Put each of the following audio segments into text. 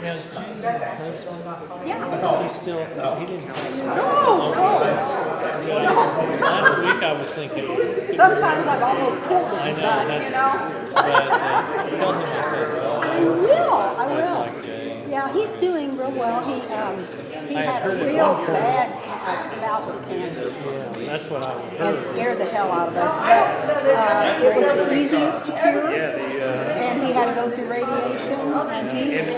Now, is June your husband? Yeah. Is he still, he didn't pass away? No. Last week I was thinking, Sometimes I've almost killed I this know, guy, that's, you know? but tell him I said, I always will. like Jay. Yeah, he's doing real well. He I had a heard at real one point- bad bout with cancer. Yeah, that's what I would And scared the hell out of us. But it was the easiest to cure, and he had to go through radiation.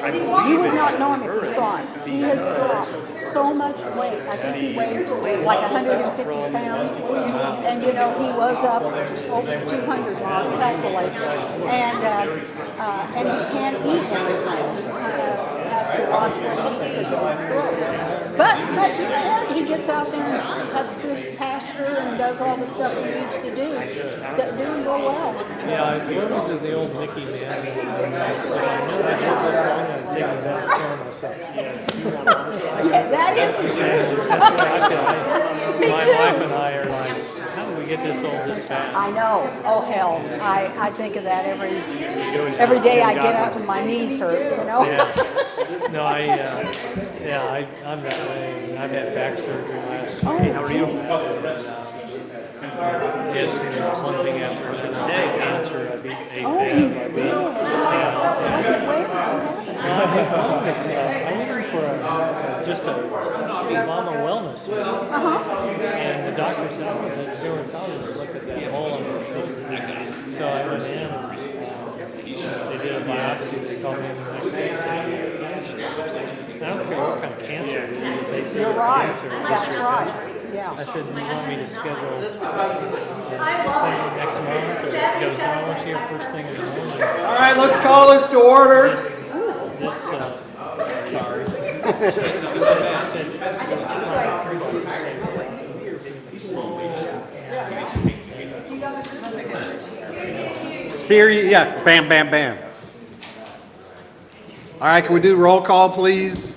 And you would not know him if you saw him. He has dropped so much weight. I think he weighs like 150 pounds. And you know, he was up over 200 pounds, actually. And he can't eat anything. Has to watch what he eats because of his throat. But you know what? He gets out there and cuts the pasture and does all the stuff he needs to do. Doing real well. Yeah, where was it, the old Mickey man? I know I have this long, I'm taking better care of myself. Yeah, that is the truth. That's what I feel like. Me My too. wife and I are like, how do we get this old this fast? I know. Oh hell, I think of that every day I get up and my knees hurt. You know. Yeah. No, I'm that way. I've had back surgery last year. Hey, how are you? Yes, one thing after another. Cancer, I beat 8 Oh, you pounds. did. I went for just a mama wellness visit. And the doctor said that the dermatologist looked at that hole in her shoulder. So I went in and they did a biopsy. They called me in the next day and said, "You have cancer." I don't care what kind of cancer it is. If they say You're you have right. cancer, That's right. I Yeah. said, "Do you want me to schedule an appointment next month?" Or he goes, "No, I want you here first thing in the morning." All right, let's call this to order. This, sorry. Here, yeah, bam, bam, bam. All right, can we do roll call, please?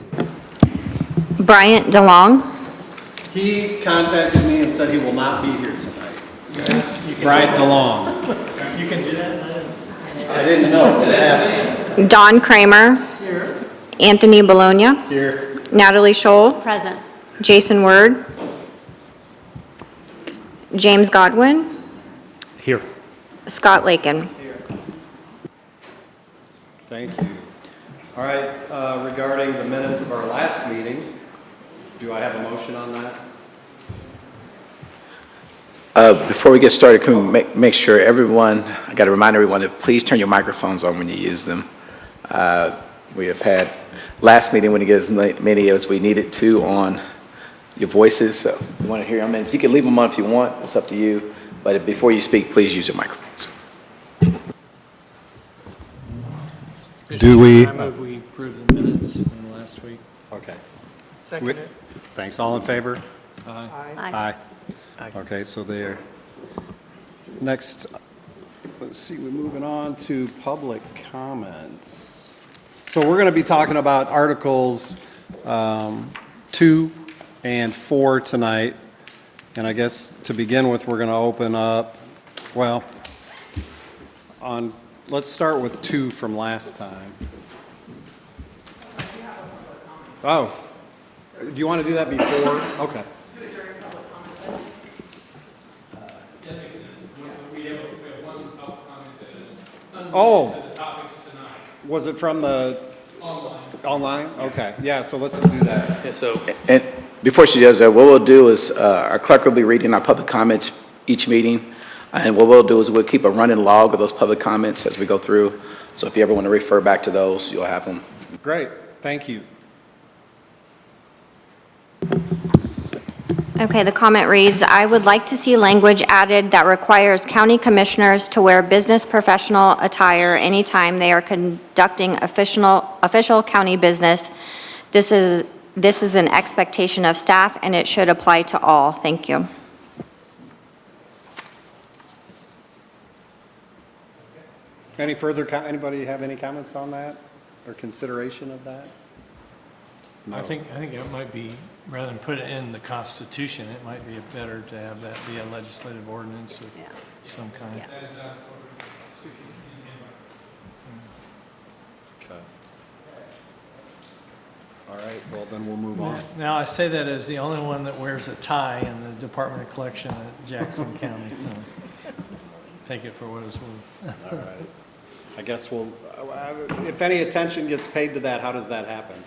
Bryant DeLong, He contacted me and said he will not be here tonight. Brian DeLong. You can do that? I didn't know. It happened. Don Kramer, Anthony Bologna, Here. Natalie Scholl, Present. Jason Word, James Godwin, Here. Scott Lakin. Thank you. All right, regarding the minutes of our last meeting, do I have a motion on that? Before we get started, can we make sure everyone, I got to remind everyone to please turn your microphones on when you use them. We have had, last meeting, when you get as many as we needed to on your voices, so you want to hear them. And if you can leave them on if you want, it's up to you. But before you speak, please use your microphones. Do we- I move we approve the minutes from last week. Okay. Thanks. All in favor? Aye. Aye. Okay, so there. Next, let's see, we're moving on to public comments. So we're going to be talking about Articles 2 and 4 tonight. And I guess to begin with, we're going to open up, well, let's start with 2 from last time. Oh, do you want to do that before? Okay. That makes sense. We have one public comment that is Oh. unrelated to the topics tonight. Was it from the Online. online? Okay, yeah, so let's do that. Yeah, so And before she does that, what we'll do is our clerk will be reading our public comments each meeting. And what we'll do is we'll keep a running log of those public comments as we go through. So if you ever want to refer back to those, you'll have them. Great, thank you. Okay, the comment reads, I would like to see language added that requires county commissioners to wear business professional attire anytime they are conducting official county business. This is an expectation of staff, and it should apply to all. Thank you. Any further, anybody have any comments on that or consideration of that? I think it might be, rather than put it in the Constitution, it might be better to have that be a legislative ordinance of some kind. That is not for the Constitution in Okay. All right, well, then we'll move on. Now, I say that as the only one that wears a tie in the Department of Collection at Jackson County, so take it for what it's worth. All right. I guess we'll, if any attention gets paid to that, how does that happen?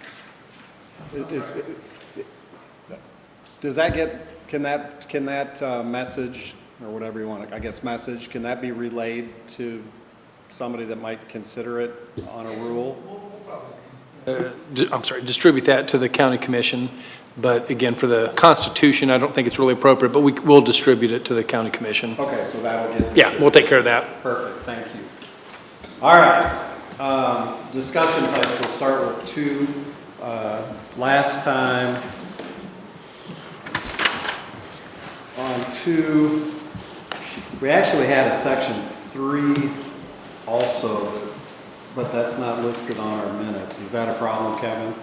Does that get, can that message, or whatever you want, I guess message, can that be relayed to somebody that might consider it on a rule? Distribute that to the county commission. But again, for the Constitution, I don't think it's really appropriate, but we will distribute it to the county commission. Okay, so that'll get. Yeah, we'll take care of that. Perfect, thank you. All right, discussion types, we'll start with 2. Last time, on 2, we actually had a section 3 also, but that's not listed on our minutes. Is that a problem, Kevin?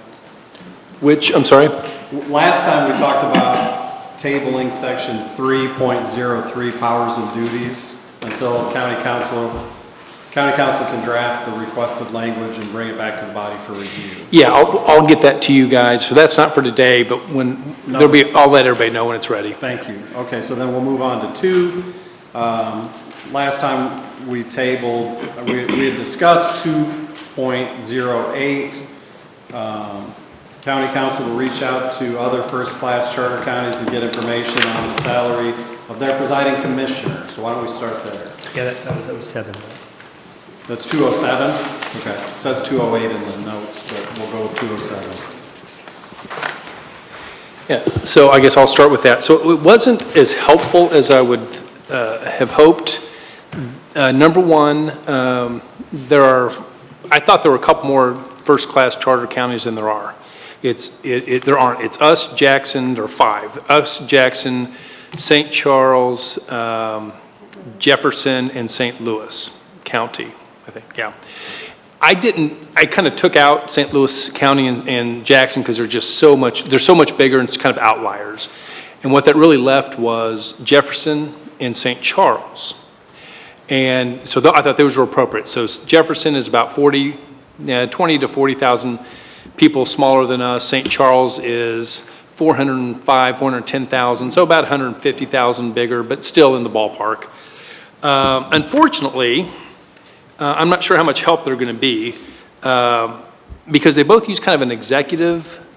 Which, I'm sorry? Last time we talked about tabling section 3.03, powers and duties, until county council can draft the requested language and bring it back to the body for review. Yeah, I'll get that to you guys. So that's not for today, but when, I'll let everybody know when it's ready. Thank you. Okay, so then we'll move on to 2. Last time we tabled, we had discussed 2.08. County council will reach out to other first-class charter counties and get information on the salary of their presiding commissioner. So why don't we start there? Yeah, that was 07. That's 207? Okay, it says 208 in the notes, but we'll go with 207. Yeah, so I guess I'll start with that. So it wasn't as helpful as I would have hoped. Number one, I thought there were a couple more first-class charter counties than there are. There aren't. It's us, Jackson, there are 5. Us, Jackson, St. Charles, Jefferson, and St. Louis County, I think, yeah. I kind of took out St. Louis County and Jackson because they're so much bigger and it's kind of outliers. And what that really left was Jefferson and St. Charles. And so I thought those were appropriate. So Jefferson is about 20 to 40,000 people smaller than us. St. Charles is 405, 410,000, so about 150,000 bigger, but still in the ballpark. Unfortunately, I'm not sure how much help they're going to be because they both use kind of an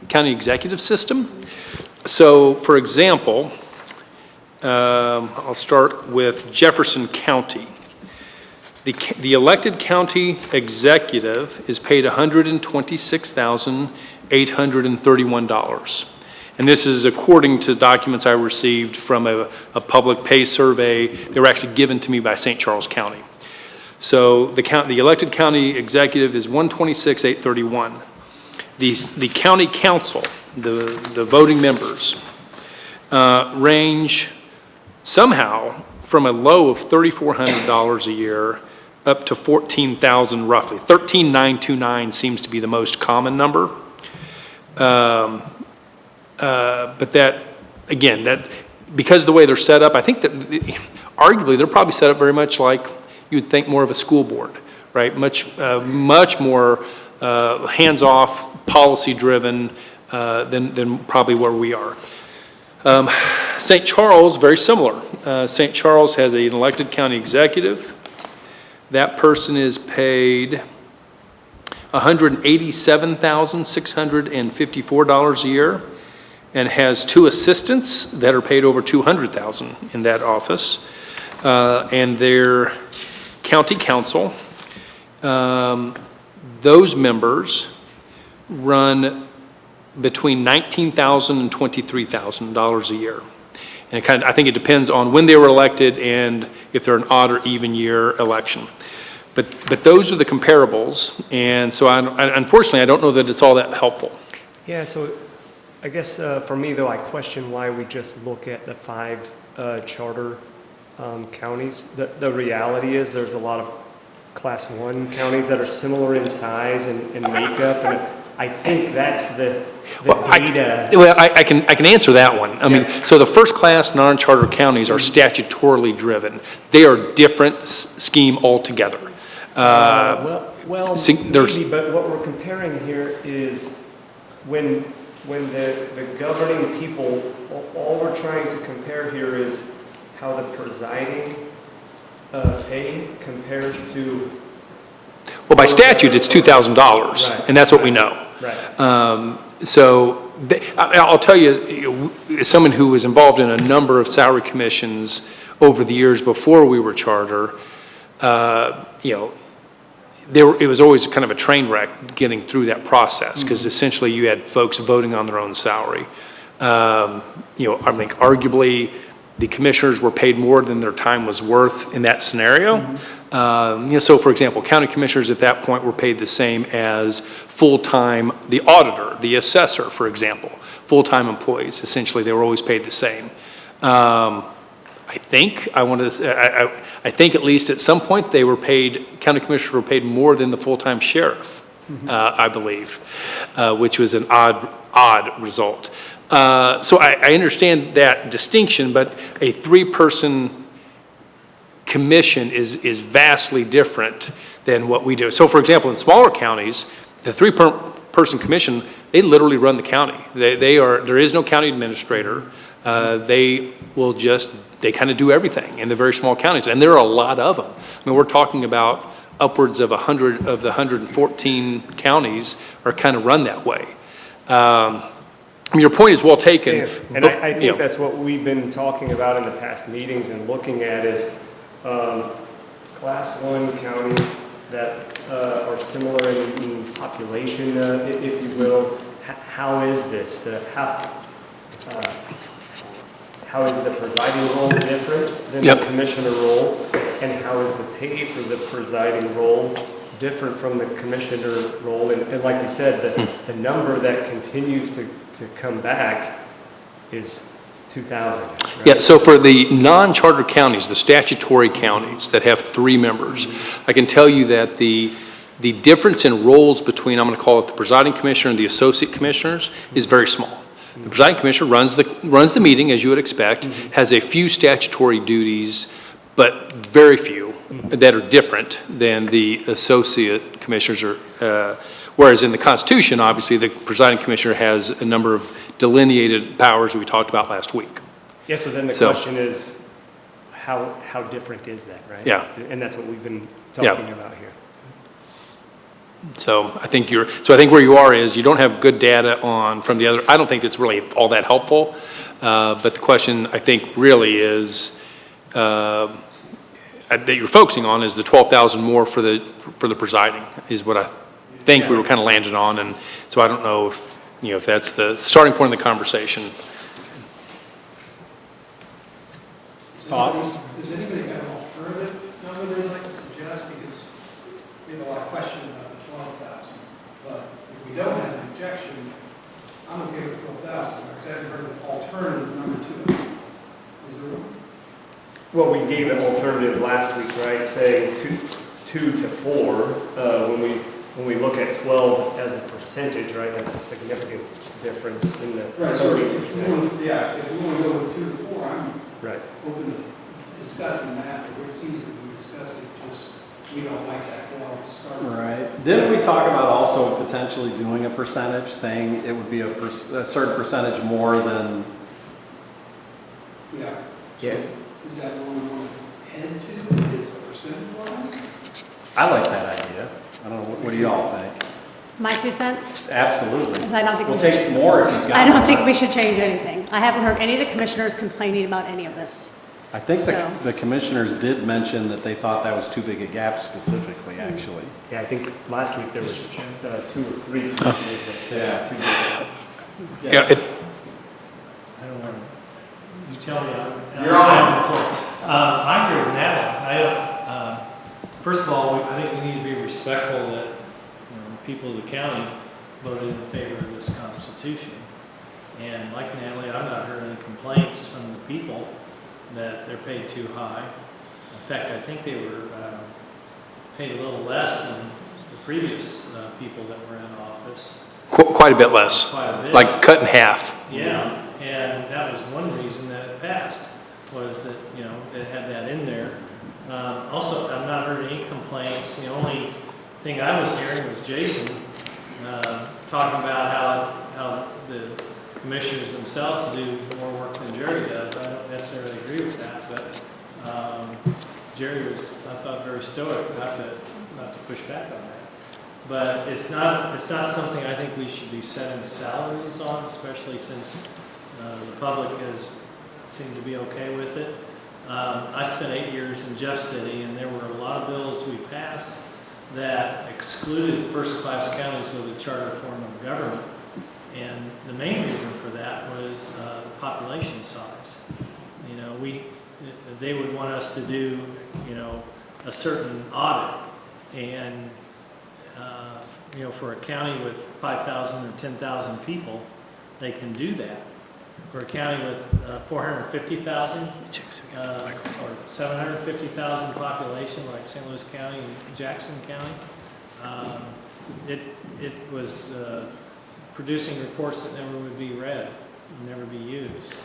county executive system. So, for example, I'll start with Jefferson County. The elected county executive is paid $126,831. And this is according to documents I received from a public pay survey. They were actually given to me by St. Charles County. So the elected county executive is $126,831. The county council, the voting members, range somehow from a low of $3,400 a year up to $14,000 roughly. $13,929 seems to be the most common number. But that, again, because of the way they're set up, I think that arguably they're probably set up very much like you would think more of a school board, right? Much more hands-off, policy-driven than probably where we are. St. Charles, very similar. St. Charles has an elected county executive. That person is paid $187,654 a year and has 2 assistants that are paid over $200,000 in that office. And their county council, those members run between $19,000 and $23,000 a year. And I think it depends on when they were elected and if they're an odd or even year election. But those are the comparables, and so unfortunately I don't know that it's all that helpful. Yeah, so I guess for me though, I question why we just look at the 5 charter counties. The reality is there's a lot of class 1 counties that are similar in size and makeup, and I think that's the data. I can answer that one. I mean, so the first class non-charter counties are statutorily driven. They are different scheme altogether. Maybe, but what we're comparing here is when the governing people, all we're trying to compare here is how the presiding pay compares to. Well, by statute, it's $2,000, Right. and that's what we know. Right. So I'll tell you, as someone who was involved in a number of salary commissions over the years before we were charter, it was always kind of a train wreck getting through that process, because essentially you had folks voting on their own salary. I think arguably the commissioners were paid more than their time was worth in that scenario. So for example, county commissioners at that point were paid the same as full-time, the auditor, the assessor, for example, full-time employees. Essentially, they were always paid the same. I think at least at some point they were paid, county commissioners were paid more than the full-time sheriff, I believe, which was an odd result. So I understand that distinction, but a three-person commission is vastly different than what we do. So for example, in smaller counties, the three-person commission, they literally run the county. There is no county administrator. They kind of do everything in the very small counties, and there are a lot of them. I mean, we're talking about upwards of 100 of the 114 counties are kind of run that way. Your point is well taken. Yeah. And I think that's what we've been talking about in the past meetings and looking at is class 1 counties that are similar in population, if you will. How is this? How is the presiding role different than the commissioner role? And how is the pay for the presiding role different from the commissioner role? And like you said, the number that continues to come back is 2,000. Right? Yeah, so for the non-charter counties, the statutory counties that have 3 members, I can tell you that the difference in roles between, I'm going to call it the presiding commissioner and the associate commissioners, is very small. The presiding commissioner runs the meeting, as you would expect, has a few statutory duties, but very few that are different than the associate commissioners are. Whereas in the Constitution, obviously, the presiding commissioner has a number of delineated powers that we talked about last week. Yeah, so then the question is, how different is that, right? Yeah. And that's what we've been talking about here. So I think where you are is you don't have good data from the other. I don't think it's really all that helpful. But the question I think really is that you're focusing on is the 12,000 more for the presiding is what I think we were kind of landed on. And so I don't know if that's the starting point of the conversation. Thoughts? Does anybody have an alternative number they'd like to suggest? Because we have a lot of question about the 12,000. But if we don't have an objection, I'm okay with 12,000. Because I haven't heard an alternative number to it. Is there one? Well, we gave an alternative last week, right? Saying 2 to 4. When we look at 12 as a percentage, right? That's a significant difference in the Right. So 30%. if we want to go with 2 to 4, I'm Right. open to discussing that. But it seems that we discussed it, just we don't like that clause to start with. Right. Didn't we talk about also potentially doing a percentage, saying it would be a certain percentage more than? Yeah. Yeah. Is that what we want to head to? Is percentage-wise? I like that idea. I don't know, what do you all think? My 2 cents? Absolutely. Because I don't think We'll we should- take more if you've got. I don't more. think we should change anything. I haven't heard any of the commissioners complaining about any of this. I think So- the commissioners did mention that they thought that was too big a gap specifically, actually. Yeah, I think last week there was 2 or 3 commissioners that said it's too big. Yeah, I don't know. You tell me. You're on. I agree with Natalie. First of all, I think we need to be respectful that people of the county voted in favor of this Constitution. And like Natalie, I've not heard any complaints from the people that they're paid too high. In fact, I think they were paid a little less than the previous people that were in office. quite a bit less, Quite a bit. like cut in half. Yeah, and that was one reason that it passed, was that, it had that in there. Also, I've not heard any complaints. The only thing I was hearing was Jason talking about how the commissioners themselves do more work than Jerry does. I don't necessarily agree with that, but Jerry was, I thought, very stoic not to push back on that. But it's not something I think we should be setting salaries on, especially since the public has seemed to be okay with it. I spent 8 years in Jeff City, and there were a lot of bills we passed that excluded first-class counties with a charter form of government. And the main reason for that was population size. You know, they would want us to do, you know, a certain audit, and you know, for a county with 5,000 or 10,000 people, they can do that. For a county with 450,000 or 750,000 population, like St. Louis County and Jackson County, it was producing reports that never would be read, never be used.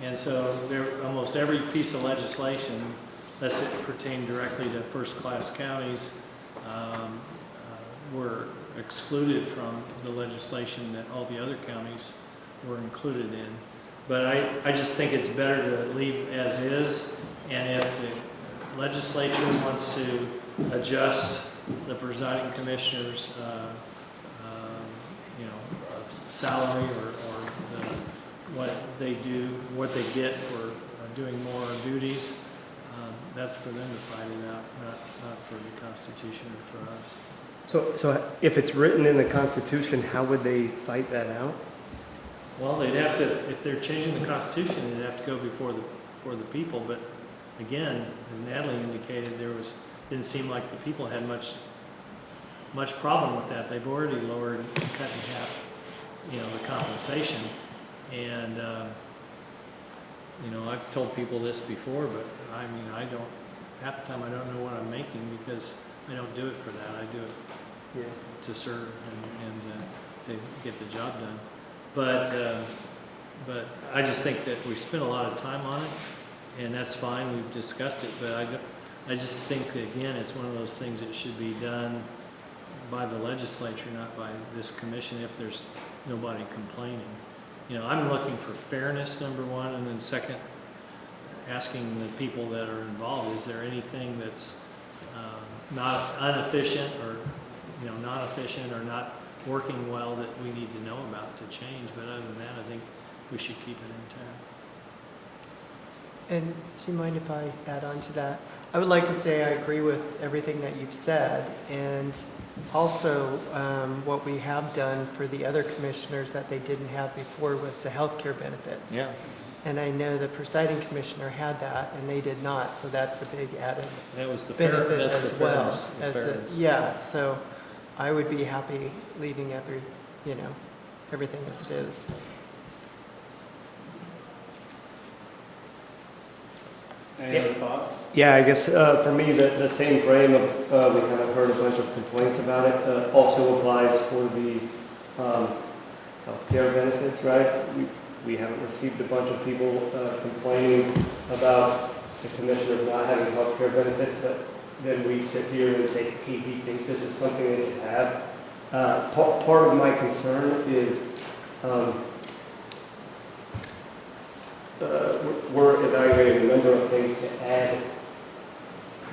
And so almost every piece of legislation, unless it pertained directly to first-class counties, were excluded from the legislation that all the other counties were included in. But I just think it's better to leave as is, and if the legislature wants to adjust the presiding commissioner's salary or what they do, what they get for doing more duties, that's for them to fight it out, not for the Constitution or for us. So if it's written in the Constitution, how would they fight that out? Well, they'd have to, if they're changing the Constitution, they'd have to go before the people. But again, as Natalie indicated, didn't seem like the people had much problem with that. They've already lowered, cut in half, you know, the compensation. And you know, I've told people this before, but I mean, half the time I don't know what I'm making because I don't do it for that. I do it to serve and to get the job done. But I just think that we spent a lot of time on it, and that's fine. We've discussed it, but I just think that, again, it's one of those things that should be done by the legislature, not by this commission, if there's nobody complaining. You know, I'm looking for fairness, number one, and then second, asking the people that are involved, is there anything that's not inefficient or, you know, not efficient or not working well that we need to know about to change? But other than that, I think we should keep it intact. And do you mind if I add on to that? I would like to say I agree with everything that you've said, and also what we have done for the other commissioners that they didn't have before was the healthcare benefits. Yeah. And I know the presiding commissioner had that, and they did not, so that's a big added That was the benefit that's as the well. fairness, the fairness. Yeah, so I would be happy leaving everything as it is. Any other thoughts? Yeah, I guess for me, the same frame of, we kind of heard a bunch of complaints about it, also applies for the healthcare benefits, right? We haven't received a bunch of people complaining about the commissioner not having healthcare benefits, but then we sit here and say, hey, we think this is something they should have. Part of my concern is we're evaluating a number of things to add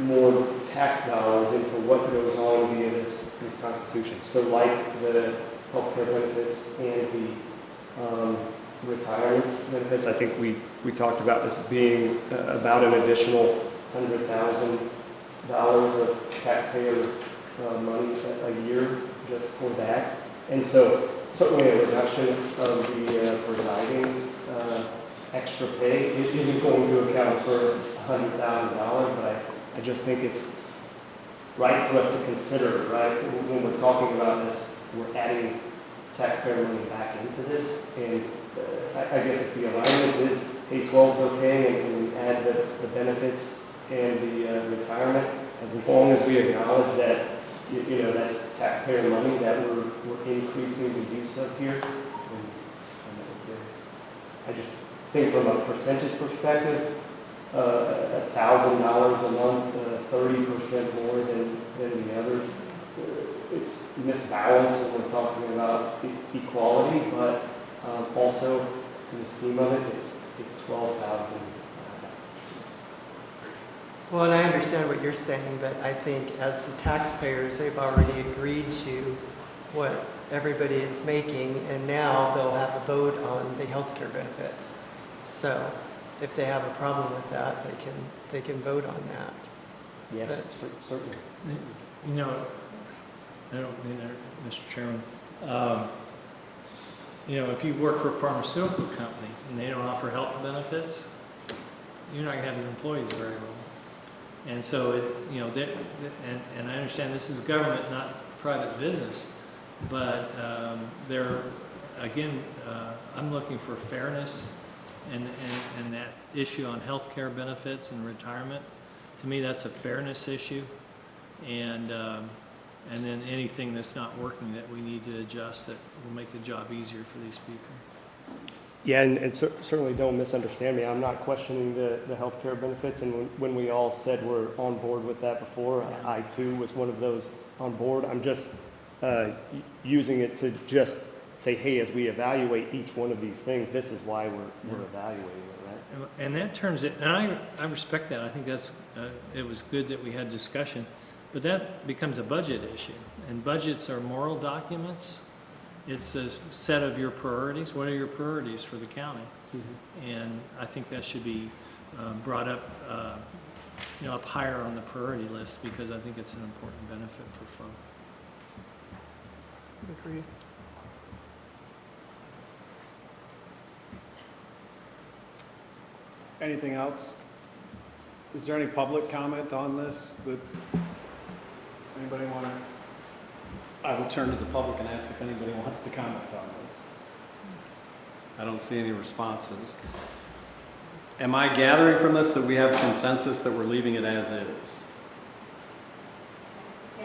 more tax dollars into what goes on via this Constitution. So like the healthcare benefits and the retirement benefits, I think we talked about this being about an additional $100,000 of taxpayer money a year just for that. And so certainly a reduction of the presiding's extra pay, it isn't going to account for $100,000, but I just think it's right for us to consider, right? When we're talking about this, we're adding taxpayer money back into this, and I guess if the alignment is, hey, 12's okay, and we add the benefits and the retirement, as long as we acknowledge that, you know, that's taxpayer money that we're increasing the use of here. I just think from a percentage perspective, $1,000 a month, 30% more than the others, it's misbalanced when we're talking about equality, but Also, in the scheme of it, it's 12,000. Well, and I understand what you're saying, but I think as the taxpayers, they've already agreed to what everybody is making, and now they'll have a vote on the healthcare benefits. So if they have a problem with that, they can vote on that. Yes, certainly. You know, I don't mean that, Mr. Chairman. You know, if you work for a pharmaceutical company and they don't offer health benefits, you're not gonna have your employees very well. And so, you know, and I understand this is government, not private business, but again, I'm looking for fairness and that issue on health care benefits and retirement. To me, that's a fairness issue. And then anything that's not working that we need to adjust that will make the job easier for these people. Yeah, and certainly don't misunderstand me. I'm not questioning the healthcare benefits, and when we all said we're on board with that before, I too was one of those on board. I'm just using it to just say, hey, as we evaluate each one of these things, this is why we're evaluating it, right? And that turns it, and I respect that. I think that's, it was good that we had discussion, but that becomes a budget issue. And budgets are moral documents. It's a set of your priorities. What are your priorities for the county? Mm-hmm. And I think that should be brought up, you know, up higher on the priority list because I think it's an important benefit for folks. Agreed. Anything else? Is there any public comment on this that anybody want to? I will turn to the public and ask if anybody wants to comment on this. I don't see any responses. Am I gathering from this that we have consensus that we're leaving it as is?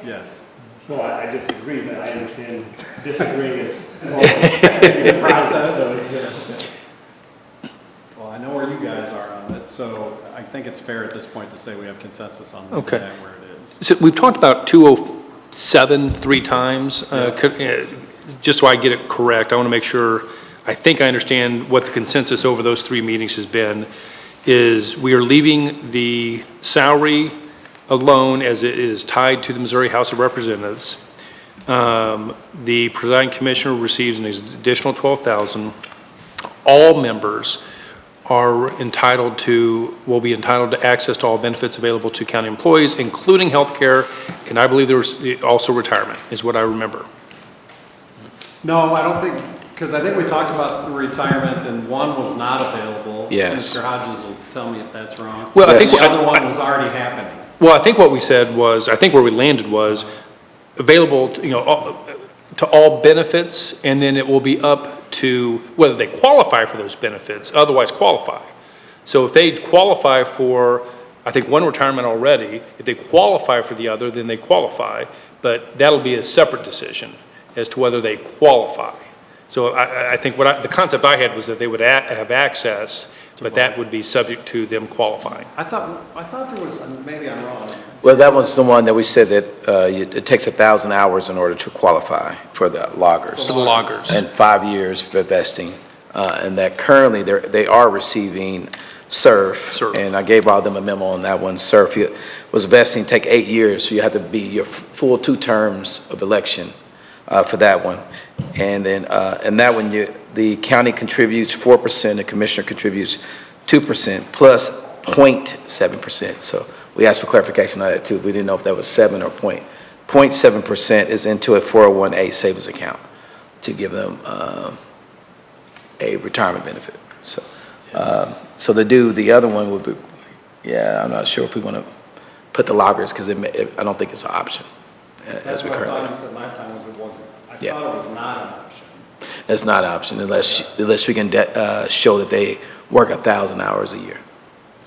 Yes. Well, I disagree, but I understand disagreeing is the process. Well, I know where you guys are on it, so I think it's fair at this point to say we have consensus on leaving Okay. that where it is. So we've talked about 207 three times. Just so I get it correct, I want to make sure, I think I understand what the consensus over those 3 meetings has been, is we are leaving the salary alone as it is tied to the Missouri House of Representatives. The presiding commissioner receives an additional $12,000. All members are will be entitled to access to all benefits available to county employees, including health care, and I believe there was also retirement, is what I remember. No, I don't think, because I think we talked about the retirement and one was not available. Yes. Mr. Hodges will tell me if that's wrong. Well, I think The other one was already happening. Well, I think what we said was, I think where we landed was available, to all benefits, and then it will be up to whether they qualify for those benefits, otherwise qualify. So if they qualify for, I think, one retirement already, if they qualify for the other, then they qualify, but that'll be a separate decision as to whether they qualify. So I think the concept I had was that they would have access, but that would be subject to them qualifying. I thought there was, maybe I'm wrong. Well, that was the one that we said that it takes 1,000 hours in order to qualify for the loggers. For the loggers. And 5 years for vesting. And that currently they are receiving SURF. And I gave all them a memo on that one. SURF was vesting, take 8 years, so you have to be your full 2 terms of election for that one. And then, and that one, the county contributes 4%, the commissioner contributes 2% plus 0.7%. So we asked for clarification on that too. We didn't know if that was 7 or 0.7% is into a 401A savings account to give them a retirement benefit. So, so to do the other one would be, yeah, I'm not sure if we want to put the loggers because I don't think it's an option as we currently. I thought you said last time was it wasn't. I thought it was not an option. It's not an option unless we can show that they work 1,000 hours a year.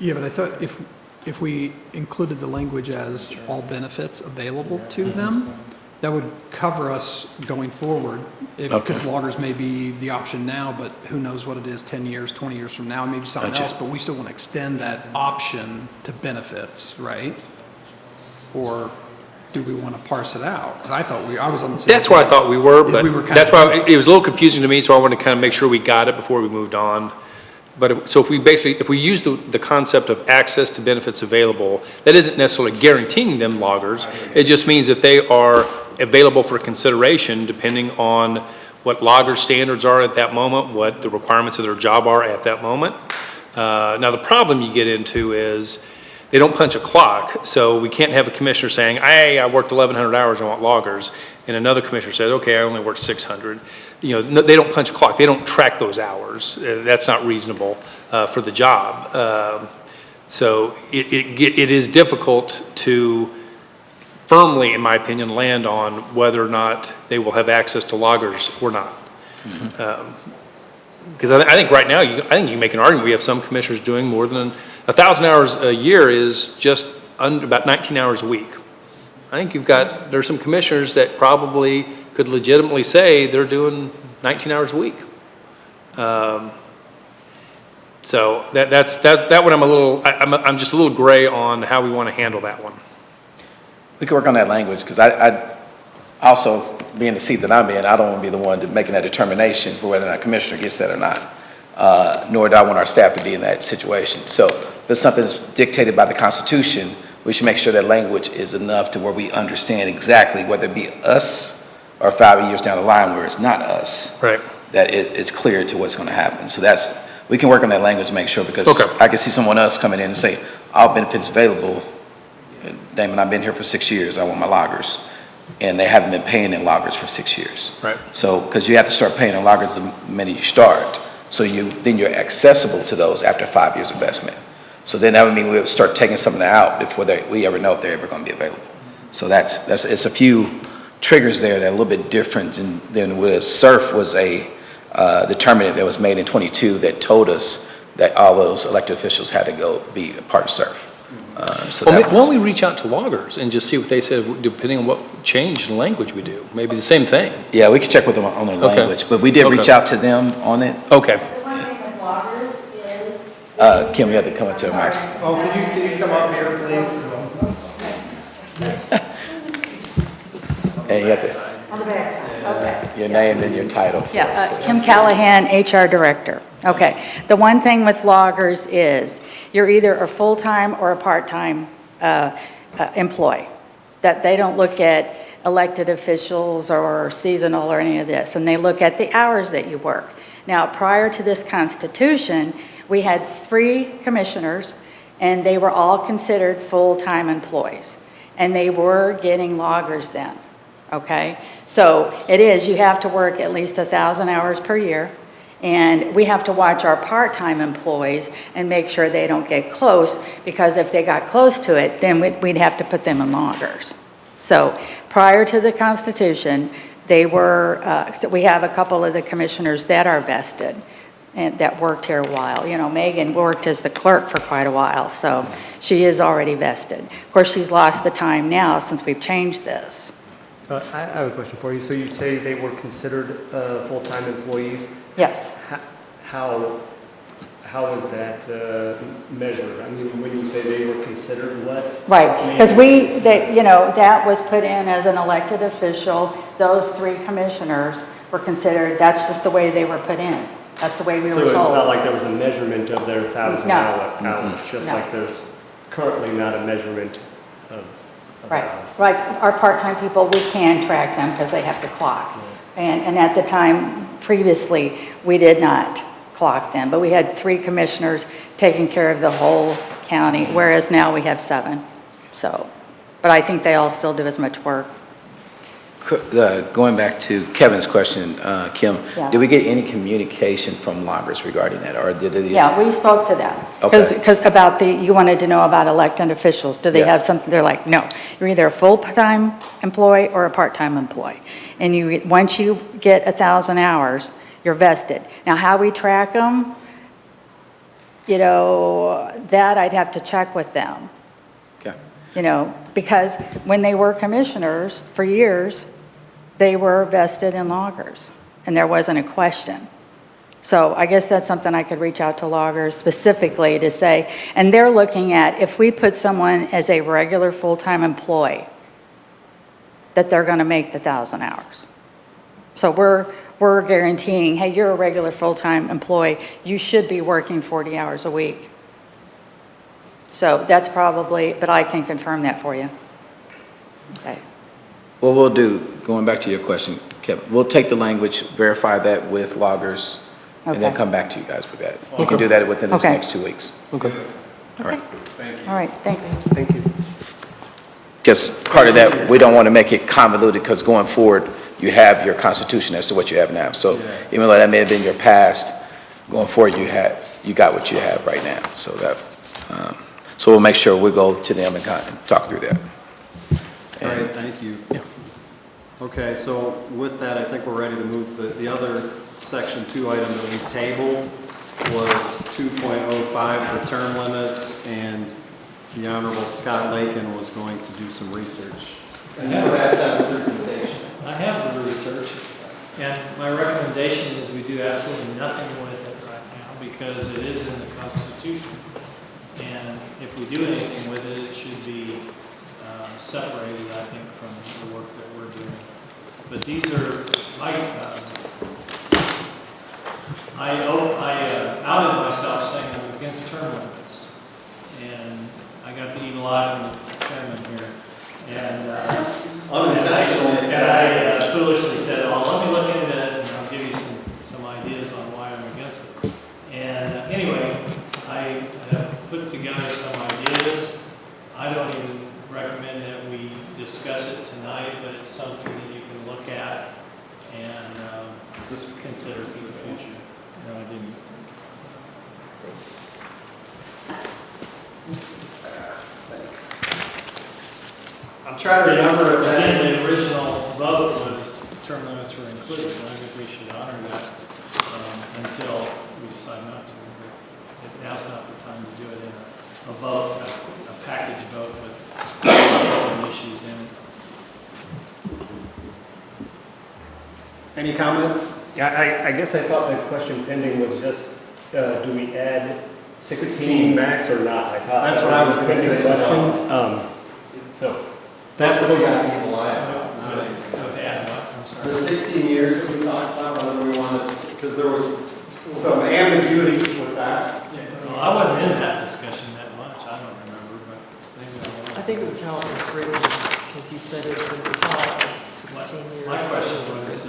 Yeah, but I thought if we included the language as all benefits available to them, that would cover us going forward. Because loggers may be the option now, but who knows what it is 10 years, 20 years from now, maybe something else, but we still want to extend that option to benefits, right? Or do we want to parse it out? Because I was on the same. That's where I thought we were, Is we were but kind that's of- why it was a little confusing to me, so I wanted to kind of make sure we got it before we moved on. So if we use the concept of access to benefits available, that isn't necessarily guaranteeing them loggers. It just means that they are available for consideration depending on what logger standards are at that moment, what the requirements of their job are at that moment. Now, the problem you get into is they don't punch a clock, so we can't have a commissioner saying, hey, I worked 1,100 hours, I want loggers, and another commissioner says, okay, I only worked 600. You know, they don't punch a clock, they don't track those hours. That's not reasonable for the job. So it is difficult to firmly, in my opinion, land on whether or not they will have access to loggers or not. Because I think right now, I think you can make an argument, we have some commissioners doing more than 1,000 hours a year is just about 19 hours a week. I think there's some commissioners that probably could legitimately say they're doing 19 hours a week. So that one I'm just a little gray on how we want to handle that one. We can work on that language, because I also, being the seat that I'm in, I don't want to be the one making that determination for whether or not a commissioner gets that or not, nor do I want our staff to be in that situation. So if it's something that's dictated by the Constitution, we should make sure that language is enough to where we understand exactly, whether it be us or 5 years down the line where it's not us, Right. that it's clear to what's going to happen. So we can work on that language to make sure, because Okay. I can see someone else coming in and say, all benefits available. Damon, I've been here for 6 years, I want my loggers. And they haven't been paying in loggers for 6 years. Right. So, because you have to start paying in loggers the minute you start. So then you're accessible to those after 5 years investment. So then that would mean we would start taking some of that out before we ever know if they're ever going to be available. So it's a few triggers there that are a little bit different than what a SURF was a determinant that was made in 22 that told us that all those elected officials had to go be a part of SURF. So Well, that why don't was, we reach out to loggers and just see what they said, depending on what change in language we do? Maybe the same thing. yeah, we can check with them on their Okay. language, but we did reach Okay. out to them on it. Okay. The one thing with loggers is. Kim, you have to come up to the mic. Oh, can you come up here, please? And you have to, On the backside, okay. your name and your title. for Yeah, us, please. Kim Callahan, HR Director. Okay, the one thing with loggers is you're either a full-time or a part-time employee. That they don't look at elected officials or seasonal or any of this, and they look at the hours that you work. Now, prior to this Constitution, we had 3 commissioners, and they were all considered full-time employees, and they were getting loggers then. Okay, so you have to work at least 1,000 hours per year, and we have to watch our part-time employees and make sure they don't get close, because if they got close to it, then we'd have to put them in loggers. So prior to the Constitution, they were, so we have a couple of the commissioners that are vested and that worked here a while. You know, Megan worked as the clerk for quite a while, so she is already vested. Of course, she's lost the time now since we've changed this. So I have a question for you. So you say they were considered full-time employees. Yes. How was that measured? I mean, when you say they were considered what? Right, because that was put in as an elected official. Those 3 commissioners were considered, that's just the way they were put in. That's the way we were So told. it's not like there was a measurement of their 1,000 No. hours, just No. like there's currently not a measurement of Right, hours. like our part-time people, we can track them because they have to clock. And at the time, previously, we did not clock them, but we had 3 commissioners taking care of the whole county, whereas now we have 7. So, but I think they all still do as much work. Going back to Kevin's question, Kim, Yeah. did we get any communication from loggers regarding that, or did they? Yeah, we spoke to them. Okay. Because you wanted to know about elected officials. Do they Yeah. have something? They're like, no, you're either a full-time employee or a part-time employee. And once you get 1,000 hours, you're vested. Now, how we track them, that I'd have to check with them. Okay. Because when they were commissioners for years, they were vested in loggers, and there wasn't a question. So I guess that's something I could reach out to loggers specifically to say, and they're looking at if we put someone as a regular full-time employee, that they're going to make the 1,000 hours. So we're guaranteeing, hey, you're a regular full-time employee, you should be working 40 hours a week. So that's probably, but I can confirm that for you. Okay. What we'll do, going back to your question, Kevin, we'll take the language, verify that with loggers, and then Okay. come back to you guys with that. We can do that within this Okay. next 2 weeks. Okay. All right. All right, thanks. Thank you. Because part of that, we don't want to make it convoluted, because going forward, you have your constitution as to what you have now. So even though that may have been your past, going forward, you got what you have right now. So so we'll make sure we go to them and talk through that. All right, thank you. Okay, so with that, I think we're ready to move the other section 2 item that we tabled was 2.05 for term limits, and the Honorable Scott Lakin was going to do some research. I have the research, and my recommendation is we do absolutely nothing with it right now because it is in the Constitution. And if we do anything with it, it should be separated, I think, from the work that we're doing. But these are, I outed myself saying I'm against term limits. And I got the evil eye from the chairman here. And I foolishly said, oh, let me look into it and I'll give you some ideas on why I'm against it. And anyway, I have put together some ideas. I don't even recommend that we discuss it tonight, but it's something that you can look at and consider for the future. No, I didn't. I'm trying to remember if that. Again, the original vote was term limits were included, and I think we should honor that until we decide not to. But now's not the time to do it in a vote, a package vote with different issues in it. Any comments? Yeah, I guess I thought the question pending was just, do we add 16 max or not? I thought That's that what I was the gonna pending say. question. So, That's what we got. I'm sorry. The 16 years that we talked about, whether we wanted, because there was some ambiguity with that. Well, I wasn't in that discussion that much, I don't remember, but maybe I I think it was how it was written, because he said it's in the top 16 years. My question was,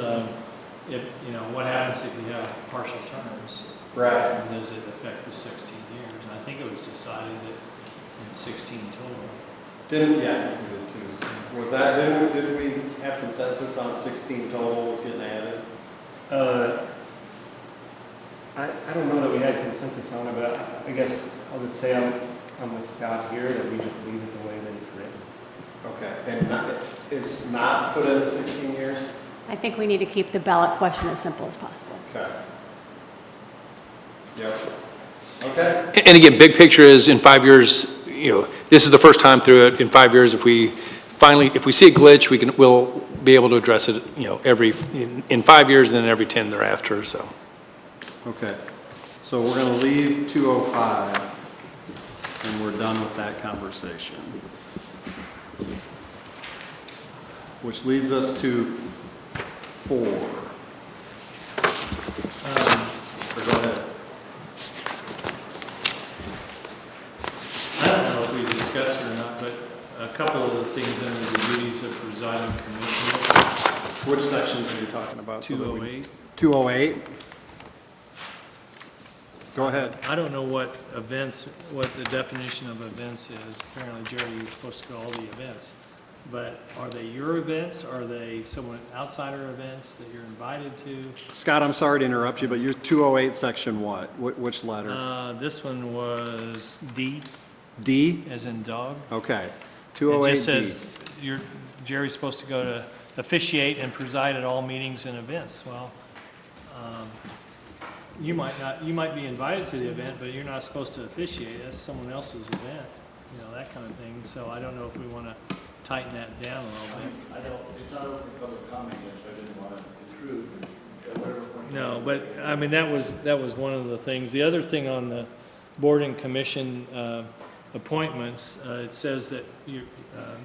what happens if you have partial terms? Right. And does it affect the 16 years? And I think it was decided that it's 16 total. Didn't, yeah, we did too. Was that, didn't we have consensus on 16 total was getting added? I don't know that we had consensus on it, but I guess I'll just say I'm with Scott here, that we just leave it the way that it's written. Okay, and it's not put in the 16 years? I think we need to keep the ballot question as simple as possible. Okay. Yep. Okay. And again, big picture is in 5 years, this is the first time through it. In 5 years, if we see a glitch, we'll be able to address it, in 5 years and then every 10 thereafter, so. Okay, so we're going to leave 205, and we're done with that conversation. Which leads us to 4. Go ahead. I don't know if we discussed it or not, but a couple of the things under the duties of presiding commissioner. Which sections are you talking about? 208. 208? Go ahead. I don't know what the definition of events is. Apparently, Jerry, you're supposed to go all the events. But are they your events? Are they someone outsider events that you're invited to? Scott, I'm sorry to interrupt you, but your 208 section what? Which letter? This one was D, D? as in dog. Okay. It 208D. just says Jerry's supposed to go to officiate and preside at all meetings and events. Well, you might be invited to the event, but you're not supposed to officiate. That's someone else's event, that kind of thing. So I don't know if we want to tighten that down a little bit. It's not open for public comment yet, so I didn't want to intrude. Whatever point. No, but that was one of the things. The other thing on the board and commission appointments, it says that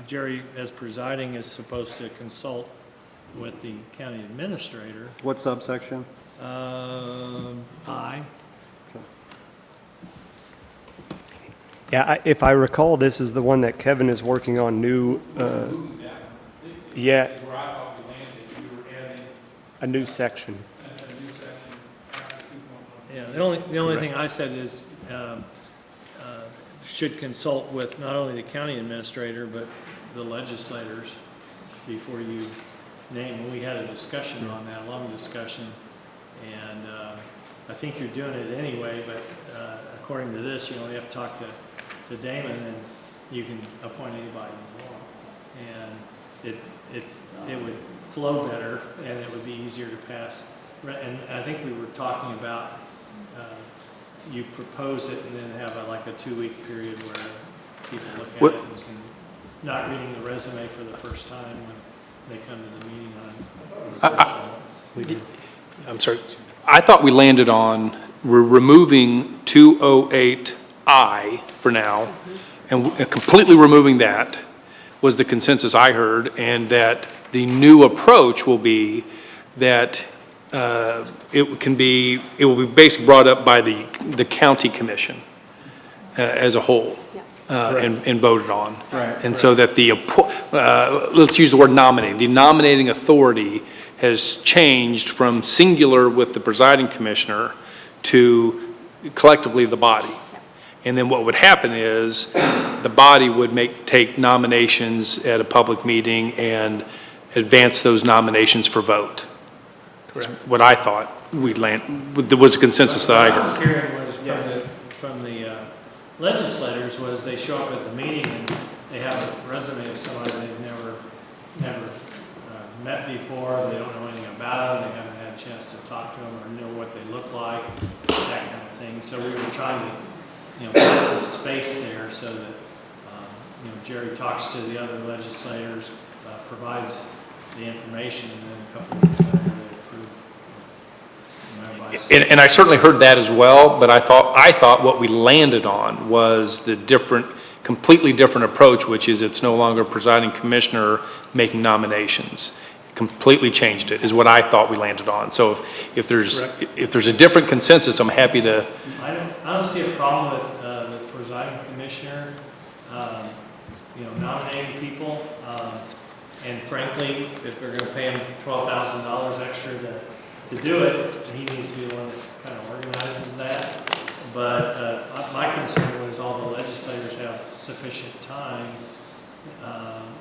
Jerry, as presiding, is supposed to consult with the county administrator. What subsection? I. Yeah, if I recall, this is the one that Kevin is working on new, yeah, Where I thought we landed, we were adding a new section. a new section after 2.1. Yeah, the only thing I said is, should consult with not only the county administrator, but the legislators before you name. We had a discussion on that, a long discussion, and I think you're doing it anyway, but according to this, you only have to talk to Damon, and you can appoint anybody you want. And it would flow better, and it would be easier to pass. And I think we were talking about, you propose it and then have like a 2-week period where people look at What- it and can, not reading the resume for the first time when they come to the meeting on. I'm sorry. I thought we landed on, we're removing 208I for now, and completely removing that was the consensus I heard, and that the new approach will be that it will be basically brought up by the county commission as a whole. And voted on. Right, And so that let's use the word nominating. The nominating authority has changed from singular with the presiding commissioner to collectively the body. And then what would happen is the body would take nominations at a public meeting and advance those nominations for vote. Correct. What I thought there was a consensus that I What I was heard. hearing was from the legislators was they show up at the meeting and they have a resume of somebody they've never met before, they don't know anything about them, they haven't had a chance to talk to them or know what they look like, that kind of thing. So we were trying to, put some space there so that, Jerry talks to the other legislators, provides the information, and then a couple of weeks later they approve. And I certainly heard that as well, but I thought what we landed on was the completely different approach, which is it's no longer presiding commissioner making nominations. Completely changed it, is what I thought we landed on. So if there's a different consensus, I'm happy to. I don't see a problem with the presiding commissioner, nominating people. And frankly, if they're gonna pay him $12,000 extra to do it, he needs to be the one that kind of organizes that. But my concern was all the legislators have sufficient time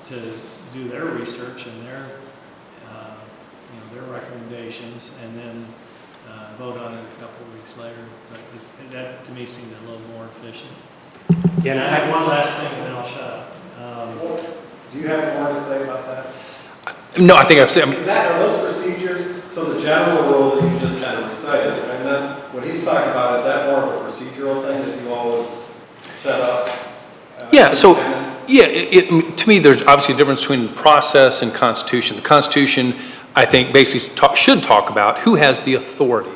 to do their research and their recommendations, and then vote on it a couple of weeks later. But that to me seemed a little more efficient. Yeah, And I have one last thing, and then I'll shut up. Do you have more to say about that? No, I think I've said. Are those procedures, so the general rule that you just kind of recited, and then what he's talking about, is that more of a procedural thing that you all would set up? Yeah, so, to me, there's obviously a difference between process and constitution. The Constitution, I think, basically should talk about who has the authority.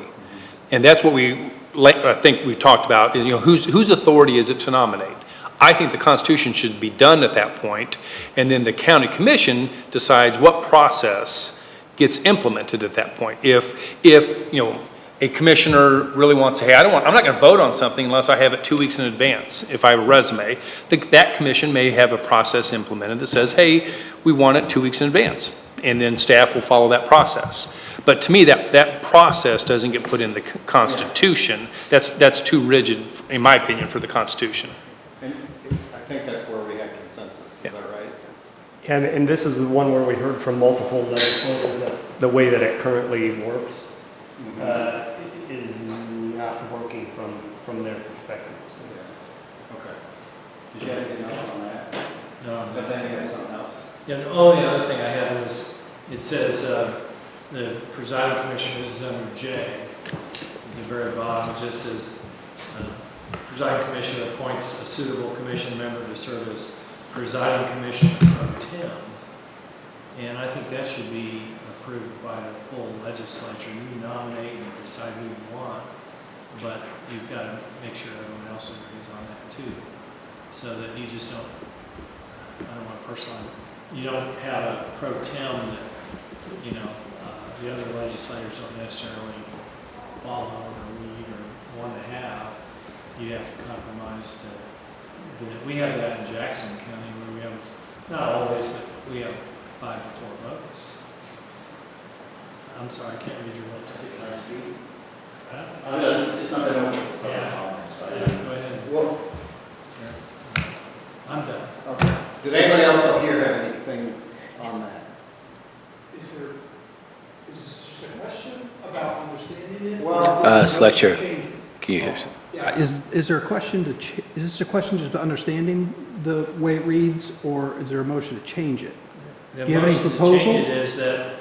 And that's what I think we've talked about, is, whose authority is it to nominate? I think the Constitution should be done at that point, and then the county commission decides what process gets implemented at that point. If a commissioner really wants to, hey, I'm not going to vote on something unless I have it 2 weeks in advance. If I have a resume, that commission may have a process implemented that says, hey, we want it 2 weeks in advance, and then staff will follow that process. But to me, that process doesn't get put in the Constitution. That's too rigid, in my opinion, for the Constitution. And I think that's where we had consensus, is that right? And this is the one where we heard from multiple legislators that the way that it currently works is not working from their perspective. Okay. Did you have anything else on that? No. But then you had something else? Yeah, the only other thing I had was, it says the presiding commissioner is under J. At the very bottom, it just says, presiding commissioner appoints a suitable commission member to serve as presiding commissioner pro tem. And I think that should be approved by the full legislature. You can nominate and decide who you want, but you've got to make sure everyone else agrees on that too. so that you just don't, I don't want to personalize it, you don't have a pro tem that, you know, the other legislators don't necessarily follow or lead or want to have. You have to compromise to, we have that in Jackson County where we have, not always, but we have 5 to 4 votes. I'm sorry, I can't read your lips. Huh? It's not that I want to Yeah. comments. Yeah, go ahead. Well, I'm done. Okay. Did anybody else up here have anything on that? Is this just a question about understanding it? Well, Select Chair, can you, Yeah, is there a question is this a question just about understanding the way it reads, or is there a motion to change it? The Do you have any motion to proposal? change it is that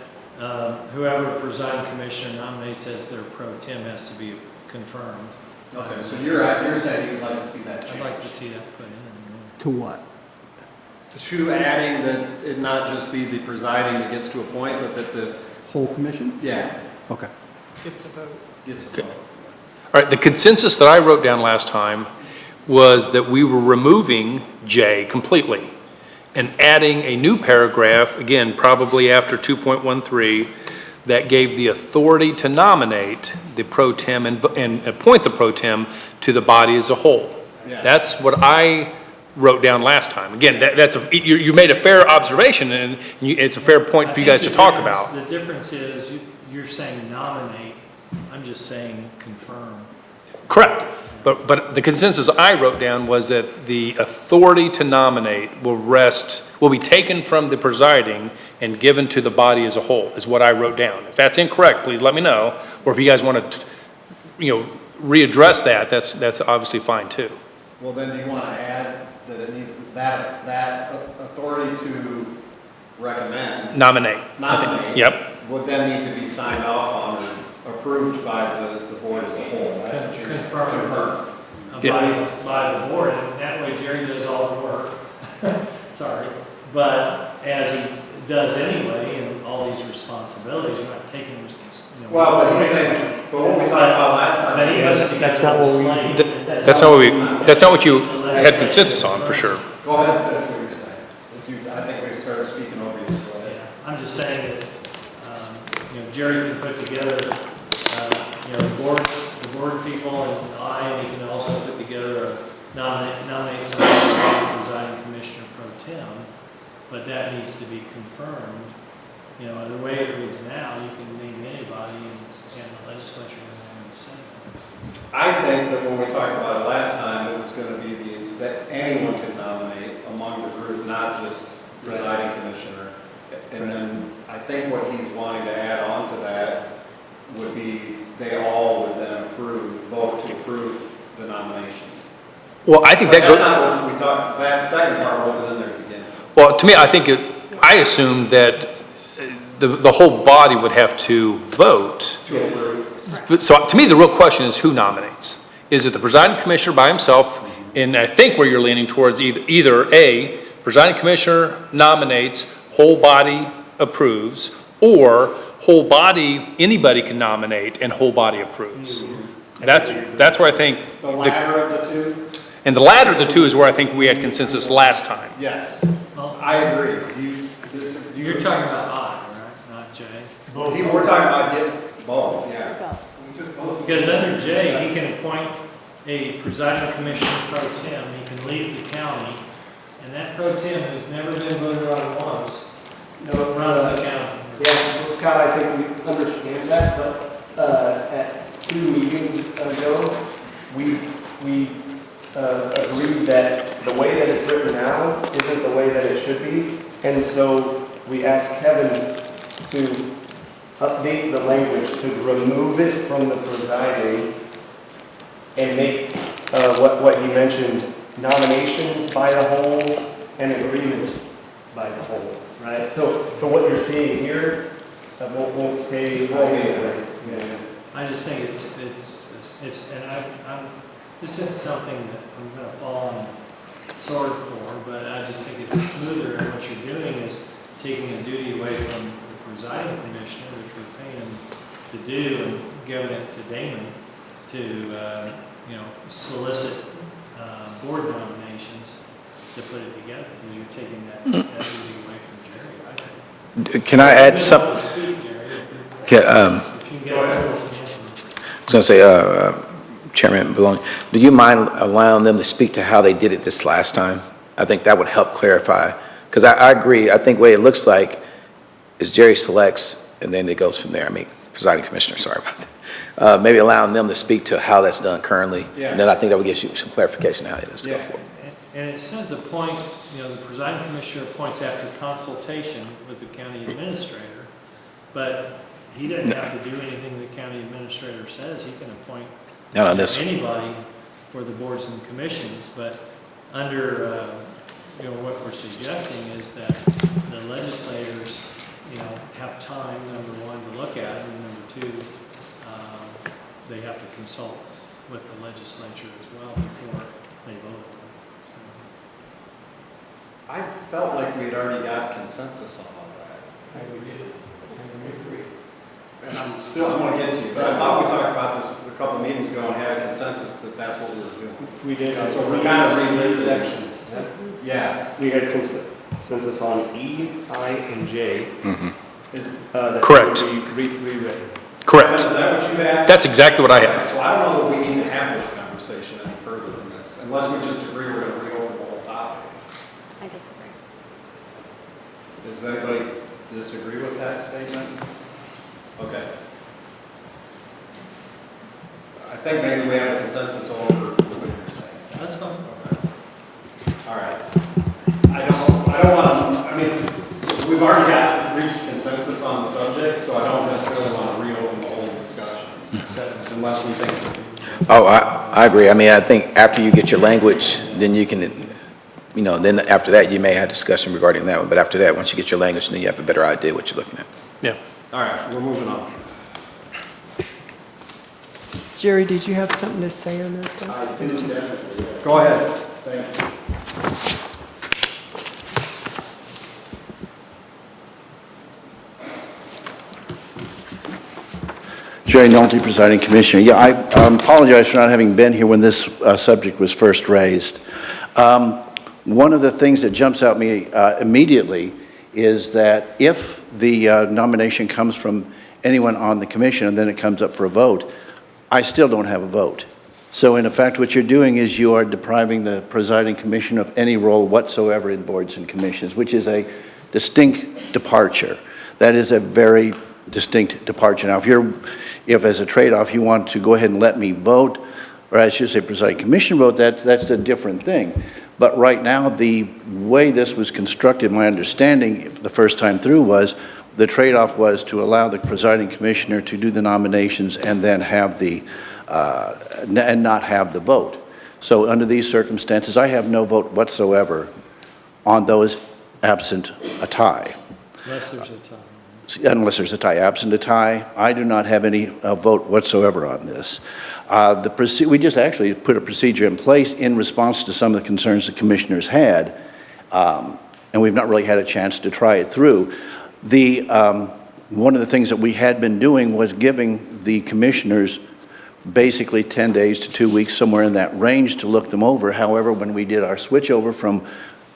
whoever the presiding commissioner nominates as their pro tem has to be confirmed. Okay, so you're saying you'd like to see that I'd change? like to see that put in. To what? To adding that it not just be the presiding that gets to appoint, but that the, Whole commission? yeah, Okay. It's a vote. gets a Okay. vote. All right, the consensus that I wrote down last time was that we were removing J completely and adding a new paragraph, again, probably after 2.13, that gave the authority to nominate the pro tem and appoint the pro tem to the body as a whole. Yes. That's what I wrote down last time. Again, you made a fair observation, and it's a fair point for you guys to talk about. The difference is you're saying nominate, I'm just saying confirm. Correct. But the consensus I wrote down was that the authority to nominate will be taken from the presiding and given to the body as a whole, is what I wrote down. If that's incorrect, please let me know. Or if you guys want to, readdress that, that's obviously fine too. Well, then do you want to add that it needs, that authority to recommend? Nominate. I think. Nominate. Yep. Would then need to be signed off on or approved by the board as a whole. That's what you're saying. Confirm. Yeah. By the board, and that way Jerry does all the work. Sorry. But as he does anyway, and all these responsibilities, you're not taking, Well, but he's saying, but what we talked about last time. But he puts together That's not what we- the slate. That's not what you had consensus on, for sure. Go ahead and finish what you're saying. I think we started speaking over you. Go ahead. Yeah, I'm just saying that, Jerry can put together, the board people and he can also put together nominate somebody to be presiding commissioner pro tem, but that needs to be confirmed. The way it reads now, you can name anybody and the legislature doesn't have to say. I think that when we talked about it last time, it was going to be that anyone could nominate among the group, not just presiding commissioner. And then I think what he's wanting to add on to that would be they all would then vote to approve the nomination. Well, I think But that that's goes. not what we talked, that second part wasn't in there at the beginning. Well, to me, I assumed that the whole body would have to vote. To approve. So to me, the real question is who nominates? Is it the presiding commissioner by himself? And I think where you're leaning towards either A, presiding commissioner nominates, whole body approves, or whole body, anybody can nominate and whole body approves. That's where I think, The latter of the two? and the latter of the two is where I think we had consensus last time. Yes. Well, I agree. you're talking about I, right, not J? We're talking about both, yeah. Because under J, he can appoint a presiding commissioner pro tem, he can leave the county, and that pro tem has never been voted on once. No, it runs the county. Yeah, well, Scott, I think we understand that, but at 2 meetings ago, we agreed that the way that it's written now isn't the way that it should be. And so we asked Kevin to update the language, to remove it from the presiding and make what he mentioned, nominations by the whole and agreement by the whole, right? So what you're seeing here won't stay. Yeah. I just think it's and this isn't something that I'm gonna fall on sword for, but I just think it's smoother, and what you're doing is taking a duty away from the presiding commissioner, which we're paying him to do, and giving it to Damon to, solicit board nominations to put it together, because you're taking that duty away from Jerry, I think. Can I add some? If you can get a I was going to say, Chairman Maloney, do you mind allowing them to speak to how they did it this last time? I think that would help clarify, because I agree, I think the way it looks like is Jerry selects, and then it goes from there. I mean, presiding commissioner, sorry about that. Maybe allowing them to speak to how that's done currently, Yeah. and then I think that would give you some clarification how it is go Yeah. forward. And it says appoint, the presiding commissioner appoints after consultation with the county administrator, but he doesn't have to do anything the county administrator says. He can appoint Not on this. anybody for the boards and commissions, but under, what we're suggesting is that the legislators, have time, number one, to look at it, and number two, they have to consult with the legislature as well before they vote. I felt like we had already got consensus on all that. And I'm going to get to you, but I thought we talked about this a couple meetings ago and had a consensus that that's what we were doing. We did. So we kind of revisited sections. Yeah. We had consensus on E, I, and J. That Correct. would be rewritten. Correct. Is that what you had? That's exactly what I have. So I don't know that we need to have this conversation any further than this, unless we just agree we're going to reopen the whole topic. I disagree. Does anybody disagree with that statement? Okay. I think maybe we have a consensus over what you're saying. That's fine. All right. I don't want to, we've already reached consensus on the subject, so I don't necessarily want to reopen the whole discussion. Unless we think. Oh, I agree. I think after you get your language, then you can, then after that, you may have discussion regarding that one. But after that, once you get your language, then you have a better idea what you're looking at. Yeah. All right, we're moving on. Jerry, did you have something to say on that? though? I do definitely. Go ahead. Thank you. Jerry Nolte, presiding commissioner. Yeah, I apologize for not having been here when this subject was first raised. One of the things that jumps out at me immediately is that if the nomination comes from anyone on the commission and then it comes up for a vote, I still don't have a vote. So in effect, what you're doing is you are depriving the presiding commissioner of any role whatsoever in boards and commissions, which is a distinct departure. That is a very distinct departure. Now, if as a trade-off you want to go ahead and let me vote, or I should say presiding commissioner vote, that's a different thing. But right now, the way this was constructed, my understanding the first time through was the trade-off was to allow the presiding commissioner to do the nominations and then have the, and not have the vote. So under these circumstances, I have no vote whatsoever on those absent a tie. Unless there's a tie. Unless there's a tie. Absent a tie, I do not have any vote whatsoever on this. We just actually put a procedure in place in response to some of the concerns the commissioners had, and we've not really had a chance to try it through. One of the things that we had been doing was giving the commissioners basically 10 days to 2 weeks, somewhere in that range, to look them over. However, when we did our switch over from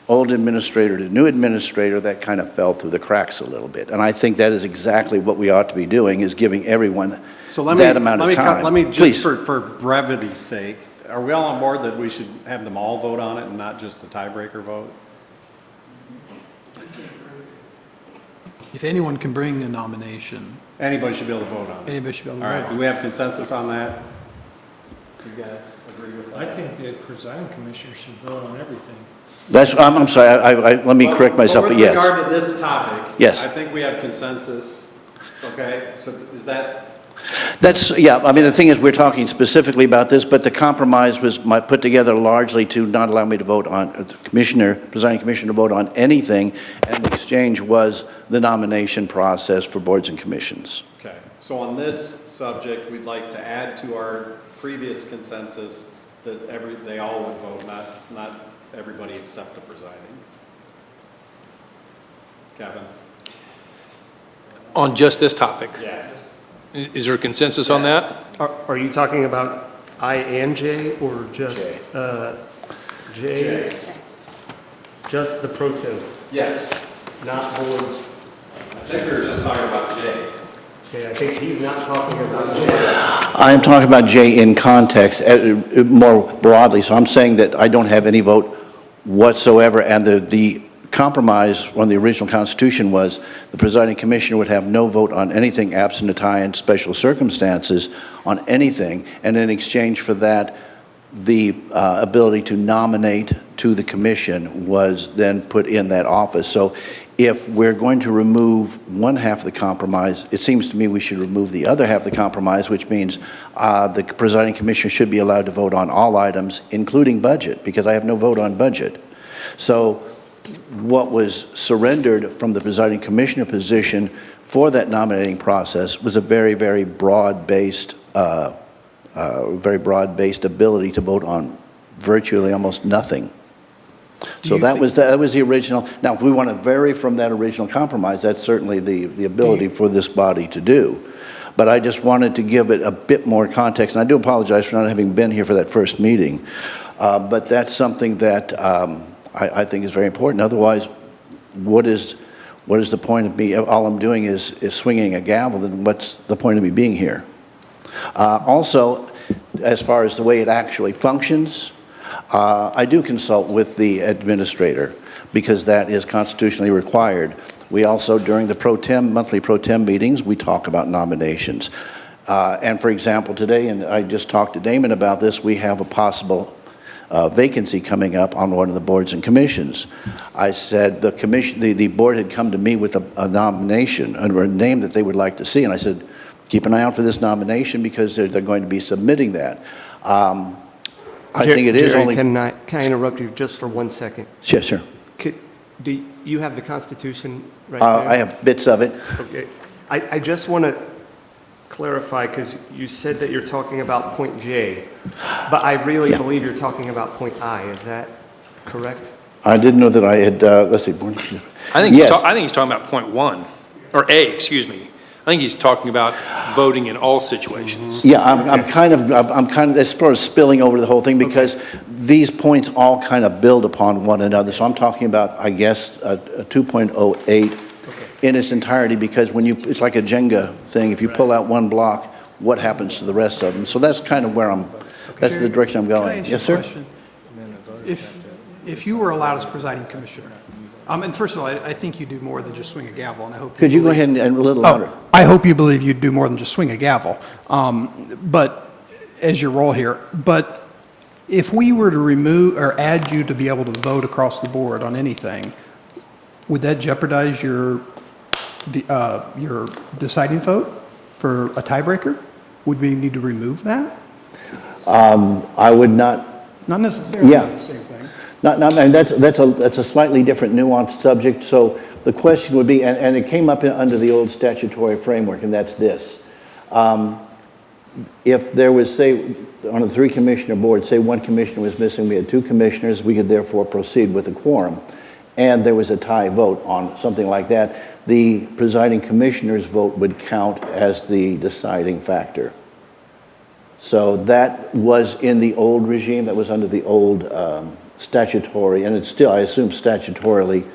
old administrator to new administrator, that kind of fell through the cracks a little bit. And I think that is exactly what we ought to be doing, is giving everyone that amount of time. Let me just, Please. for brevity's sake, are we all on board that we should have them all vote on it and not just the tiebreaker vote? If anyone can bring a nomination, Anybody should be able to vote on it. anybody should be able to All vote right, on do it. we have consensus on that? You guys agree with that? I think the presiding commissioner should vote on everything. I'm sorry, let me correct myself, but yes. With regard to this topic, Yes. I think we have consensus. Okay, so is that, Yeah, the thing is, we're talking specifically about this, but the compromise was put together largely to not allow me to vote on, presiding commissioner to vote on anything, and the exchange was the nomination process for boards and commissions. okay. So on this subject, we'd like to add to our previous consensus that they all would vote, not everybody except the presiding. Kevin? On just this topic? Yeah. Is there a consensus on that? Are you talking about I and J or just J? Just the pro tem, Yes. not boards? I think we were just talking about Jay. Okay, I think he's not talking about J. I'm talking about J in context, more broadly, so I'm saying that I don't have any vote whatsoever, and the compromise on the original Constitution was the presiding commissioner would have no vote on anything absent a tie in special circumstances on anything, and in exchange for that, the ability to nominate to the commission was then put in that office. So if we're going to remove one half of the compromise, it seems to me we should remove the other half of the compromise, which means the presiding commissioner should be allowed to vote on all items, including budget, because I have no vote on budget. So what was surrendered from the presiding commissioner position for that nominating process was a very, very broad-based ability to vote on virtually almost nothing. So that was the original. Now, if we want to vary from that original compromise, that's certainly the ability for this body to do. But I just wanted to give it a bit more context, and I do apologize for not having been here for that first meeting. But that's something that I think is very important. Otherwise, what is the point of me? All I'm doing is swinging a gavel. Then what's the point of me being here? Also, as far as the way it actually functions, I do consult with the administrator because that is constitutionally required. We also, during the monthly pro tem meetings, we talk about nominations. And for example, today, and I just talked to Damon about this, we have a possible vacancy coming up on one of the boards and commissions. I said the board had come to me with a nomination or a name that they would like to see, and I said, keep an eye out for this nomination because they're going to be submitting that. I think it is Jerry, only. Can I interrupt you just for 1 second? Yes, sure. Do you have the Constitution right there? I have bits of it. Okay. I just want to clarify, because you said that you're talking about point J, but I really believe you're talking about point I. Is that correct? I didn't know that I had, let's see. I think he's talking about point 1, or A, excuse me. I think he's talking about voting in all situations. Yeah, I'm kind of, as far as spilling over the whole thing, because these points all kind of build upon one another. So I'm talking about, I guess, a 2.08 in its entirety, because when it's like a Jenga thing. If you pull out one block, what happens to the rest of them? So that's kind of where that's the direction I'm going. Yes, sir? If you were allowed as presiding commissioner, and first of all, I think you do more than just swing a gavel, and I hope. Could you go ahead and a little louder? I hope you believe you do more than just swing a gavel, but as your role here. But if we were to remove or add you to be able to vote across the board on anything, would that jeopardize your deciding vote for a tiebreaker? Would we need to remove that? I would not. Not necessarily. Yeah. That's the same thing. And that's a slightly different nuanced subject. So the question would be, and it came up under the old statutory framework, and that's this. If there was, say, on a 3-commissioner board, say one commissioner was missing, we had 2 commissioners, we could therefore proceed with a quorum, and there was a tie vote on something like that, the presiding commissioner's vote would count as the deciding factor. So that was in the old regime, that was under the old statutory, and it's still, I assume, statutorily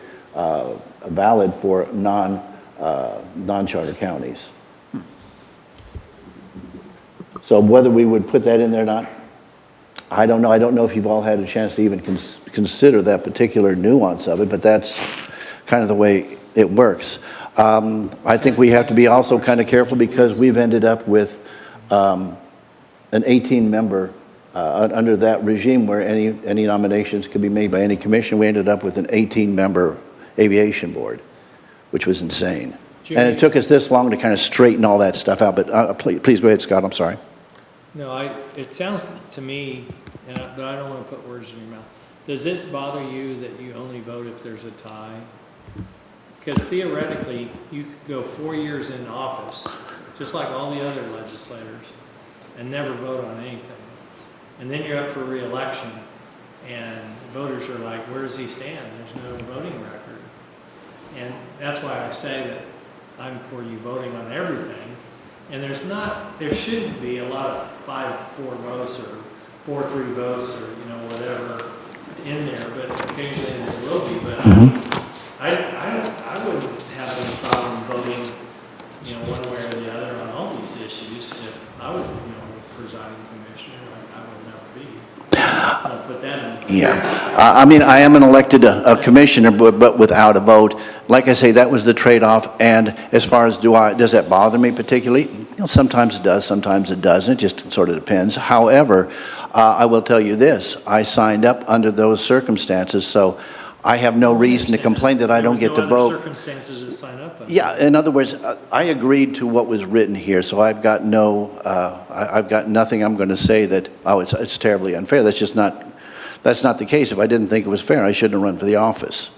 valid for non-charter counties. So whether we would put that in there or not, I don't know. I don't know if you've all had a chance to even consider that particular nuance of it, but that's kind of the way it works. I think we have to be also kind of careful because we've ended up with an 18-member under that regime where any nominations could be made by any commission. We ended up with an 18-member aviation board, which was insane. And it took us this long to kind of straighten all that stuff out. But please go ahead, Scott. I'm sorry. No, it sounds to me, but I don't want to put words in your mouth. Does it bother you that you only vote if there's a tie? Because theoretically, you could go 4 years in office, just like all the other legislators, and never vote on anything. And then you're up for re-election, and voters are like, where does he stand? There's no voting record. And that's why I say that I'm for you voting on everything, And there shouldn't be a lot of 5-4 votes or 4-3 votes or, whatever in there, but occasionally there will be. But I wouldn't have any problem voting, one way or the other on all these issues. If I was, presiding commissioner, I would never be. I'll put that in. Yeah, I mean, I am an elected commissioner, but without a vote. Like I say, that was the trade-off, and as far as does that bother me particularly? Sometimes it does, sometimes it doesn't, it just sort of depends. However, I will tell you this, I signed up under those circumstances, so I have no reason to complain that I don't get to There was no other vote. circumstances to sign up under. Yeah, in other words, I agreed to what was written here, so I've got I've got nothing I'm going to say that, it's terribly unfair. That's not the case. If I didn't think it was fair, I shouldn't have run for the office.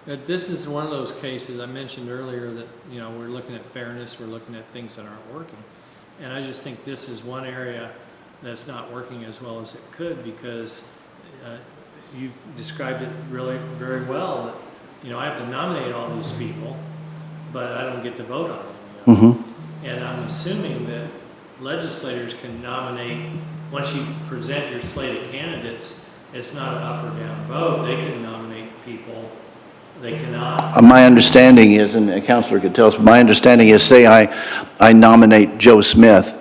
This is one of those cases I mentioned earlier that, we're looking at fairness, we're looking at things that aren't working. And I just think this is one area that's not working as well as it could because you described it really very well. That, I have to nominate all these people, but I don't get to vote on any of them. And I'm assuming that legislators can nominate, once you present your slate of candidates, it's not an up or down vote. They can nominate people. They cannot. My understanding is, and a counselor could tell us, my understanding is, say I nominate Joe Smith,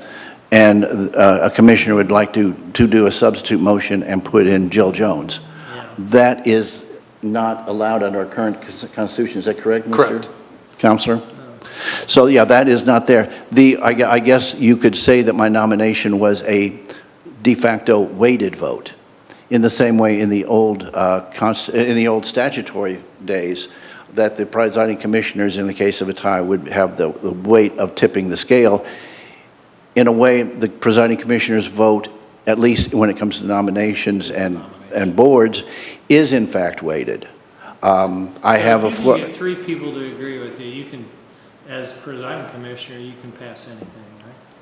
and a commissioner would like to do a substitute motion and put in Jill Jones. Yeah. That is not allowed under our current Constitution. Is that correct, Mr. Correct. Counselor? So, yeah, that is not there. I guess you could say that my nomination was a de facto weighted vote. In the same way in the old statutory days, that the presiding commissioners, in the case of a tie, would have the weight of tipping the scale. In a way, the presiding commissioners vote, at least when it comes to nominations and boards, is in fact weighted. I have If you can get 3 people to agree with you, you can, as presiding commissioner, you can pass anything,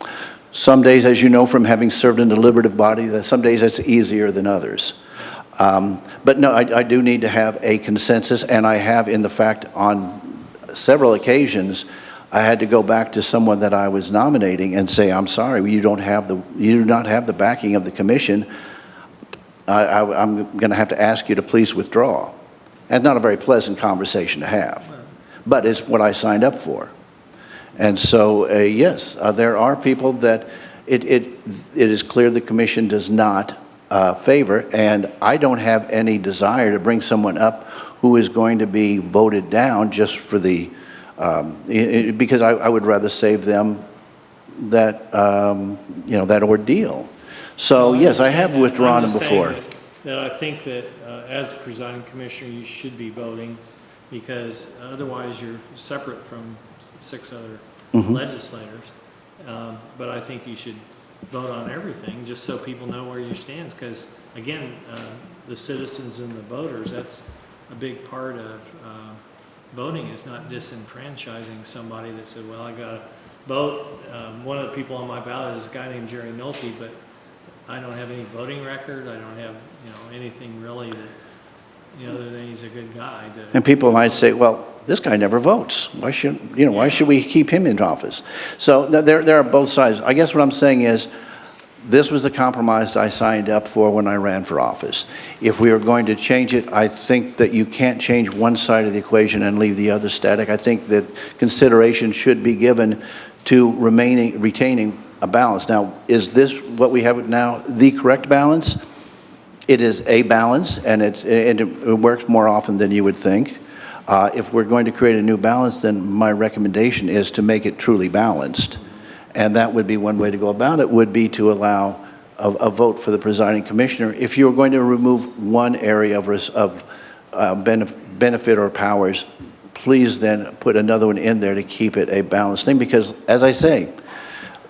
right? Some days, as you know from having served in the deliberative body, that some days that's easier than others. But no, I do need to have a consensus, and I have, in the fact, on several occasions, I had to go back to someone that I was nominating and say, I'm sorry, you do not have the backing of the commission. I'm going to have to ask you to please withdraw. And not a very pleasant conversation to have, but it's what I signed up for. And so, yes, there are people that it is clear the commission does not favor, and I don't have any desire to bring someone up who is going to be voted down just for the, because I would rather save them that, that ordeal. So, Well, yes, I have understand that. withdrawn I'm just saying before. that I think that as a presiding commissioner, you should be voting because otherwise you're separate from 6 other legislators. But I think you should vote on everything just so people know where you stand. Because again, the citizens and the voters, that's a big part of voting, is not disenfranchising somebody that said, well, I got to vote. One of the people on my ballot is a guy named Jerry Nolte, but I don't have any voting record. I don't have, anything really that, other than he's a good guy. And people might say, well, this guy never votes. Why should we keep him in office? So there are both sides. I guess what I'm saying is, this was the compromise I signed up for when I ran for office. If we are going to change it, I think that you can't change one side of the equation and leave the other static. I think that consideration should be given to retaining a balance. Now, is this what we have now, the correct balance? It is a balance, and it works more often than you would think. If we're going to create a new balance, then my recommendation is to make it truly balanced. And that would be one way to go about it, would be to allow a vote for the presiding commissioner. If you're going to remove one area of benefit or powers, please then put another one in there to keep it a balanced thing. Because, as I say,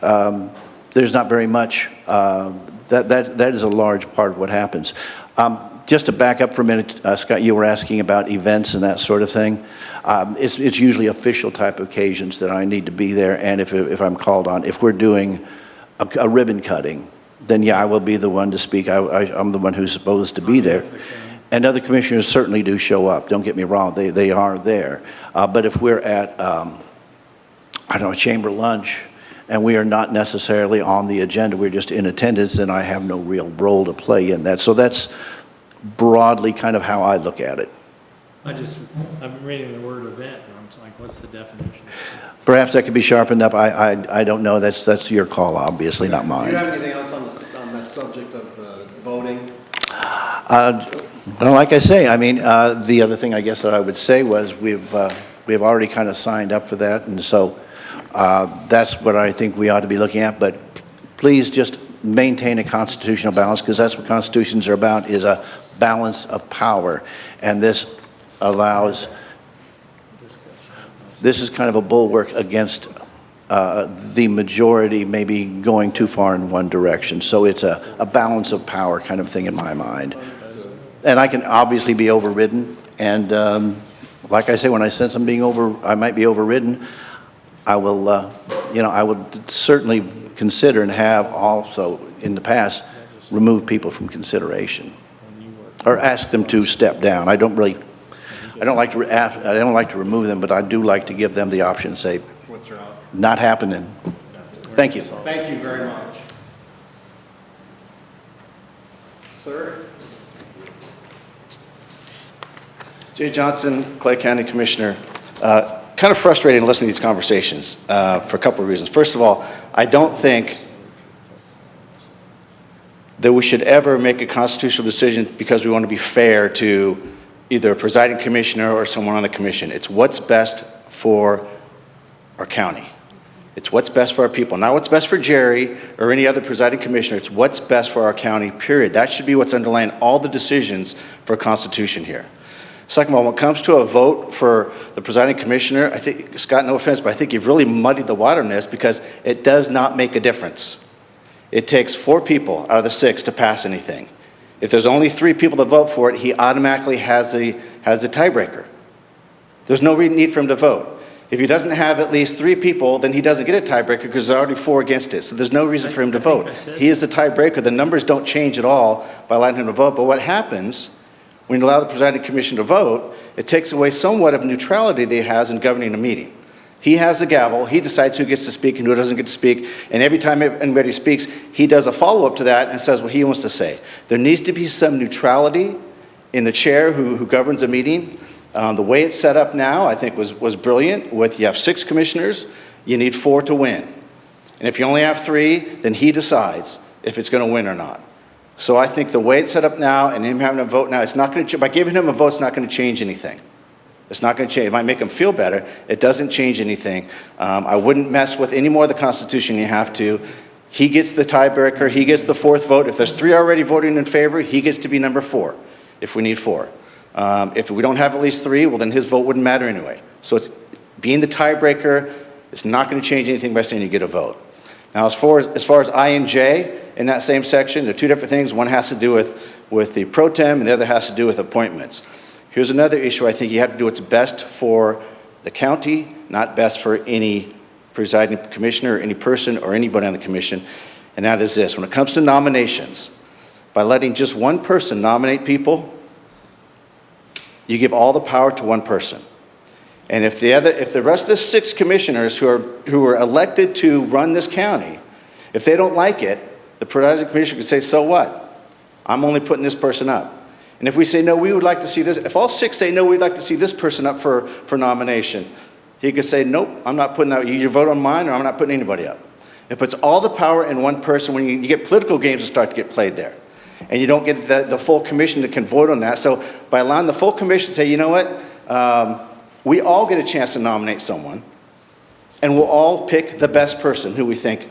there's not very much, that is a large part of what happens. Just to back up for a minute, Scott, you were asking about events and that sort of thing. It's usually official type occasions that I need to be there, and if I'm called on. If we're doing a ribbon cutting, then yeah, I will be the one to speak. I'm the one who's supposed to be there. And other commissioners certainly do show up, don't get me wrong, they are there. But if we're at, I don't know, a chamber lunch, and we are not necessarily on the agenda, we're just in attendance, and I have no real role to play in that. So that's broadly kind of how I look at it. I've been reading the word event, and I'm like, what's the definition? Perhaps that could be sharpened up. I don't know. That's your call, obviously, not Do mine. you have anything else on that subject of voting? Well, like I say, I mean, the other thing I guess that I would say was we've already kind of signed up for that, and so that's what I think we ought to be looking at. But please just maintain a constitutional balance, because that's what constitutions are about, is a balance of power. And this allows, this is kind of a bulwark against the majority maybe going too far in one direction. So it's a balance of power kind of thing in my mind. And I can obviously be overridden, and like I say, when I sense I might be overridden, I will, I would certainly consider and have also in the past removed people from consideration or ask them to step down. I don't like to remove them, but I do like to give them the option and say, not happening. Thank you. Thank you very much. Sir? Jay Johnson, Clay County Commissioner. Kind of frustrating listening to these conversations for a couple of reasons. First of all, I don't think that we should ever make a constitutional decision because we want to be fair to either a presiding commissioner or someone on the commission. It's what's best for our county. It's what's best for our people, not what's best for Jerry or any other presiding commissioner. It's what's best for our county, period. That should be what's underlying all the decisions for a constitution here. Second of all, when it comes to a vote for the presiding commissioner, I think, Scott, no offense, but I think you've really muddied the water in this, because it does not make a difference. It takes 4 people out of the 6 to pass anything. If there's only 3 people to vote for it, he automatically has the tiebreaker. There's no need for him to vote. If he doesn't have at least 3 people, then he doesn't get a tiebreaker because there's already 4 against it. So there's no reason for him to vote. He is the tiebreaker. The numbers don't change at all by allowing him to vote. But what happens when you allow the presiding commission to vote, it takes away somewhat of neutrality that he has in governing a meeting. He has the gavel. He decides who gets to speak and who doesn't get to speak. And every time anybody speaks, he does a follow-up to that and says what he wants to say. There needs to be some neutrality in the chair who governs a meeting. The way it's set up now, I think, was brilliant. You have 6 commissioners, you need 4 to win. And if you only have 3, then he decides if it's going to win or not. So I think the way it's set up now and him having a vote now, it's not going to, by giving him a vote, it's not going to change anything. It's not going to change. It might make him feel better. It doesn't change anything. I wouldn't mess with any more of the Constitution. You have to. He gets the tiebreaker. He gets the 4th vote. If there's 3 already voting in favor, he gets to be number 4 if we need 4. If we don't have at least 3, well, then his vote wouldn't matter anyway. So it's, being the tiebreaker, it's not going to change anything by saying you get a vote. Now, as far as I and J in that same section, they're 2 different things. One has to do with the pro tem, and the other has to do with appointments. Here's another issue. I think you have to do what's best for the county, not best for any presiding commissioner, or any person, or anybody on the commission, and that is this. When it comes to nominations, by letting just one person nominate people, you give all the power to one person. And if the rest of the 6 commissioners who are elected to run this county, if they don't like it, the presiding commissioner could say, so what? I'm only putting this person up. And if we say, no, we would like to see this, if all 6 say, no, we'd like to see this person up for nomination, he could say, nope, I'm not putting that, you vote on mine, or I'm not putting anybody up. It puts all the power in one person. When you get political games that start to get played there. And you don't get the full commission that can vote on that. So by allowing the full commission to say, you know what, we all get a chance to nominate someone, and we'll all pick the best person who we think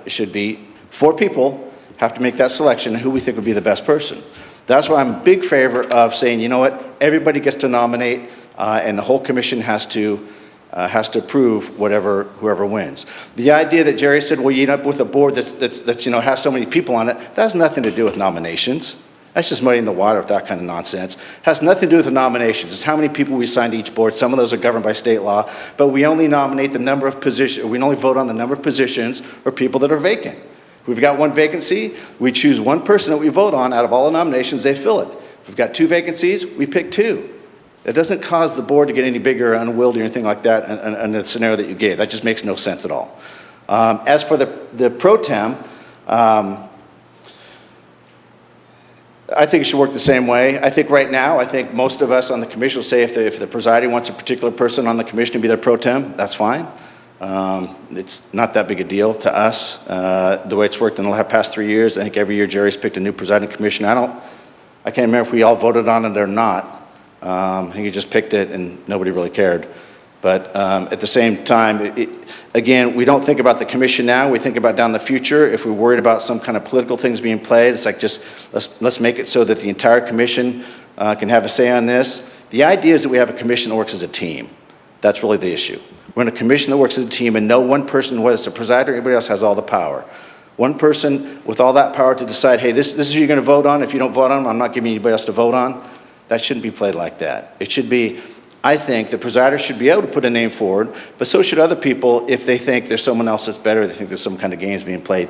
should be. 4 people have to make that selection who we think would be the best person. That's why I'm a big favor of saying, you know what, everybody gets to nominate, and the whole commission has to approve whoever wins. The idea that Jerry said, well, you end up with a board that's has so many people on it, that has nothing to do with nominations. That's just muddying the water with that kind of nonsense. It has nothing to do with the nominations. It's how many people we assign to each board. Some of those are governed by state law, but we only nominate the number of positions, we only vote on the number of positions or people that are vacant. If we've got 1 vacancy, we choose 1 person that we vote on out of all the nominations, they fill it. If we've got 2 vacancies, we pick 2. It doesn't cause the board to get any bigger or unwieldy or anything like that in the scenario that you gave. That just makes no sense at all. As for the pro tem, I think it should work the same way. I think right now, I think most of us on the commission will say if the presiding wants a particular person on the commission to be their pro tem, that's fine. It's not that big a deal to us. The way it's worked in the past 3 years, I think every year Jerry's picked a new presiding commissioner. I can't remember if we all voted on it or not. I think he just picked it and nobody really cared. But at the same time, again, we don't think about the commission now, we think about down the future. If we're worried about some kind of political things being played, it's like just, let's make it so that the entire commission can have a say on this. The idea is that we have a commission that works as a team. That's really the issue. We're in a commission that works as a team, and no one person, whether it's the presider or anybody else, has all the power. One person with all that power to decide, hey, this is who you're going to vote on. If you don't vote on them, I'm not giving anybody else to vote on. That shouldn't be played like that. It should be, I think the presider should be able to put a name forward, but so should other people if they think there's someone else that's better, they think there's some kind of games being played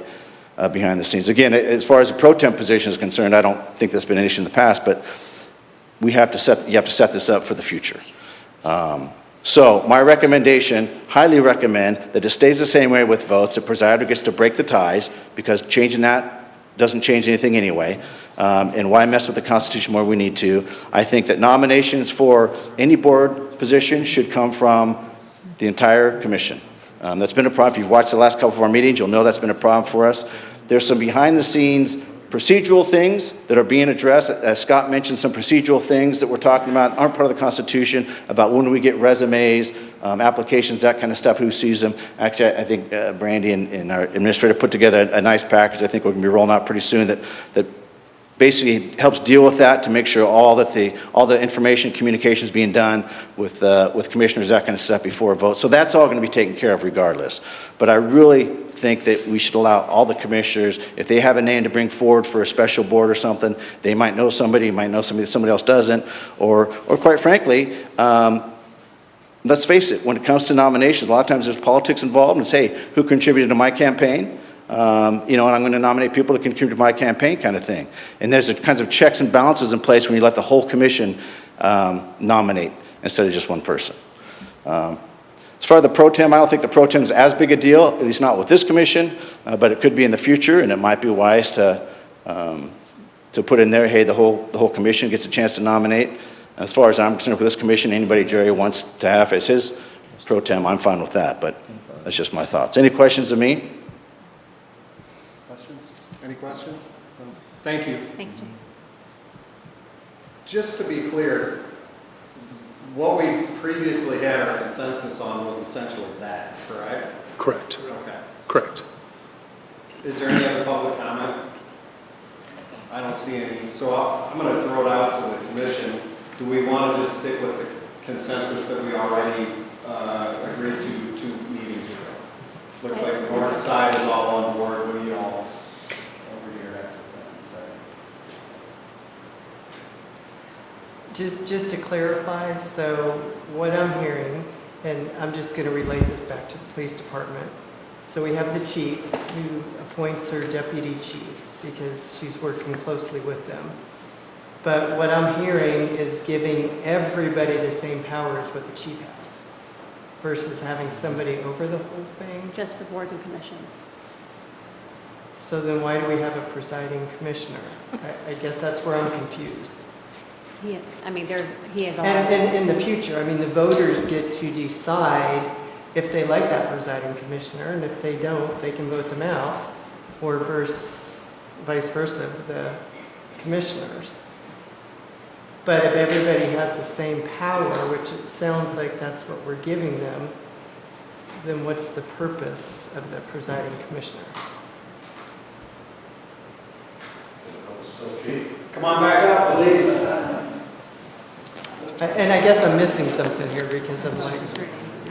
behind the scenes. Again, as far as the pro temp position is concerned, I don't think that's been an issue in the past, but you have to set this up for the future. So my recommendation, highly recommend that it stays the same way with votes. The presider gets to break the ties, because changing that doesn't change anything anyway. And why mess with the Constitution more than we need to? I think that nominations for any board position should come from the entire commission. That's been a problem. If you've watched the last couple of our meetings, you'll know that's been a problem for us. There's some behind-the-scenes procedural things that are being addressed. As Scott mentioned, some procedural things that we're talking about aren't part of the Constitution, about when we get resumes, applications, that kind of stuff, who sees them. Actually, I think Brandy and our administrator put together a nice package I think we're going to be rolling out pretty soon that basically helps deal with that, to make sure all the information, communication is being done with commissioners, that kind of stuff before a vote. So that's all going to be taken care of regardless. But I really think that we should allow all the commissioners, if they have a name to bring forward for a special board or something, they might know somebody, might know somebody that somebody else doesn't, or quite frankly, let's face it, when it comes to nominations, a lot of times there's politics involved, and say, who contributed to my campaign? And I'm going to nominate people to contribute to my campaign, kind of thing. And there's kinds of checks and balances in place when you let the whole commission nominate instead of just one person. As far as the pro tem, I don't think the pro tem is as big a deal, at least not with this commission, but it could be in the future, and it might be wise to put in there, hey, the whole commission gets a chance to nominate. As far as I'm concerned with this commission, anybody Jerry wants to have as his pro tem, I'm fine with that, but that's just my thoughts. Any questions of me? Questions? Any questions? Thank you. Thank you. Just to be clear, what we previously had our consensus on was essentially that, correct? Correct. Okay. Correct. Is there any other public comment? I don't see any, so I'm going to throw it out to the commission. Do we want to just stick with the consensus that we already agreed to 2 meetings ago? Looks like the north side is all on board. What do you all over here have to say? Just to clarify, so what I'm hearing, and I'm just going to relate this back to the police department. So we have the chief who appoints her deputy chiefs because she's working closely with them. But what I'm hearing is giving everybody the same power as what the chief has versus having somebody over the whole thing. Just for boards and commissions. So then why do we have a presiding commissioner? I guess that's where I'm confused. He has all. And in the future, I mean, the voters get to decide if they like that presiding commissioner, and if they don't, they can vote them out, or vice versa, the commissioners. But if everybody has the same power, which it sounds like that's what we're giving them, then what's the purpose of the presiding commissioner? Come on back up, please. And I guess I'm missing something here because I'm like,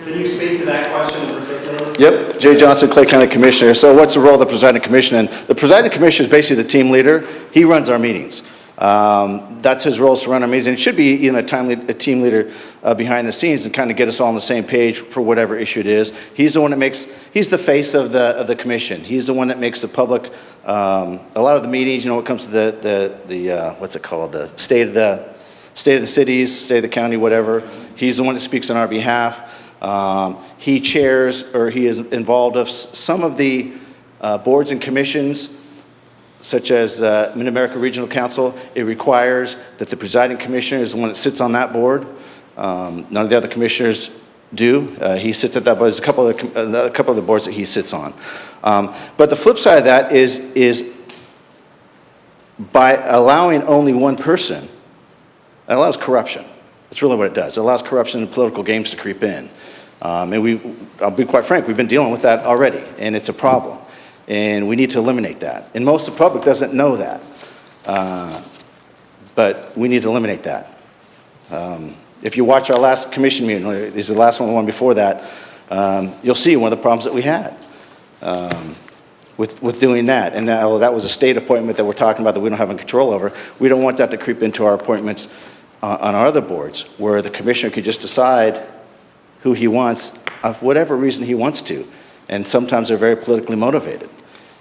Can you speak to that question in particular? Yep, Jay Johnson, Clay County Commissioner. So what's the role of the presiding commissioner? And the presiding commissioner is basically the team leader. He runs our meetings. That's his role, is to run our meetings. And it should be a team leader behind the scenes and kind of get us all on the same page for whatever issue it is. He's the one that he's the face of the commission. He's the one that makes the public, a lot of the meetings, when it comes to the what's it called? The state of the cities, state of the county, whatever. He's the one that speaks on our behalf. He chairs, or he is involved of some of the boards and commissions, such as Mid-America Regional Council. It requires that the presiding commissioner is the one that sits on that board. None of the other commissioners do. He sits at that board. There's a couple of the boards that he sits on. But the flip side of that is by allowing only one person, it allows corruption. That's really what it does. It allows corruption and political games to creep in. And I'll be quite frank, we've been dealing with that already, and it's a problem. And we need to eliminate that. And most of the public doesn't know that. But we need to eliminate that. If you watch our last commission meeting, this is the last one, the one before that, you'll see one of the problems that we had with doing that. And that was a state appointment that we're talking about that we don't have control over. We don't want that to creep into our appointments on our other boards, where the commissioner could just decide who he wants, of whatever reason he wants to. And sometimes they're very politically motivated.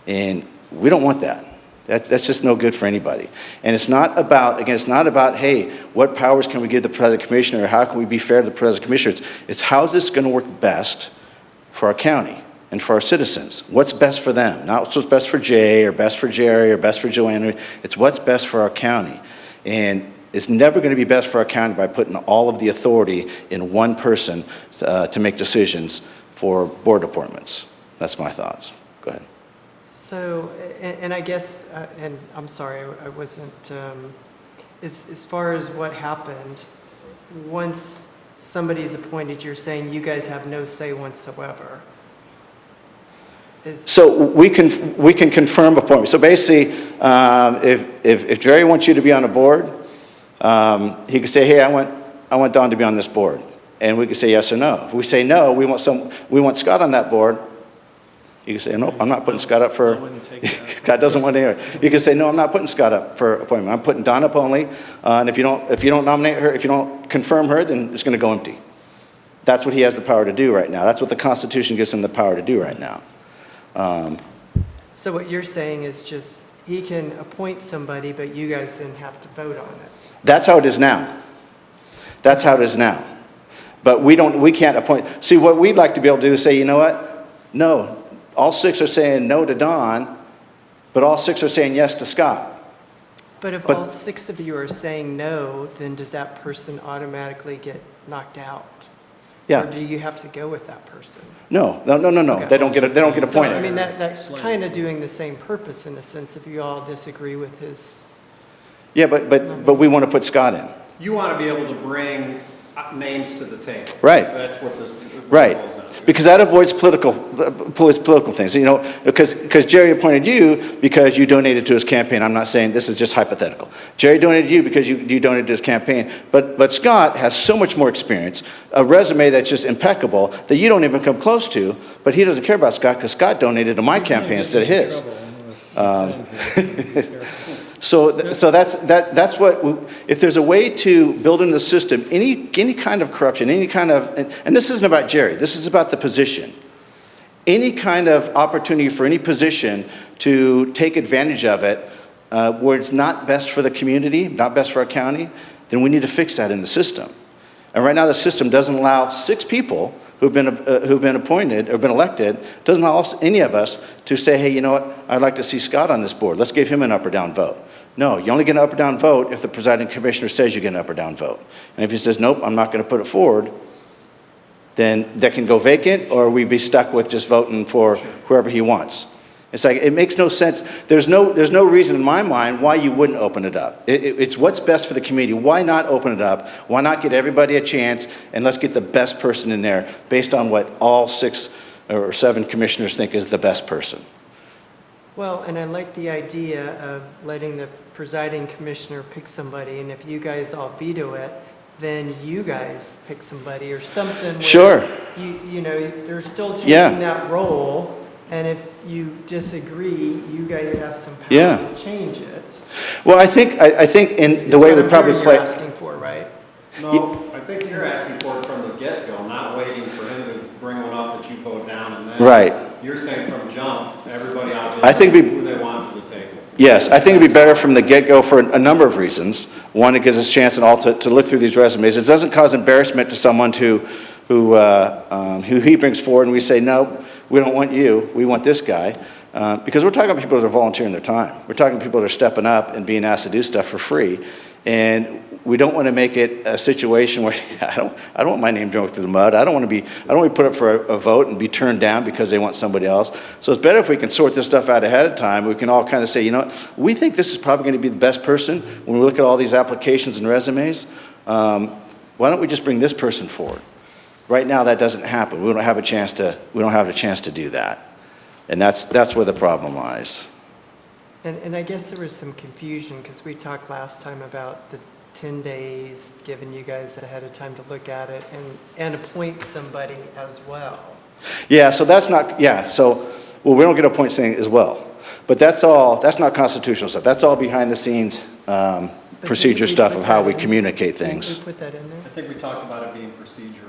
And we don't want that. That's just no good for anybody. And it's not about, again, it's not about, hey, what powers can we give the president commissioner, or how can we be fair to the president commissioner? It's how is this going to work best for our county and for our citizens? What's best for them? Not what's best for Jay, or best for Jerry, or best for Joanna. It's what's best for our county. And it's never going to be best for our county by putting all of the authority in one person to make decisions for board appointments. That's my thoughts. Go ahead. So, and I guess, and I'm sorry, I wasn't, as far as what happened, once somebody's appointed, you're saying you guys have no say whatsoever. So we can confirm appointments. So basically, if Jerry wants you to be on a board, he could say, hey, I want Don to be on this board. And we could say yes or no. If we say no, we want Scott on that board, you can say, nope, I'm not putting Scott up for, Scott doesn't want to hear it. You can say, no, I'm not putting Scott up for appointment. I'm putting Don up only. And if you don't nominate her, if you don't confirm her, then it's going to go empty. That's what he has the power to do right now. That's what the Constitution gives him the power to do right now. So what you're saying is just, he can appoint somebody, but you guys then have to vote on it. That's how it is now. That's how it is now. But we can't appoint. See, what we'd like to be able to do is say, you know what? No, all 6 are saying no to Don, but all 6 are saying yes to Scott. But if all 6 of you are saying no, then does that person automatically get knocked out? Yeah. Or do you have to go with that person? No. Okay. They don't get appointed. So, I mean, that's kind of doing the same purpose in a sense if you all disagree with his. Yeah, but we want to put Scott in. You want to be able to bring names to the table. Right. That's what this. Right. Because that avoids political things, you know, because Jerry appointed you because you donated to his campaign. I'm not saying, this is just hypothetical. Jerry donated you because you donated to his campaign. But Scott has so much more experience, a resume that's just impeccable that you don't even come close to, but he doesn't care about Scott because Scott donated to my campaign instead of his. So that's what, if there's a way to build into the system, any kind of corruption, any kind of, and this isn't about Jerry, this is about the position. Any kind of opportunity for any position to take advantage of it where it's not best for the community, not best for our county, then we need to fix that in the system. And right now the system doesn't allow 6 people who've been appointed or been elected, doesn't allow any of us to say, hey, you know what, I'd like to see Scott on this board. Let's give him an up or down vote. No, you only get an up or down vote if the presiding commissioner says you get an up or down vote. And if he says, nope, I'm not going to put it forward, then that can go vacant, or we'd be stuck with just voting for whoever he wants. It's like, it makes no sense. There's no reason in my mind why you wouldn't open it up. It's what's best for the community. Why not open it up? Why not give everybody a chance, and let's get the best person in there based on what all 6 or 7 commissioners think is the best person. Well, and I like the idea of letting the presiding commissioner pick somebody, and if you guys all veto it, then you guys pick somebody or something. Where Sure. You know, they're still taking Yeah. that role, and if you disagree, you guys have some power Yeah. to change it. Well, I think in Is the way what we I'm probably hearing play. You're asking for, right? No, I think you're asking for it from the get-go, not waiting for him to bring one up that you vote down and then. Right. You're saying from jump, everybody out there. I think who they want to the table. Yes, I think it'd be better from the get-go for a number of reasons. One, it gives us a chance and all to look through these resumes. It doesn't cause embarrassment to someone to who he brings forward, and we say, no, we don't want you, we want this guy. Because we're talking about people that are volunteering their time. We're talking about people that are stepping up and being asked to do stuff for free. And we don't want to make it a situation where I don't want my name dragged through the mud. I don't want to put up for a vote and be turned down because they want somebody else. So it's better if we can sort this stuff out ahead of time. We can all kind of say, you know what, we think this is probably going to be the best person when we look at all these applications and resumes. Why don't we just bring this person forward? Right now, that doesn't happen. We don't have a chance to do that. And that's where the problem lies. And I guess there was some confusion because we talked last time about the 10 days, giving you guys ahead of time to look at it and appoint somebody as well. Yeah, so that's not, well, we don't get a point saying as well. But that's not constitutional stuff. That's all behind the scenes procedure stuff of how we communicate things. Did we put that in there? I think we talked about it being procedural.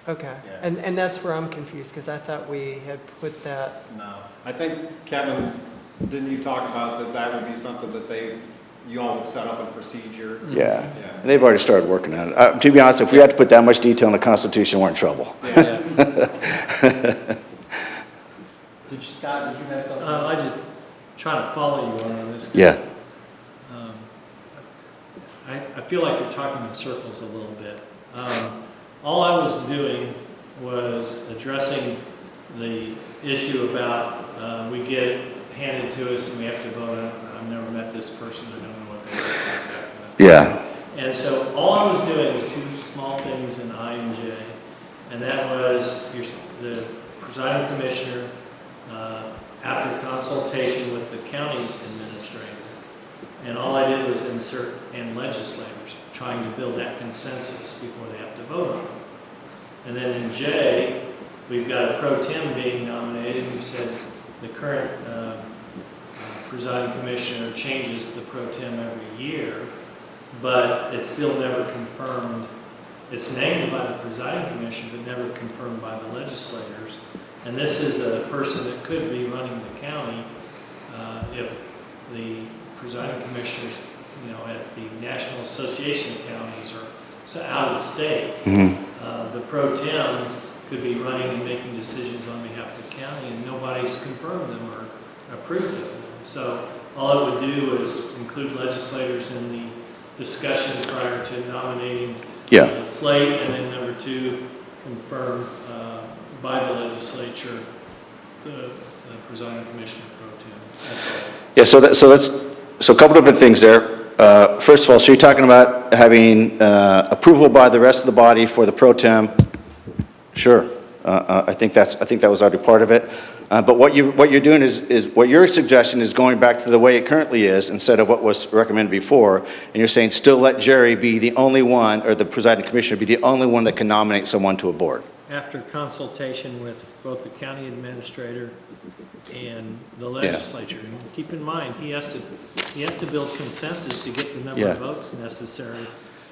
Okay. Yeah. And that's where I'm confused because I thought we had put that. No. I think, Kevin, didn't you talk about that would be something that you all would set up a procedure? Yeah. And they've already started working on it. To be honest, if we had to put that much detail in the Constitution, we're in trouble. Yeah. Scott, did you have something? I just try to follow you on this. Yeah. I feel like you're talking in circles a little bit. All I was doing was addressing the issue about we get it handed to us and we have to vote on it. I've never met this person, I don't know what they look like. Yeah. And so all I was doing was two small things in I and J, and that was the presiding commissioner, after consultation with the county administrator, and all I did was insert "and legislators," trying to build that consensus before they have to vote on it. And then in J, we've got a pro tem being nominated. We said the current presiding commissioner changes the pro tem every year, but it's still never confirmed. It's named by the presiding commission, but never confirmed by the legislators. And this is a person that could be running the county if the presiding commissioners, at the National Association of Counties are out of the state. The pro tem could be running and making decisions on behalf of the county, and nobody's confirmed them or approved them. So all it would do is include legislators in the discussion prior to nominating the slate, and then number two, confirm by the legislature the presiding commissioner pro tem. That's all. Yeah, so a couple different things there. First of all, so you're talking about having approval by the rest of the body for the pro tem. Sure, I think that was already part of it. But what you're doing is what your suggestion is going back to the way it currently is instead of what was recommended before. And you're saying still let Jerry be the only one, or the presiding commissioner be the only one that can nominate someone to a board. After consultation with both the county administrator and the legislature. And keep in mind, he has to build consensus to get the number of votes necessary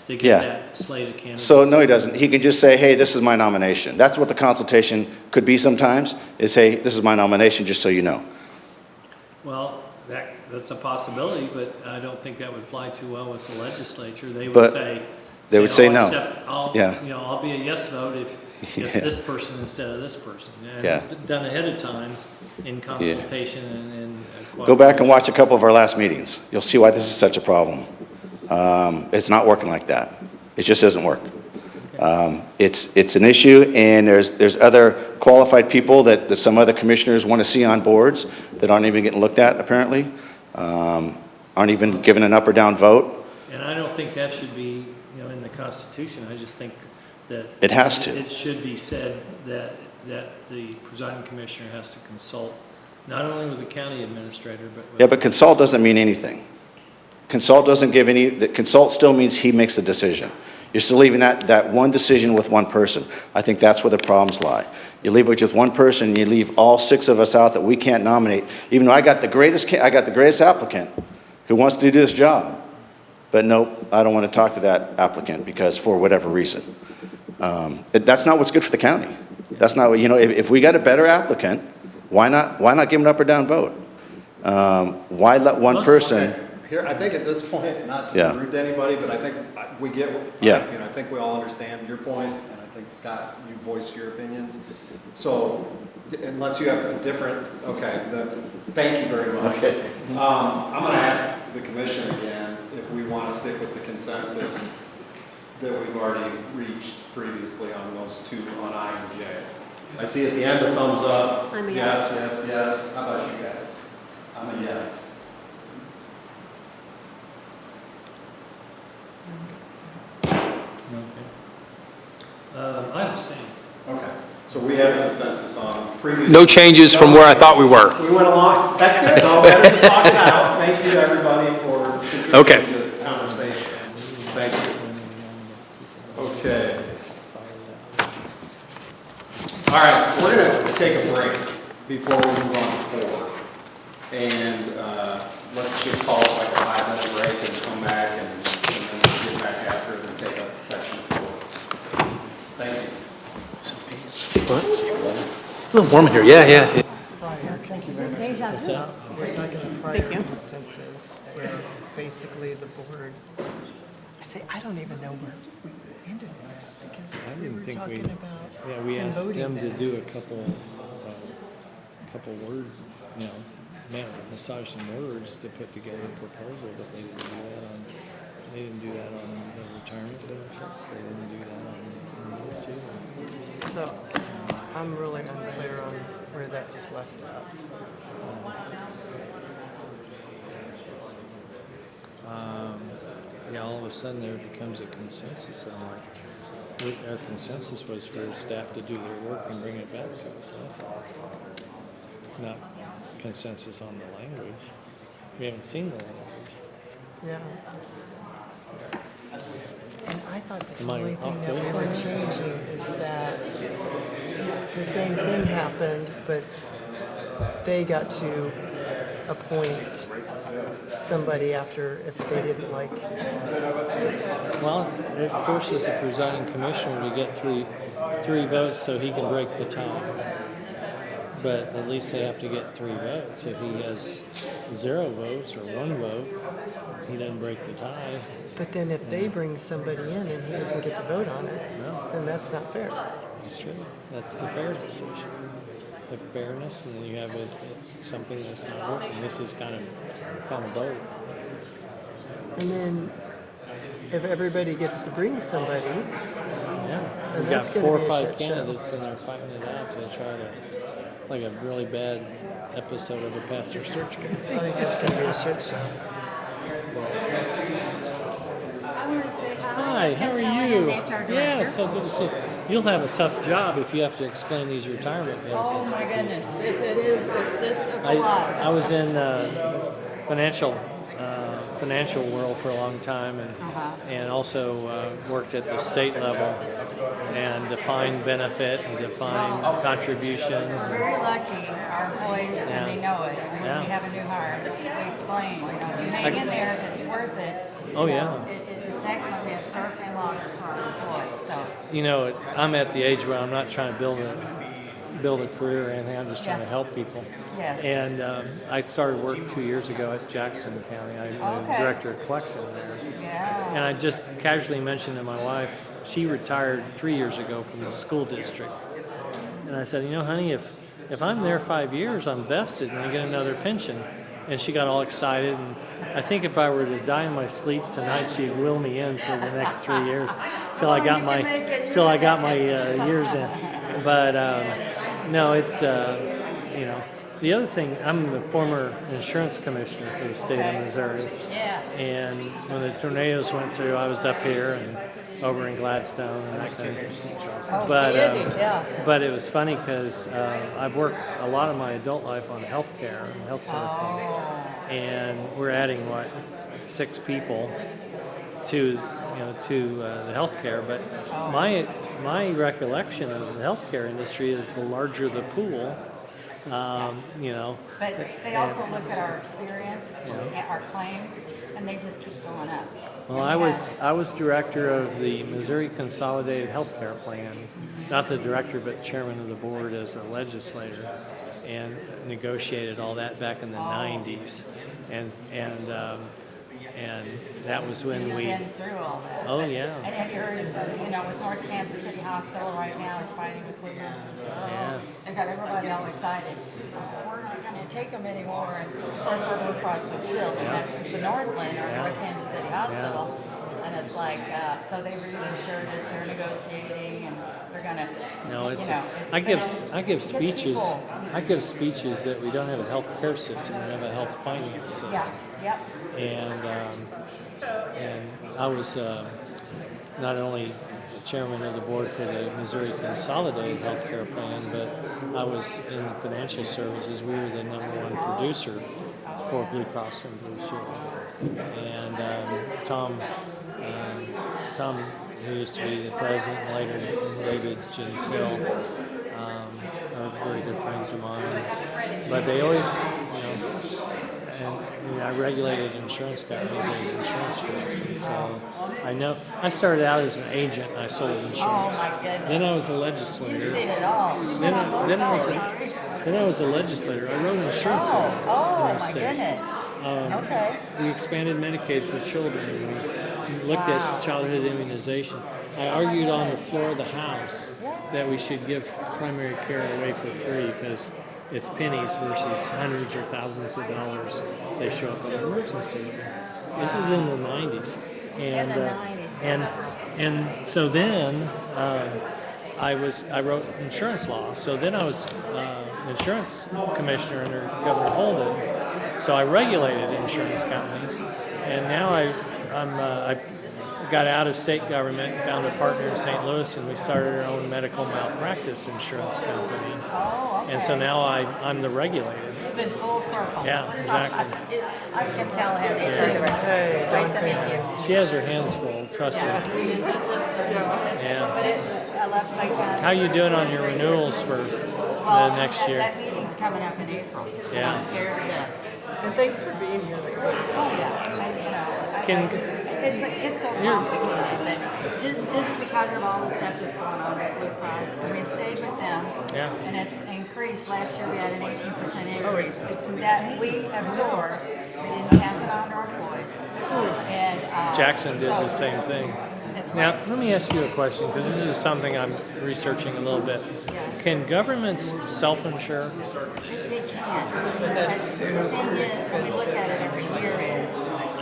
to get that slate of candidates. So no, he doesn't. He can just say, hey, this is my nomination. That's what the consultation could be sometimes, is, hey, this is my nomination, just so you know. Well, that's a possibility, but I don't think that would fly too well with the legislature. They would say no. I'll be a yes vote if this person instead of this person. And done ahead of time in consultation and Go back and watch a couple of our last meetings. You'll see why this is such a problem. It's not working like that. It just doesn't work. It's an issue, and there's other qualified people that some other commissioners want to see on boards that aren't even getting looked at, apparently, aren't even given an up or down vote. And I don't think that should be, in the Constitution. I just think that it has to. It should be said that the presiding commissioner has to consult not only with the county administrator, but with but consult doesn't mean anything. Consult doesn't give consult still means he makes the decision. You're still leaving that one decision with one person. I think that's where the problems lie. You leave it with one person, and you leave all six of us out that we can't nominate, even though I got the greatest applicant who wants to do this job. But nope, I don't want to talk to that applicant because for whatever reason. That's not what's good for the county. That's not what, if we got a better applicant, why not give an up or down vote? Why let one person? Okay. Here, I think at this point, not to be rude to anybody, but I think we get, I think we all understand your points, and I think, Scott, you voiced your opinions. So unless you have a different, okay, thank you very much. Okay. I'm going to ask the commission again if we want to stick with the consensus that we've already reached previously on those two, on I and J. I see at the end a thumbs up. I'm a Yes, yes, yes. How about you guys? I'm a yes. I abstain. Okay. So we have a consensus on previous. No changes from where I thought we were. We went along, that's good, though, we talked it out. Thank you to everybody for Okay. contributing to the conversation. Thank you. Okay. All right, we're gonna take a break before we move on to 4. And let's just call it like a 5-minute break and come back and then we'll get back after it and take up section 4. Thank you. What? A little warm in here, yeah. We're talking prior consensus, where basically the board, I say, I don't even know where we ended at, because we were talking about Yeah, we asked voting them to that. do a couple words, massage some words to put together a proposal, but they didn't do that on the retirement benefits, they didn't do that on this either. So I'm really unclear on where that is left at. Yeah, all of a sudden there becomes a consensus, and our consensus was for the staff to do their work and bring it back to us, I thought. Not consensus on the language. We haven't seen the language. Yeah. And I thought the Am I only off thing that we base on were that? changing is that the same thing happened, but they got to appoint somebody after if they didn't like. Well, it forces the presiding commissioner to get three votes so he can break the tie. But at least they have to get 3 votes. If he has 0 votes or 1 vote, he doesn't break the tie. But then if they bring somebody in and he doesn't get to vote on it, then that's not fair. That's true. That's the fair decision. The fairness, and then you have something that's not working. This is kind of both. And then if everybody gets to bring somebody, Yeah. And We've got that's gonna 4 or be a 5 shit show. candidates and they're fighting it out to try to, like a really bad episode of a pastor search guide. I think that's going to be a shit show. Hi, how are you? Yeah, so good to see you. You'll have a tough job if you have to explain these retirement benefits. Oh my goodness, it's a I lot. was in financial world for a long time, and also worked at the state level and defined benefit and defined contributions. Very lucky, our employees, and they know it. Every time we Yeah. have a new hire, we explain, if you hang in there, it's worth it. Oh, You yeah. know, it's excellent, we have surfing lockers for our employees, so. You know, I'm at the age where I'm not trying to build a career or anything. I'm just trying to help people. Yes. And I started work 2 years ago at Jackson County. I'm the Okay. director of collection there. Yeah. And I just casually mentioned to my wife, she retired 3 years ago from the school district. And I said, you know, honey, if I'm there 5 years, I'm vested and I get another pension. And she got all excited. And I think if I were to die in my sleep tonight, she'd will me in for the next 3 years till I got my years in. But no, it's you know. The other thing, I'm the former insurance commissioner for the state of Missouri. Yeah. And when the tornadoes went through, I was up here and over in Gladstone and that kind of thing. Oh, But, kidding, yeah. but it was funny because I've worked a lot of my adult life on healthcare and healthcare reform. And we're adding, 6 people to the healthcare. But my recollection of the healthcare industry is the larger the pool, you know. But they also look at our experience, at our claims, and they just keep going up. Well, I was director of the Missouri Consolidated Healthcare Plan, not the director, but chairman of the board as a legislator, and negotiated all that back in the 90s. And And that was when You've we, been through all that. oh, yeah. And have you heard of, with North Kansas City Hospital right now is fighting with Woodruff? Yeah. They've got everybody all excited. We're not gonna take them anymore. And of course, we're Blue Cross Blue Shield, and that's the Northland or North Kansas City Hospital. And it's like, so they've reassured us they're negotiating and they're gonna, No, it's, you know. I give Gets speeches, people. I give speeches that we don't have a health care system, we have a health finance system. Yeah, yep. And I was not only chairman of the board for the Missouri Consolidated Healthcare Plan, but I was in financial services. We were the #1 producer for Blue Cross and Blue Shield. And Tom, who used to be the president, and later David Gentile, are very good friends of mine. But they always, and I regulated insurance companies as insurance director. So I know, I started out as an agent, and I sold insurance. Oh, my goodness. Then I was a You've legislator. seen it all. Then I was a legislator. I wrote insurance law Oh, in my the state. goodness. Okay. We expanded Medicaid for children. We looked at childhood immunization. I argued on the floor of the House that we should give primary care away for free because it's pennies versus hundreds or thousands of dollars if they show up in an emergency room. This is in the 90s. And, In the 90s. and so then I wrote insurance law. So then I was insurance commissioner under Governor Holden. So I regulated insurance companies, and now I got out of state government, found a partner in St. Louis, and we started our own medical malpractice insurance company. Oh, okay. And so now I'm the regulator. You've been full circle. Yeah, exactly. I'm Kim Callahan, the attorney director. Nice to meet you. She has her hands full, trust me. Yeah. But I left my county. How you doing on your renewals for the next year? That meeting's coming up in April. And Yeah. I'm scared to death. And thanks for being here, Nicole. Oh, yeah. It's so complicated, but just because of all the stuff that's going on with Blue Cross, and we've stayed with them, and it's increased. Last year we had an 18% increase that we absorbed. We didn't pass it on to our employees. And Jackson did so the same thing. It's Now, like, let me ask you a question, because this is something I'm researching a little bit. Can governments self-insure? they can't. But the thing is, when we look at it every year is,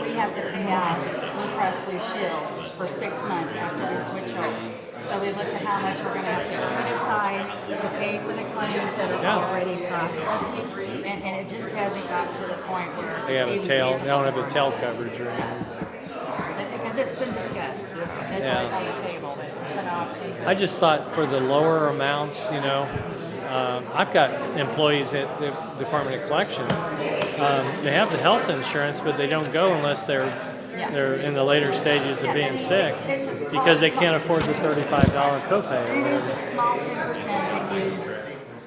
we have to pay out Blue Cross Blue Shield for 6 months after we switch over. So we look at how much we're gonna have to put aside to pay for the claims that are already processing. And it just hasn't got to the point where They have it's a even tail, they feasible. don't have a tail coverage or anything. Because it's been discussed. And it's always on the table, but it's an option. I just thought for the lower amounts, I've got employees at the Department of Collection. They have the health insurance, but they don't go unless they're in the later stages of being sick because they can't afford the $35 copay. There's a small 10%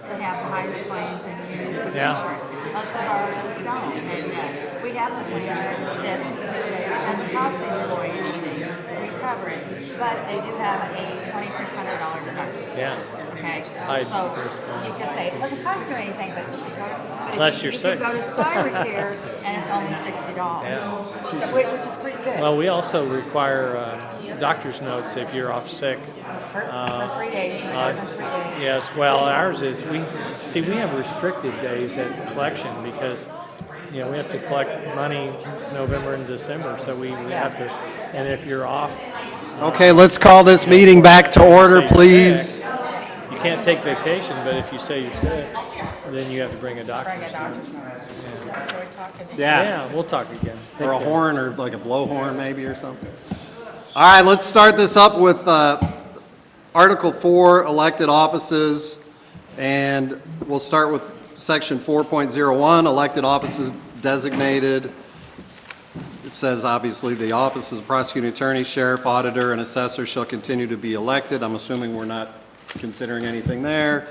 that have the highest claims and use the insurance. Most of our others don't. And we have a plan that doesn't cost the employee anything. We cover it, but they do have a $2,600 deductible. Yeah. Okay. I So understand. you could say it doesn't cost you anything, but if you go, Unless you're sick. You go to Spiracare and it's only $60, which is pretty good. Well, we also require doctor's notes if you're off sick. For 3 days. More than 3 days. Yes, well, ours is, we have restricted days at collection because, we have to collect money November and December, so we have to, and if you're off. Okay, let's call this meeting back to order, say you're please. sick, you can't take vacation, but if you say you're sick, then you have to bring a Bring a doctor's note. doctor's note. So we talked to Yeah, we'll talk again. Take Or a care. horn, or like a blowhorn maybe or something. All right, let's start this up with Article 4, elected offices. And we'll start with Section 4.01, elected offices designated. It says, obviously, the offices of prosecuting attorney, sheriff, auditor, and assessor shall continue to be elected. I'm assuming we're not considering anything there.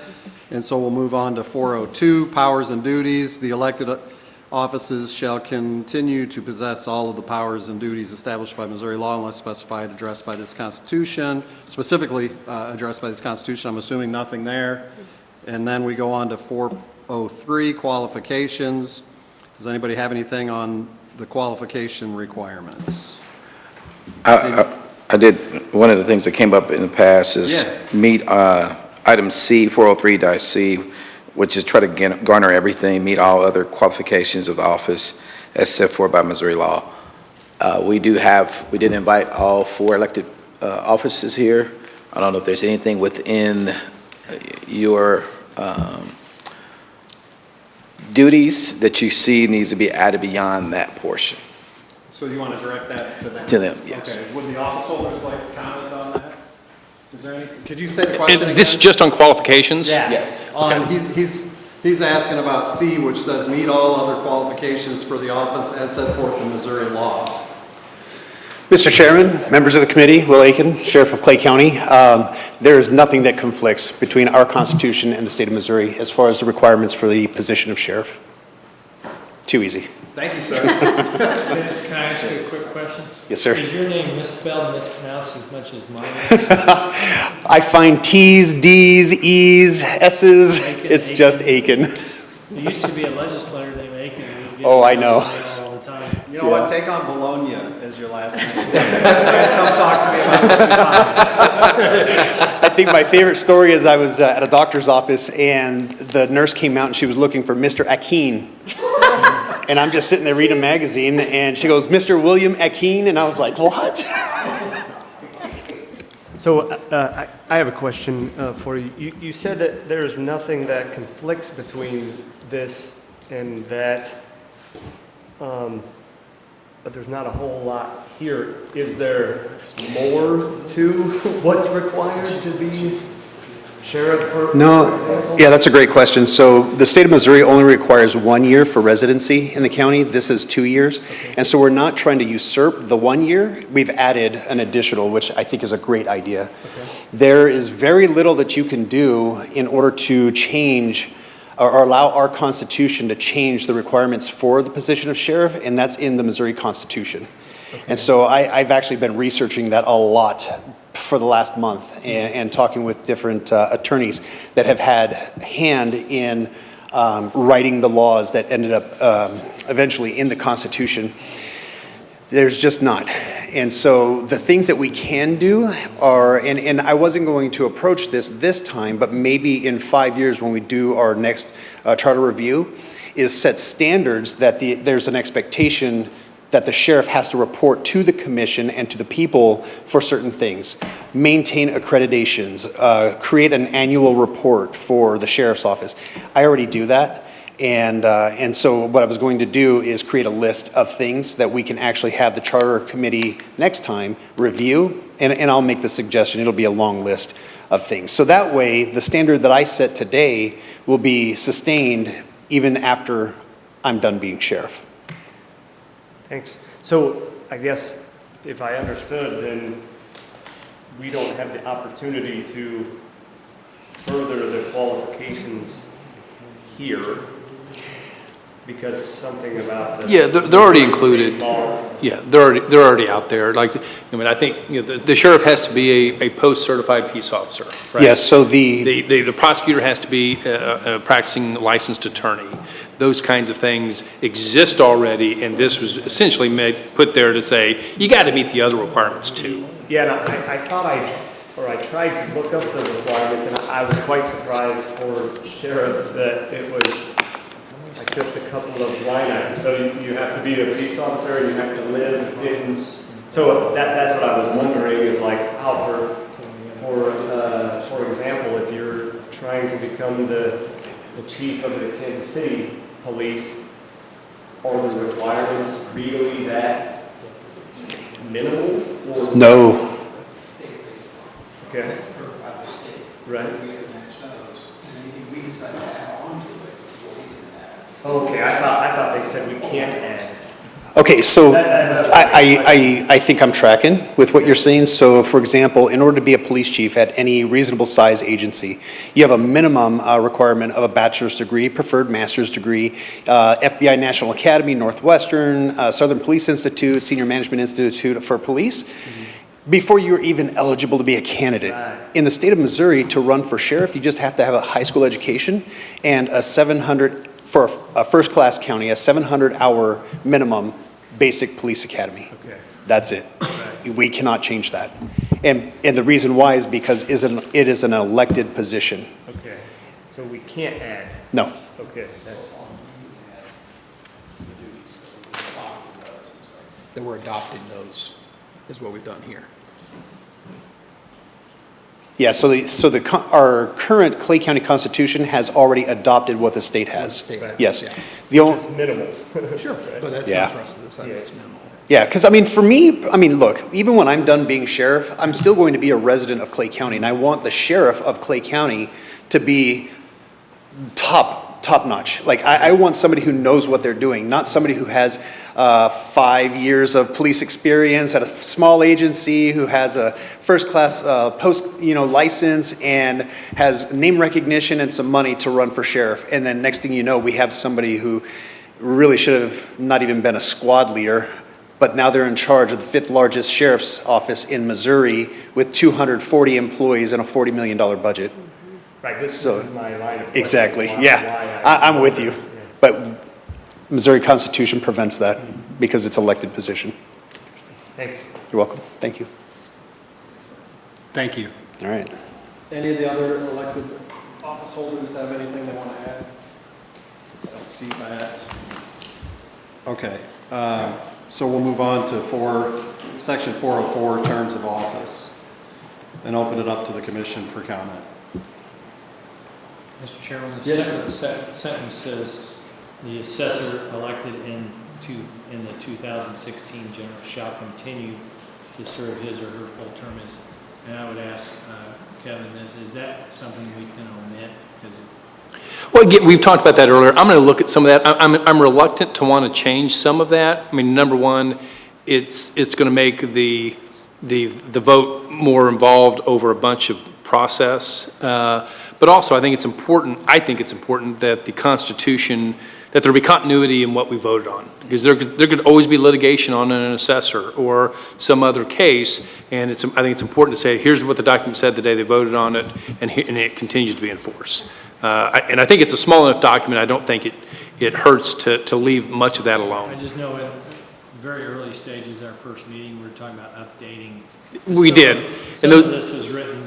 And so we'll move on to 402, powers and duties. The elected offices shall continue to possess all of the powers and duties established by Missouri law unless specified, addressed by this Constitution, specifically addressed by this Constitution. I'm assuming nothing there. And then we go on to 403, qualifications. Does anybody have anything on the qualification requirements. I did, one of the things that came up in the past is Yeah. meet item C, 403-C, which is try to garner everything, meet all other qualifications of the office as set forth by Missouri law. We did invite all 4 elected offices here. I don't know if there's anything within your duties that you see needs to be added beyond that portion. So you want to direct that to them? To them, yes. Okay, would the office holders like to comment on that? Is there anything, could you say the question again? And this is just on qualifications? Yes. He's asking about C, which says meet all other qualifications for the office as set forth in Missouri law. Mr. Chairman, members of the committee, Will Aiken, Sheriff of Clay County, there is nothing that conflicts between our Constitution and the state of Missouri as far as the requirements for the position of sheriff. Too easy. Thank you, sir. Can I ask you a quick question? Yes, sir. Is your name misspelled and mispronounced as much as mine? I find T's, D's, E's, S's. It's just Aiken. There used to be a legislator named Aiken. who would get Oh, I this know. all the time. You know what, take on Bologna as your last name. Come talk to me about what you find. I think my favorite story is I was at a doctor's office and the nurse came out and she was looking for Mr. Akeen. And I'm just sitting there reading a magazine and she goes, Mr. William Akeen? And I was like, what? So I have a question for you. You said that there's nothing that conflicts between this and that, but there's not a whole lot here. Is there more to what's required to be sheriff? No, yeah, that's a great question. So the state of Missouri only requires 1 year for residency in the county. This is 2 years. And so we're not trying to usurp the 1 year. We've added an additional, which I think is a great idea. There is very little that you can do in order to change or allow our Constitution to change the requirements for the position of sheriff, and that's in the Missouri Constitution. And so I've actually been researching that a lot for the last month and talking with different attorneys that have had hand in writing the laws that ended up eventually in the Constitution. There's just not. And so the things that we can do are, and I wasn't going to approach this time, but maybe in 5 years when we do our next charter review, is set standards that there's an expectation that the sheriff has to report to the commission and to the people for certain things. Maintain accreditations, create an annual report for the sheriff's office. I already do that. And so what I was going to do is create a list of things that we can actually have the charter committee next time review, and I'll make the suggestion, it'll be a long list of things. So that way, the standard that I set today will be sustained even after I'm done being sheriff. Thanks. So I guess if I understood, then we don't have the opportunity to further the qualifications here because something about the... Yeah, they're already included. law. Yeah, they're already out there. Like, I mean, I think, you know, the sheriff has to be a post-certified peace officer, right? Yes, so the prosecutor has to be a practicing licensed attorney. Those kinds of things exist already, and this was essentially put there to say, you got to meet the other requirements too. Yeah, and I thought I tried to look up the requirements, and I was quite surprised for sheriff that it was like just a couple of line items. So you have to be a police officer, and you have to live in. So that's what I was wondering is like how for example, if you're trying to become the chief of the Kansas City Police, are the requirements really that minimal? Or? No. Okay. Right. Okay, I thought they said we can't add. Okay, so I think I'm tracking with what you're saying. So for example, in order to be a police chief at any reasonable size agency, you have a minimum requirement of a bachelor's degree, preferred master's degree, FBI National Academy, Northwestern, Southern Police Institute, Senior Management Institute for Police, before you're even eligible to be a candidate. In the state of Missouri, to run for sheriff, you just have to have a high school education and a 700, for a first-class county, a 700-hour minimum basic police academy. Okay. That's it. We cannot change that. And the reason why is because it is an elected position. Okay, so we can't add? No. Okay, that's, That we're adopting those, is what we've done here. Yeah, our current Clay County Constitution has already adopted what the state has. Right. Yes. Yeah. The only, it's minimal. Sure, but that's Yeah. not for us to decide, it's minimal. yeah, because I mean, for me, I mean, look, even when I'm done being sheriff, I'm still going to be a resident of Clay County, and I want the sheriff of Clay County to be top notch. Like, I want somebody who knows what they're doing, not somebody who has 5 years of police experience at a small agency, who has a first-class license and has name recognition and some money to run for sheriff. And then next thing you know, we have somebody who really should have not even been a squad leader, but now they're in charge of the 5th largest sheriff's office in Missouri with 240 employees and a $40 million budget. Right, this is my line of question. Exactly, Why- yeah. why I'm with you. But Missouri Constitution prevents that because it's elected position. Thanks. You're welcome. Thank you. Thank you. All right. Any of the other elected office holders have anything they want to add? I don't see that. Okay, so we'll move on to section 404, terms of office, and open it up to the commission for comment. Mr. Chairman, the Yes. second sentence says, the assessor elected in the 2016 general shall continue to serve his or her full term. And I would ask Kevin, is that something we can omit? Because Well, again, we've talked about that earlier. I'm going to look at some of that. I'm reluctant to want to change some of that. I mean, number one, it's going to make the vote more involved over a bunch of process. But also, I think it's important that the Constitution, that there be continuity in what we voted on. Because there could always be litigation on an assessor or some other case. And I think it's important to say, here's what the document said the day they voted on it, and it continues to be enforced. And I think it's a small enough document, I don't think it hurts to leave much of that alone. I just know in very early stages, our first meeting, we were talking about updating. We did. Some of this was written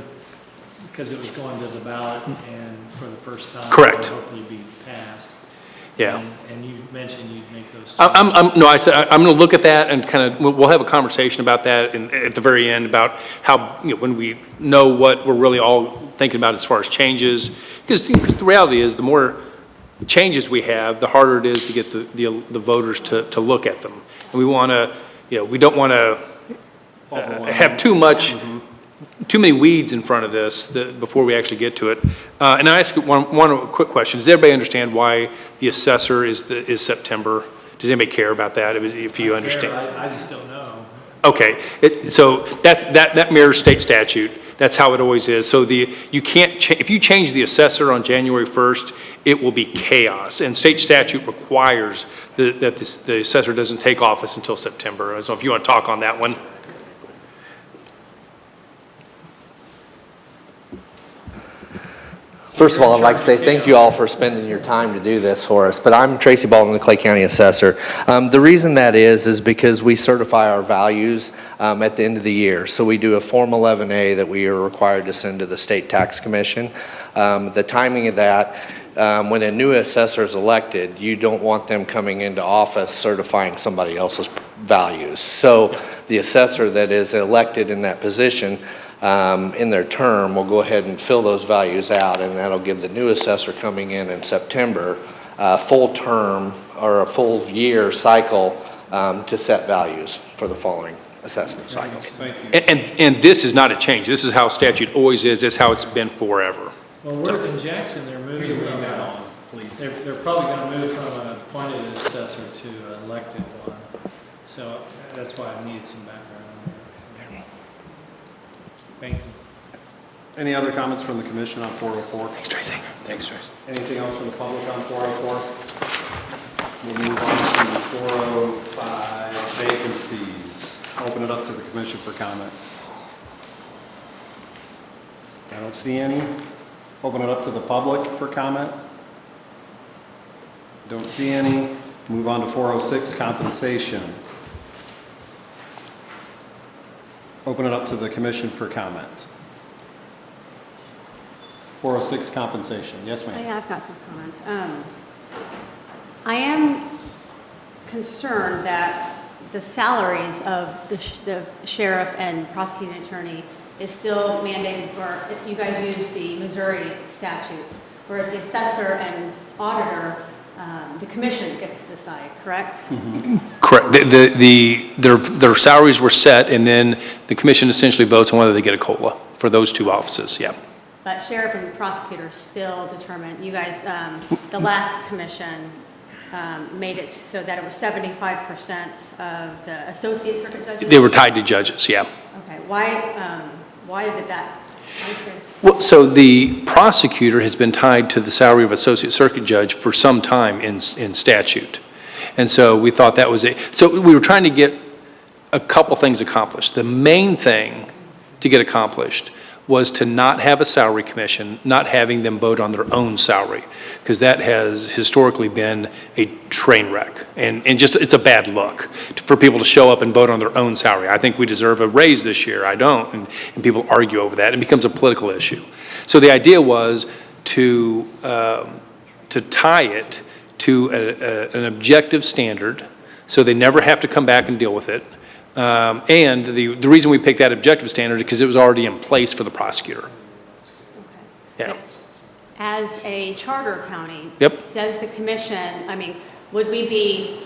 because it was going to the ballot and for the first time. Correct. and hopefully be passed. Yeah. And you mentioned you'd make those changes. I said, I'm going to look at that and we'll have a conversation about that at the very end about how, when we know what we're really all thinking about as far as changes. Because the reality is, the more changes we have, the harder it is to get the voters to look at them. And we want to, we don't want to have too many weeds in front of this before we actually get to it. And I ask you one quick question. Does everybody understand why the assessor is September? Does anybody care about that, if you understand? I just don't know. Okay, so that mirrors state statute. That's how it always is. So you can't, if you change the assessor on January 1st, it will be chaos. And state statute requires that the assessor doesn't take office until September. So if you want to talk on that one. First of all, I'd like to say thank you all for spending your time to do this for us. But I'm Tracy Baldwin, the Clay County Assessor. The reason that is because we certify our values at the end of the year. So we do a Form 11A that we are required to send to the State Tax Commission. The timing of that, when a new assessor is elected, you don't want them coming into office certifying somebody else's values. So the assessor that is elected in that position in their term will go ahead and fill those values out, and that'll give the new assessor coming in September a full term or a full year cycle to set values for the following assessment cycle. Thank you. And this is not a change. This is how statute always is. It's how it's been forever. Well, we're in Jackson, they're moving from, they're probably going to move from an appointed assessor to an elected one. So that's why I needed some background on that. Thank you. Any other comments from the commission on 404? Thanks, Tracy. Thanks, Tracy. Anything else from the public on 404? We'll move on to 405, vacancies. Open it up to the commission for comment. I don't see any. Open it up to the public for comment. Don't see any. Move on to 406, compensation. open it up to the commission for comment. 406 compensation. Yes, ma'am. Yeah, I've got some comments. I am concerned that the salaries of the sheriff and prosecuting attorney is still mandated, or you guys use the Missouri statutes, whereas the assessor and auditor, the commission gets to decide, correct? Correct. Their salaries were set, and then the commission essentially votes on whether they get a COLA for those two offices, yeah. But sheriff and prosecutor still determine, you guys, the last commission made it so that it was 75% of the associate circuit judges? They were tied to judges, yeah. Okay, why did that? Well, so the prosecutor has been tied to the salary of associate circuit judge for some time in statute. And so we thought that was so we were trying to get a couple things accomplished. The main thing to get accomplished was to not have a salary commission, not having them vote on their own salary, because that has historically been a train wreck. And just, it's a bad look for people to show up and vote on their own salary. I think we deserve a raise this year, I don't, and people argue over that. It becomes a political issue. So the idea was to tie it to an objective standard, so they never have to come back and deal with it. And the reason we picked that objective standard is because it was already in place for the prosecutor. Yeah. As a charter county, Yep. does the commission, I mean, would we be,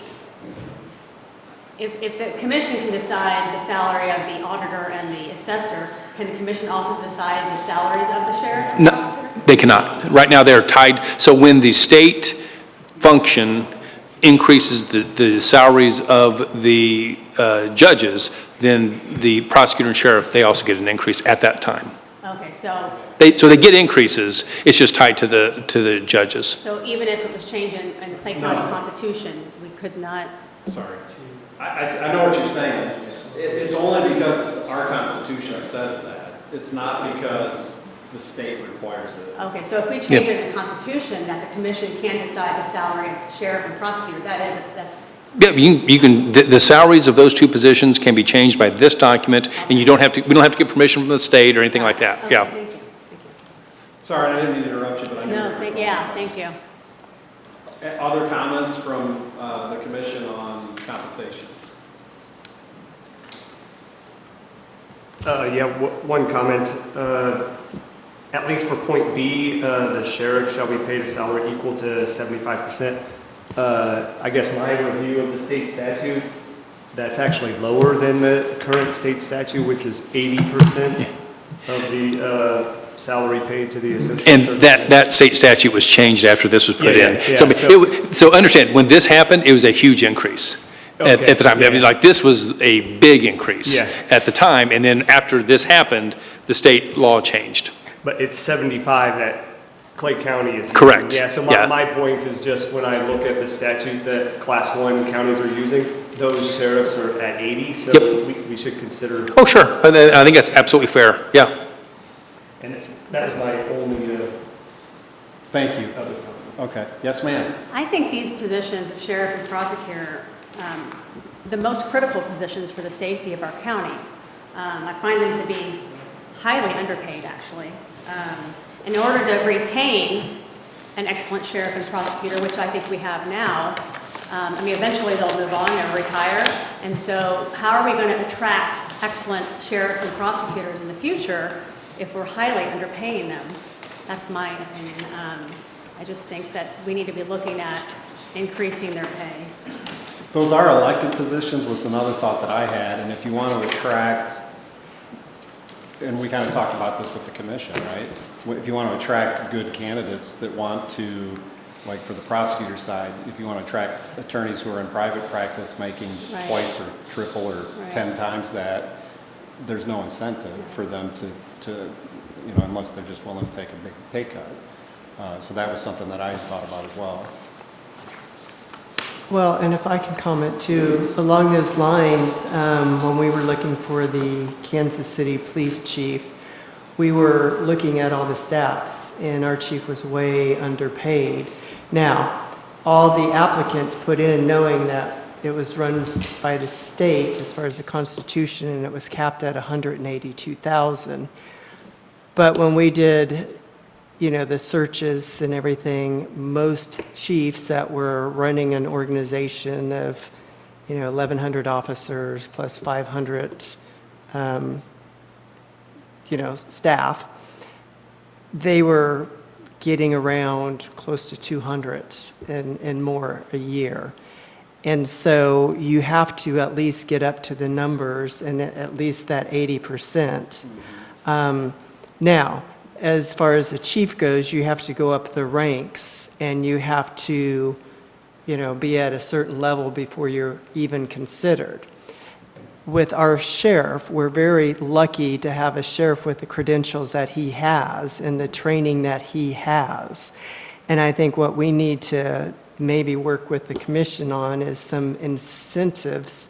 if the commission can decide the salary of the auditor and the assessor, can the commission also decide the salaries of the sheriff? and No, prosecutor? they cannot. Right now, they're tied. So when the state function increases the salaries of the judges, then the prosecutor and sheriff, they also get an increase at that time. Okay, so So they get increases, it's just tied to the judges. So even if it was changed in Clay County Constitution, we could not, Sorry. I know what you're saying. It's only because our Constitution says that. It's not because the state requires it. okay, so if we change it in the Constitution, that the commission can decide the salary of sheriff and prosecutor, that's, Yeah, you can, the salaries of those two positions can be changed by this document, and we don't have to get permission from the state or anything like that, okay, yeah. thank you. Sorry, I didn't mean to interrupt you, but I know. No, thank you. Other comments from the commission on compensation? Yeah, one comment. At least for point B, the sheriff shall be paid a salary equal to 75%. I guess my review of the state statute, that's actually lower than the current state statute, which is 80% of the salary paid to the associate. And that state statute was changed after this was put in. Yeah, So understand, when this happened, it was a huge increase at the time. I mean, like, this was a big increase at the time, and then after this happened, the state law changed. But it's 75 that Clay County is using. Correct. Yeah, so my point is just when I look at the statute that Class 1 counties are using, those sheriffs are at 80, so we should consider. Oh, sure. I think that's absolutely fair, yeah. And that was my only. Thank you. Okay. Yes, ma'am. I think these positions of sheriff and prosecutor, the most critical positions for the safety of our county. I find them to be highly underpaid, actually. In order to retain an excellent sheriff and prosecutor, which I think we have now, I mean, eventually they'll move on, they'll retire. And so how are we going to attract excellent sheriffs and prosecutors in the future if we're highly underpaying them? That's my opinion. I just think that we need to be looking at increasing their pay. Those are elected positions was another thought that I had, and if you want to attract, and we kind of talked about this with the commission, right? If you want to attract good candidates that want to, like for the prosecutor side, if you want to attract attorneys who are in private practice making twice or triple or 10 times that, there's no incentive for them to, you know, unless they're just willing to take a big pay cut. So that was something that I thought about as well. Well, and if I can comment too, along those lines, when we were looking for the Kansas City Police Chief, we were looking at all the stats, and our chief was way underpaid. Now, all the applicants put in knowing that it was run by the state as far as the Constitution, and it was capped at 182,000. But when we did, the searches and everything, most chiefs that were running an organization of, 1,100 officers plus 500, staff, they were getting around close to 200 and more a year. And so you have to at least get up to the numbers and at least that 80%. Now, as far as the chief goes, you have to go up the ranks and you have to, be at a certain level before you're even considered. With our sheriff, we're very lucky to have a sheriff with the credentials that he has and the training that he has. And I think what we need to maybe work with the commission on is some incentives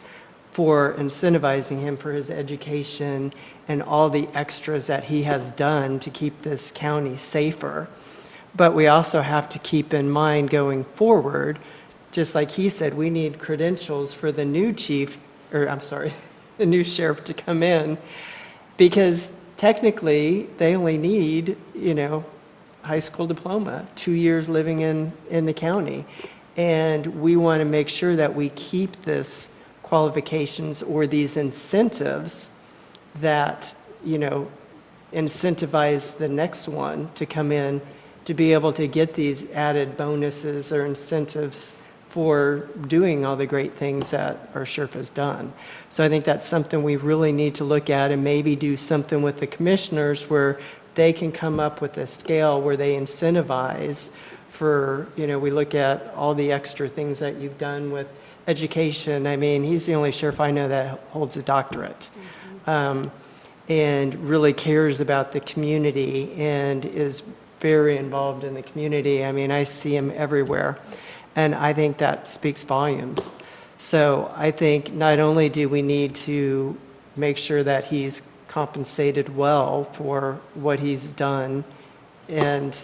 for incentivizing him for his education and all the extras that he has done to keep this county safer. But we also have to keep in mind going forward, just like he said, we need credentials for the new the new sheriff to come in, because technically they only need, high school diploma, 2 years living in the county. And we want to make sure that we keep this qualifications or these incentives that, incentivize the next one to come in to be able to get these added bonuses or incentives for doing all the great things that our sheriff has done. So I think that's something we really need to look at and maybe do something with the commissioners where they can come up with a scale where they incentivize for, we look at all the extra things that you've done with education. I mean, he's the only sheriff I know that holds a doctorate. And really cares about the community and is very involved in the community. I mean, I see him everywhere. And I think that speaks volumes. So I think not only do we need to make sure that he's compensated well for what he's done and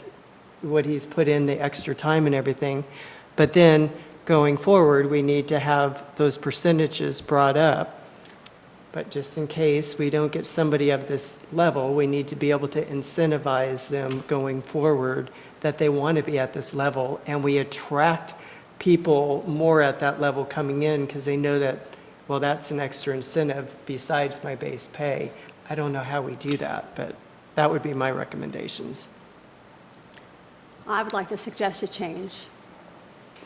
what he's put in, the extra time and everything, but then going forward, we need to have those percentages brought up. But just in case we don't get somebody of this level, we need to be able to incentivize them going forward that they want to be at this level, and we attract people more at that level coming in because they know that, well, that's an extra incentive besides my base pay. I don't know how we do that, but that would be my recommendations. I would like to suggest a change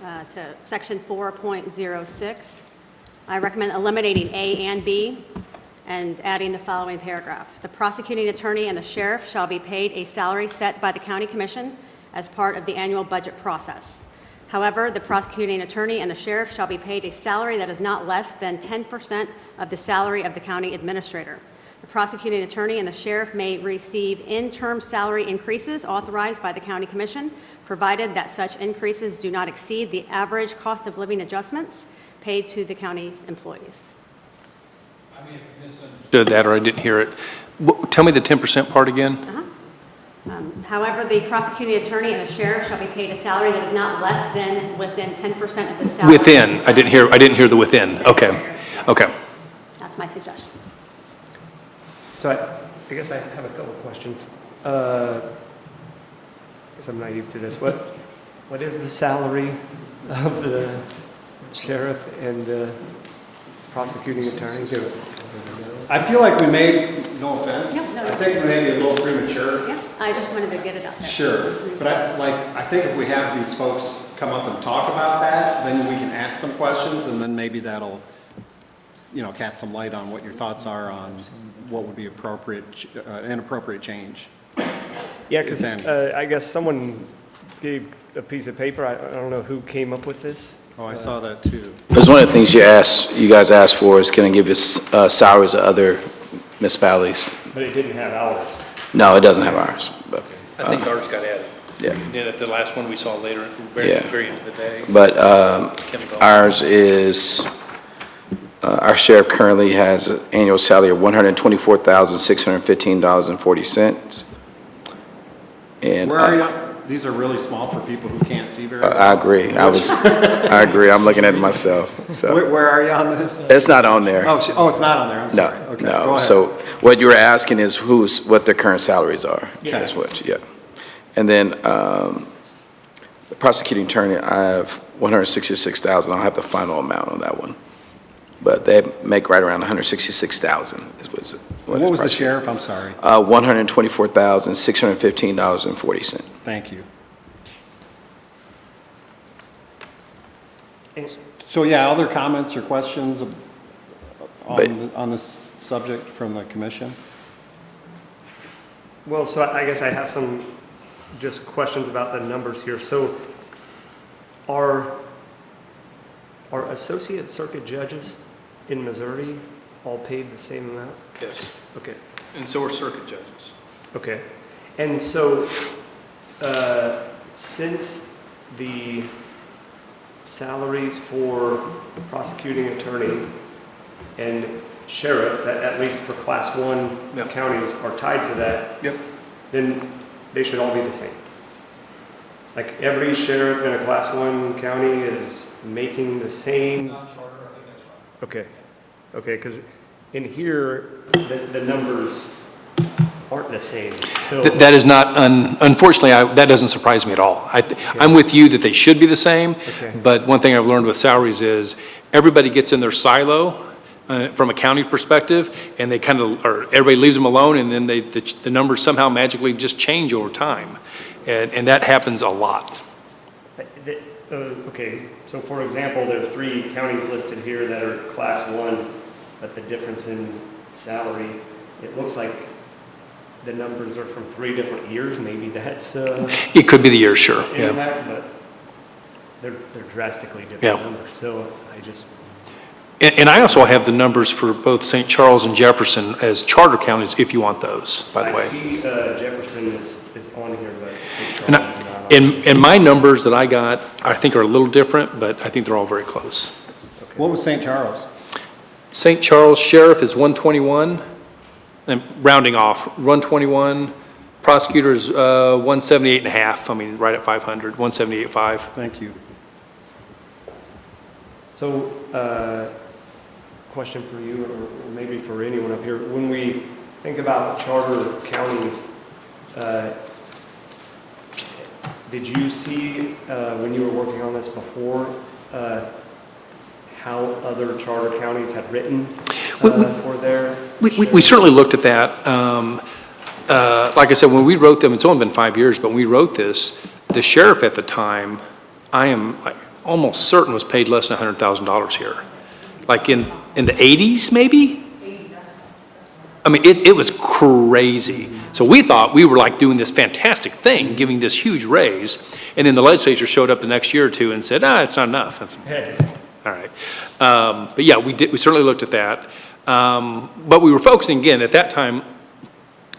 to section 4.06. I recommend eliminating A and B and adding the following paragraph. The prosecuting attorney and the sheriff shall be paid a salary set by the county commission as part of the annual budget process. However, the prosecuting attorney and the sheriff shall be paid a salary that is not less than 10% of the salary of the county administrator. The prosecuting attorney and the sheriff may receive interim salary increases authorized by the county commission, provided that such increases do not exceed the average cost of living adjustments paid to the county's employees. I may have misunderstood that, or I didn't hear it. Tell me the 10% part again. However, the prosecuting attorney and the sheriff shall be paid a salary that is not less than within 10% of the salary. Within. I didn't hear the within. Okay. Okay. That's my suggestion. So I guess I have a couple of questions. I guess I'm naive to this. What is the salary of the sheriff and the prosecuting attorney? I feel like we may, no offense, Yeah, no. I think we may be a little premature. Yeah, I just wanted to get it out there. Sure, but I think if we have these folks come up and talk about that, then we can ask some questions, and then maybe that'll, cast some light on what your thoughts are on what would be appropriate, an appropriate change. Yeah, because I guess someone gave a piece of paper. I don't know who came up with this. Oh, I saw that too. Because one of the things you guys asked for is can I give us salaries of other municipalities? But it didn't have ours. No, it doesn't have ours, but. I think ours got added. Yeah. And then at the last one we saw later, Yeah. very end of the day. But ours is, our sheriff currently has an annual salary of $124,615.40. And Where are you? these are really small for people who can't see very well. I agree. I agree. I'm looking at it myself, so. Where are you on this? It's not on there. Oh, it's not on there, I'm No, sorry. Okay, go no. ahead. So what you were asking is what their current salaries are. That's what, yeah. And then, the prosecuting attorney, I have 166,000. I'll have the final amount on that one. But they make right around 166,000 is what's it. What was the sheriff? I'm sorry. $124,615.40. Thank you. So, yeah, other comments or questions on this subject from the commission? Well, so I guess I have some just questions about the numbers here. So are associate circuit judges in Missouri all paid the same amount? Yes. Okay. And so are circuit judges. Okay. And so, since the salaries for prosecuting attorney and sheriff, at least for class 1 counties, are tied to that, then they should all be the same. Like every sheriff in a class 1 county is making the same. Non-charter, I think that's right. Okay. Okay, because in here, the numbers aren't the same. So That is not, unfortunately, that doesn't surprise me at all. I'm with you that they should be the same, but one thing I've learned with salaries is everybody gets in their silo from a county perspective, and they kind of, or everybody leaves them alone, and then the numbers somehow magically just change over time. And that happens a lot. Okay, so for example, there are 3 counties listed here that are class 1, but the difference in salary, it looks like the numbers are from 3 different years. Maybe that's It could be the year, sure. Yeah. impact, but they're drastically different numbers. So I just. And I also have the numbers for both St. Charles and Jefferson as charter counties, if you want those, by the way. I see Jefferson is on here, but St. And Charles is not on. and my numbers that I got, I think are a little different, but I think they're all very close. What was St. Charles? St. Charles Sheriff is 121, and rounding off, 121. Prosecutors, 178 and a half, I mean, right at 500, 178.5. Thank you. So, question for you, or maybe for anyone up here. When we think about charter counties, did you see, when you were working on this before, how other charter counties had written for their? We certainly looked at that. Like I said, when we wrote them, it's only been 5 years, but when we wrote this, the sheriff at the time, I am almost certain was paid less than $100,000 here. Like in the 80s, maybe? I mean, it was crazy. So we thought we were like doing this fantastic thing, giving this huge raise, and then the legislature showed up the next year or two and said, it's not enough. That's, all right. But yeah, we certainly looked at that. But we were focusing, again, at that time,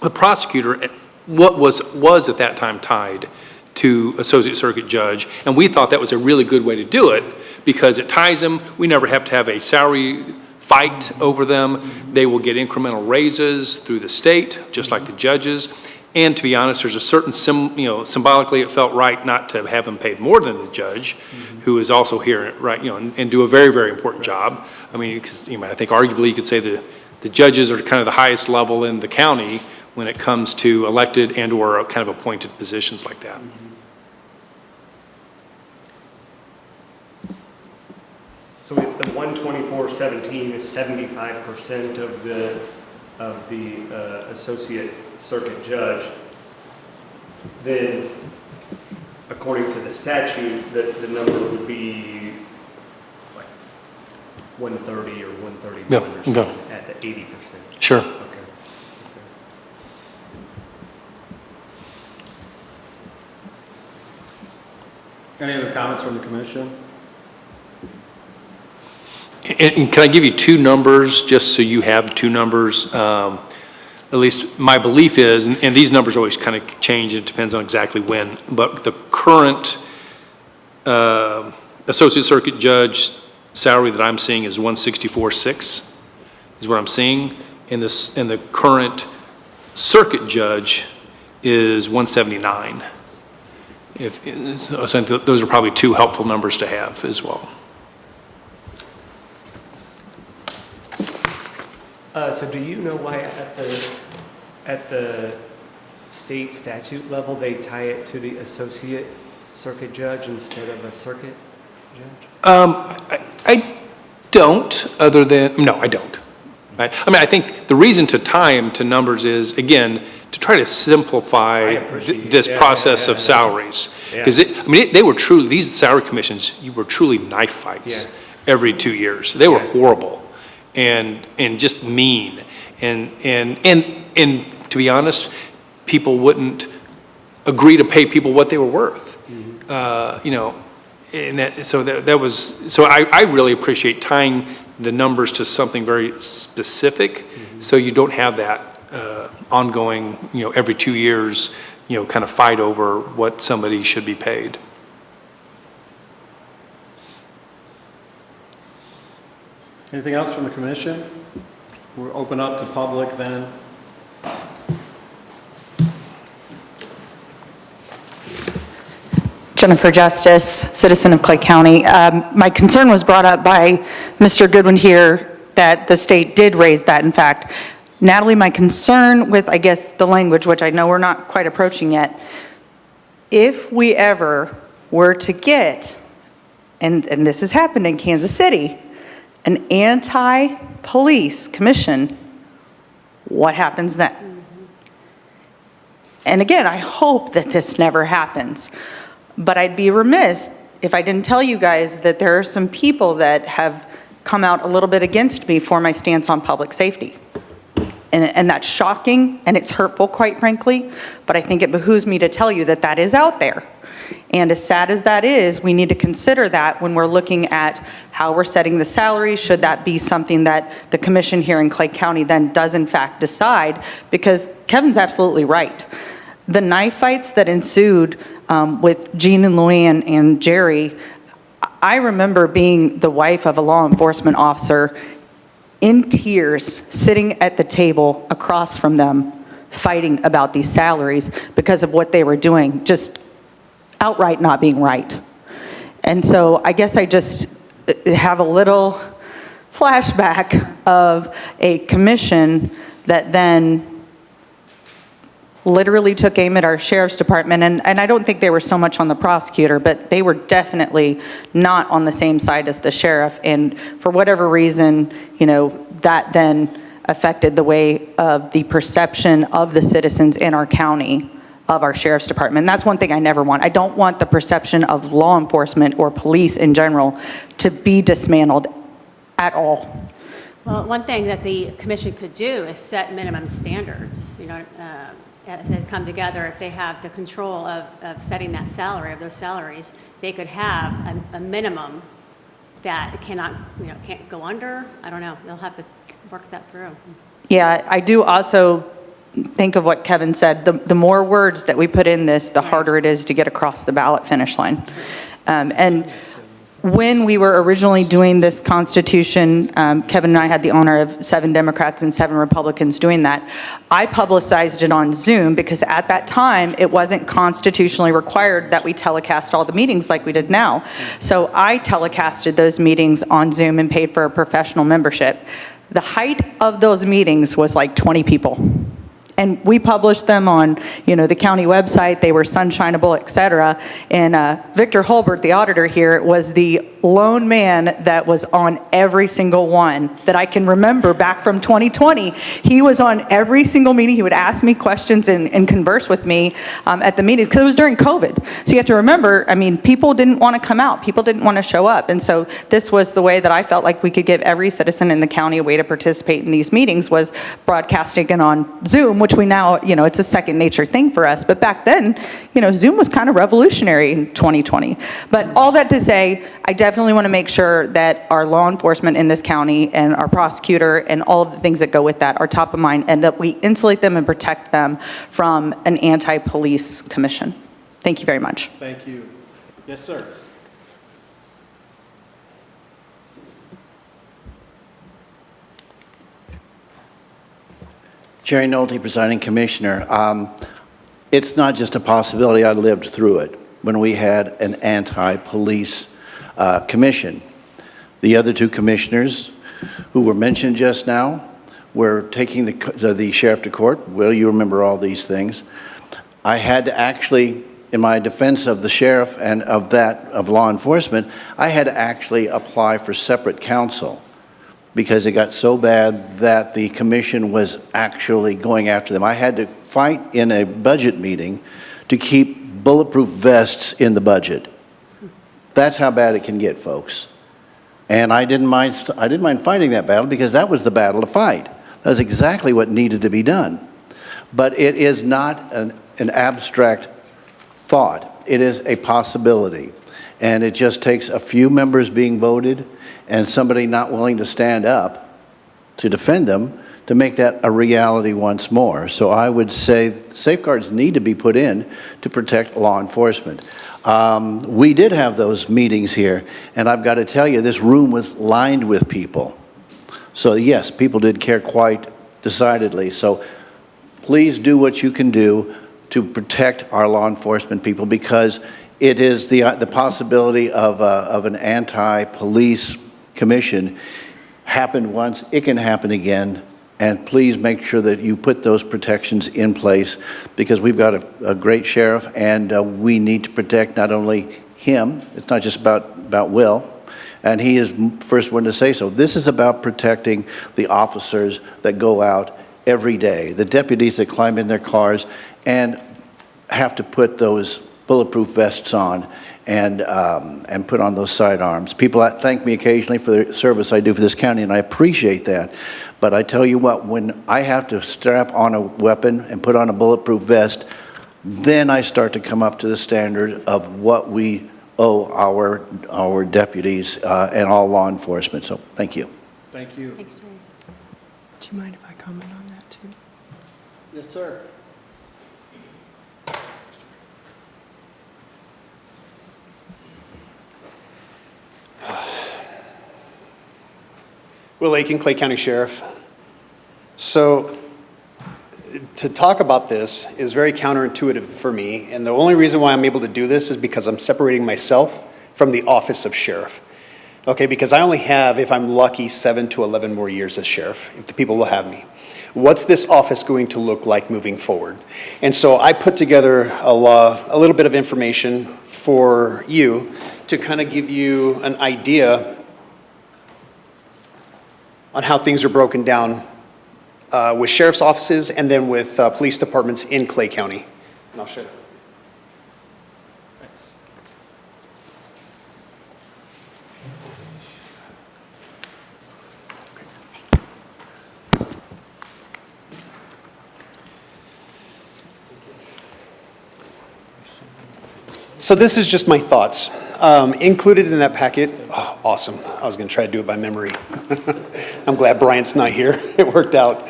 the prosecutor, what was at that time tied to associate circuit judge, and we thought that was a really good way to do it because it ties them. We never have to have a salary fight over them. They will get incremental raises through the state, just like the judges. And to be honest, there's a certain, symbolically it felt right not to have them paid more than the judge, who is also here, right, and do a very, very important job. I mean, because I think arguably you could say the judges are kind of the highest level in the county when it comes to elected and or kind of appointed positions like that. So if the 124.17 is 75% of the associate circuit judge, then according to the statute, the number would be like 130 or 131 or something at the 80%. Sure. Okay. Any other comments from the commission? And can I give you 2 numbers, just so you have 2 numbers? At least my belief is, and these numbers always kind of change, it depends on exactly when, but the current associate circuit judge salary that I'm seeing is 164.6, is what I'm seeing. And the current circuit judge is 179. So I think those are probably two helpful numbers to have as well. So do you know why at the state statute level, they tie it to the associate circuit judge instead of a circuit judge? I don't, other than, no, I don't. I mean, I think the reason to tie them to numbers is, again, to try to simplify this process of salaries. Because, they were truly, these salary commissions, you were truly knife fights every 2 years. They were horrible and just mean. And to be honest, people wouldn't agree to pay people what they were worth. And so I really appreciate tying the numbers to something very specific, so you don't have that ongoing, every 2 years, kind of fight over what somebody should be paid. Anything else from the commission? We'll open up to public then. Jennifer Justice, citizen of Clay County. My concern was brought up by Mr. Goodwin here that the state did raise that, in fact. Natalie, my concern with, I guess, the language, which I know we're not quite approaching yet, if we ever were to get, and this has happened in Kansas City, an anti-police commission, what happens then? And again, I hope that this never happens. But I'd be remiss if I didn't tell you guys that there are some people that have come out a little bit against me for my stance on public safety. And that's shocking and it's hurtful, quite frankly, but I think it behooves me to tell you that that is out there. And as sad as that is, we need to consider that when we're looking at how we're setting the salaries. Should that be something that the commission here in Clay County then does in fact decide? Because Kevin's absolutely right. The knife fights that ensued with Gene and Luann and Jerry, I remember being the wife of a law enforcement officer in tears, sitting at the table across from them, fighting about these salaries because of what they were doing, just outright not being right. And so I guess I just have a little flashback of a commission that then literally took aim at our sheriff's department, and I don't think they were so much on the prosecutor, but they were definitely not on the same side as the sheriff, and for whatever reason, that then affected the way of the perception of the citizens in our county of our sheriff's department. And that's one thing I never want. I don't want the perception of law enforcement or police in general to be dismantled at all. Well, one thing that the commission could do is set minimum standards, as they come together. If they have the control of setting that salary, of those salaries, they could have a minimum that it cannot, can't go under. I don't know. They'll have to work that through. Yeah, I do also think of what Kevin said. The more words that we put in this, the harder it is to get across the ballot finish line. And when we were originally doing this Constitution, Kevin and I had the honor of 7 Democrats and 7 Republicans doing that. I publicized it on Zoom because at that time, it wasn't constitutionally required that we telecast all the meetings like we did now. So I telecasted those meetings on Zoom and paid for a professional membership. The height of those meetings was like 20 people. And we published them on, the county website. They were sunshineable, et cetera. And Victor Holbert, the auditor here, was the lone man that was on every single one that I can remember back from 2020. He was on every single meeting. He would ask me questions and converse with me at the meetings because it was during COVID. So you have to remember, people didn't want to come out. People didn't want to show up. And so this was the way that I felt like we could give every citizen in the county a way to participate in these meetings, was broadcasting it on Zoom, which we now, it's a second nature thing for us. But back then, Zoom was kind of revolutionary in 2020. But all that to say, I definitely want to make sure that our law enforcement in this county and our prosecutor and all of the things that go with that are top of mind, and that we insulate them and protect them from an anti-police commission. Thank you very much. Thank you. Yes, sir. Jerry Nolte, presiding commissioner. It's not just a possibility, I lived through it. when we had an anti-police commission. The other two commissioners who were mentioned just now were taking the sheriff to court. Will, you remember all these things. I had to actually, in my defense of the sheriff and of law enforcement, I had to actually apply for separate counsel because it got so bad that the commission was actually going after them. I had to fight in a budget meeting to keep bulletproof vests in the budget. That's how bad it can get, folks. And I didn't mind fighting that battle because that was the battle to fight. That was exactly what needed to be done. But it is not an abstract thought. It is a possibility. And it just takes a few members being voted and somebody not willing to stand up to defend them to make that a reality once more. So I would say safeguards need to be put in to protect law enforcement. We did have those meetings here, and I've got to tell you, this room was lined with people. So yes, people did care quite decidedly. So please do what you can do to protect our law enforcement people, because it is the possibility of an anti-police commission happened once, it can happen again. And please make sure that you put those protections in place, because we've got a great sheriff, and we need to protect not only him, it's not just about Will, and he is the first one to say so. This is about protecting the officers that go out every day, the deputies that climb in their cars and have to put those bulletproof vests on and put on those sidearms. People thank me occasionally for the service I do for this county, and I appreciate that. But I tell you what, when I have to strap on a weapon and put on a bulletproof vest, then I start to come up to the standard of what we owe our deputies and all law enforcement. So thank you. Thank you. Thanks, Jerry. Do you mind if I comment on that too? Yes, sir. Will Aiken, Clay County Sheriff. So to talk about this is very counterintuitive for me, and the only reason why I'm able to do this is because I'm separating myself from the office of sheriff. Okay, because I only have, if I'm lucky, 7 to 11 more years as sheriff, if the people will have me. What's this office going to look like moving forward? And so I put together a little bit of information for you to kind of give you an idea on how things are broken down with sheriff's offices and then with police departments in Clay County. And I'll show you. Thanks. So this is just my thoughts. Included in that packet, oh, awesome. I was gonna try to do it by memory. I'm glad Bryant's not here. It worked out.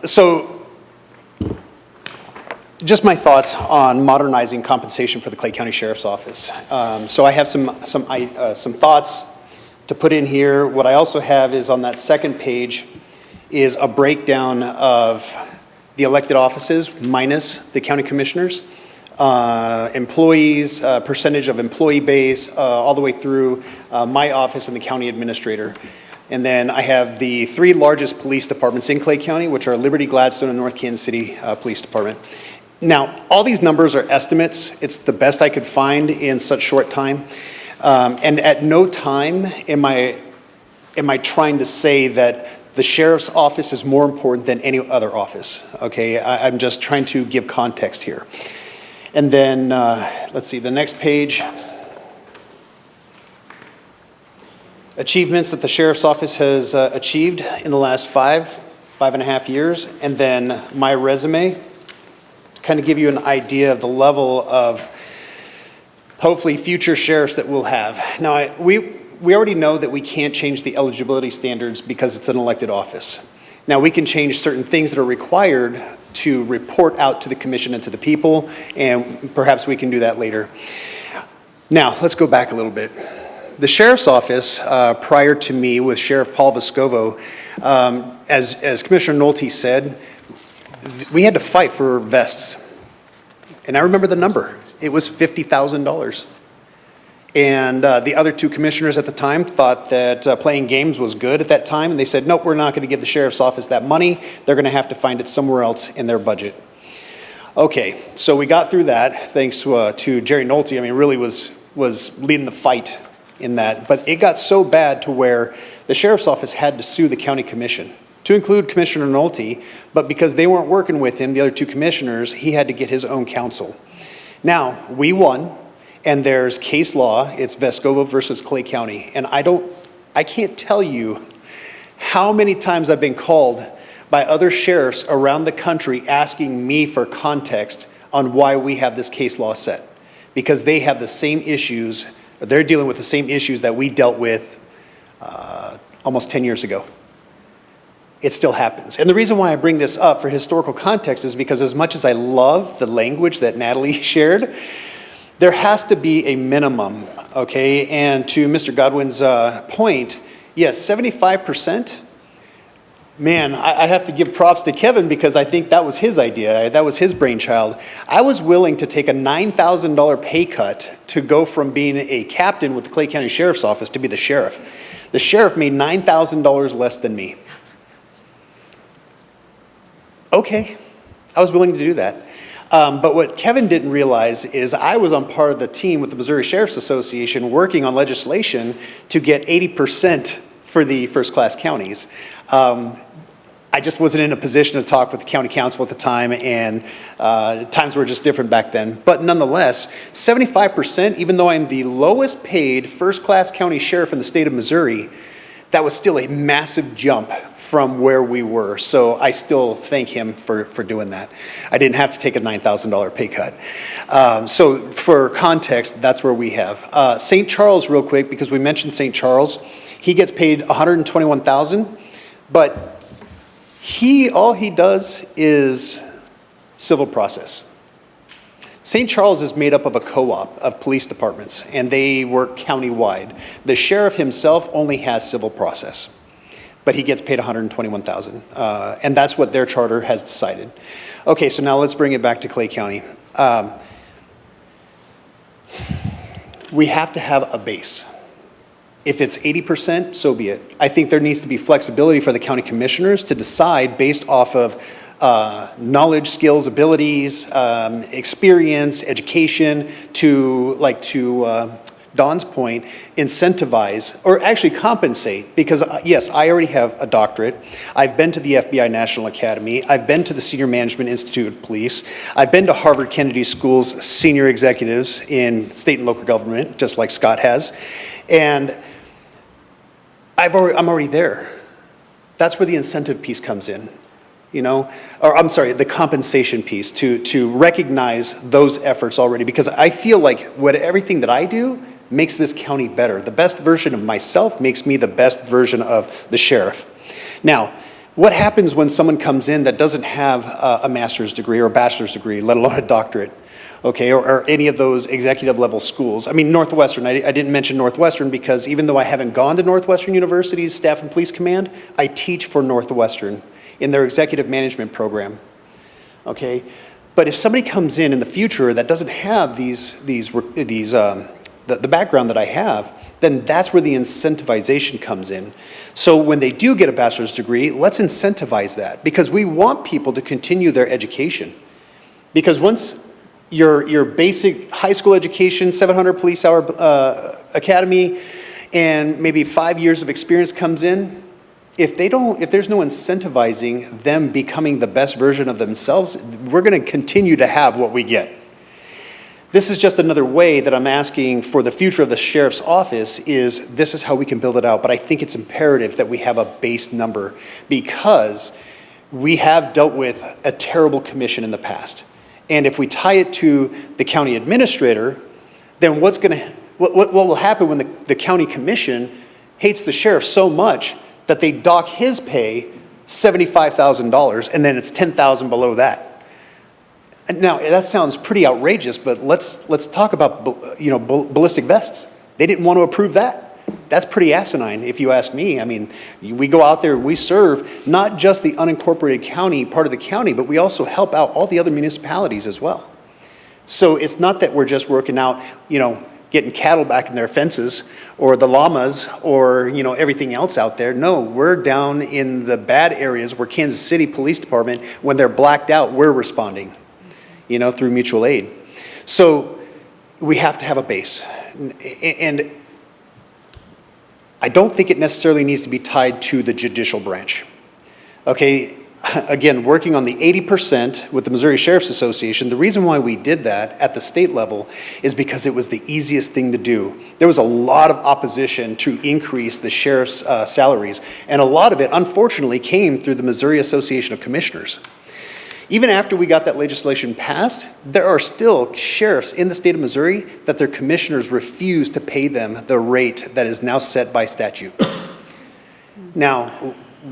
So just my thoughts on modernizing compensation for the Clay County Sheriff's Office. So I have some thoughts to put in here. What I also have is on that second page is a breakdown of the elected offices minus the county commissioners. Employees, percentage of employee base, all the way through my office and the county administrator. And then I have the 3 largest police departments in Clay County, which are Liberty, Gladstone, and North Kansas City Police Department. Now, all these numbers are estimates. It's the best I could find in such short time. And at no time am I trying to say that the sheriff's office is more important than any other office, okay? I'm just trying to give context here. And then, let's see, the next page. Achievements that the sheriff's office has achieved in the last 5.5 years. And then my resume, to kind of give you an idea of the level of hopefully future sheriffs that we'll have. Now, we already know that we can't change the eligibility standards because it's an elected office. Now, we can change certain things that are required to report out to the commission and to the people, and perhaps we can do that later. Now, let's go back a little bit. The sheriff's office, prior to me with Sheriff Paul Vescovo, as Commissioner Nolte said, we had to fight for vests. And I remember the number. It was $50,000. And the other two commissioners at the time thought that playing games was good at that time, and they said, nope, we're not going to give the sheriff's office that money. They're going to have to find it somewhere else in their budget. Okay, so we got through that, thanks to Jerry Nolte. I mean, really was leading the fight in that. But it got so bad to where the sheriff's office had to sue the county commission, to include Commissioner Nolte, but because they weren't working with him, the other two commissioners, he had to get his own counsel. Now, we won. And there's case law, it's Vescovo versus Clay County. And I can't tell you how many times I've been called by other sheriffs around the country asking me for context on why we have this case law set. Because they have the same issues, they're dealing with the same issues that we dealt with almost 10 years ago. It still happens. And the reason why I bring this up for historical context is because as much as I love the language that Natalie shared, there has to be a minimum, okay? And to Mr. Godwin's point, yes, 75%, man, I have to give props to Kevin because I think that was his idea. That was his brainchild. I was willing to take a $9,000 pay cut to go from being a captain with the Clay County Sheriff's Office to be the sheriff. The sheriff made $9,000 less than me. Okay, I was willing to do that. But what Kevin didn't realize is I was on part of the team with the Missouri Sheriff's Association working on legislation to get 80% for the first-class counties. I just wasn't in a position to talk with the county council at the time, and times were just different back then. But nonetheless, 75%, even though I'm the lowest paid first-class county sheriff in the state of Missouri, that was still a massive jump from where we were. So I still thank him for doing that. I didn't have to take a $9,000 pay cut. So for context, that's where we have. St. Charles, real quick, because we mentioned St. Charles, he gets paid $121,000, but all he does is civil process. St. Charles is made up of a co-op of police departments, and they work countywide. The sheriff himself only has civil process, but he gets paid $121,000, and that's what their charter has decided. Okay, so now let's bring it back to Clay County. We have to have a base. If it's 80%, so be it. I think there needs to be flexibility for the county commissioners to decide based off of knowledge, skills, abilities, experience, education, to Don's point, incentivize, or actually compensate, because yes, I already have a doctorate. I've been to the FBI National Academy. I've been to the Senior Management Institute of Police. I've been to Harvard Kennedy School's senior executives in state and local government, just like Scott has. And I'm already there. That's where the incentive piece comes in. The compensation piece to recognize those efforts already, because I feel like everything that I do makes this county better. The best version of myself makes me the best version of the sheriff. Now, what happens when someone comes in that doesn't have a master's degree or a bachelor's degree, let alone a doctorate, okay, or any of those executive level schools? I mean, Northwestern, I didn't mention Northwestern because even though I haven't gone to Northwestern University's Staff and Police Command, I teach for Northwestern in their executive management program, okay? But if somebody comes in the future that doesn't have the background that I have, then that's where the incentivization comes in. So when they do get a bachelor's degree, let's incentivize that, because we want people to continue their education. Because once your basic high school education, 700 police hour academy, and maybe 5 years of experience comes in, if there's no incentivizing them becoming the best version of themselves, we're going to continue to have what we get. This is just another way that I'm asking for the future of the sheriff's office this is how we can build it out. But I think it's imperative that we have a base number, because we have dealt with a terrible commission in the past. And if we tie it to the county administrator, then what will happen when the county commission hates the sheriff so much that they dock his pay $75,000, and then it's $10,000 below that. Now, that sounds pretty outrageous, but let's talk about ballistic vests. They didn't want to approve that. That's pretty asinine, if you ask me. I mean, we go out there and we serve not just the unincorporated county, part of the county, but we also help out all the other municipalities as well. So it's not that we're just working out, getting cattle back in their fences, or the llamas, or, everything else out there. No, we're down in the bad areas where Kansas City Police Department, when they're blacked out, we're responding, through mutual aid. So we have to have a base. And I don't think it necessarily needs to be tied to the judicial branch. Okay, again, working on the 80% with the Missouri Sheriff's Association, the reason why we did that at the state level is because it was the easiest thing to do. There was a lot of opposition to increase the sheriff's salaries, and a lot of it, unfortunately, came through the Missouri Association of Commissioners. Even after we got that legislation passed, there are still sheriffs in the state of Missouri that their commissioners refuse to pay them the rate that is now set by statute. Now,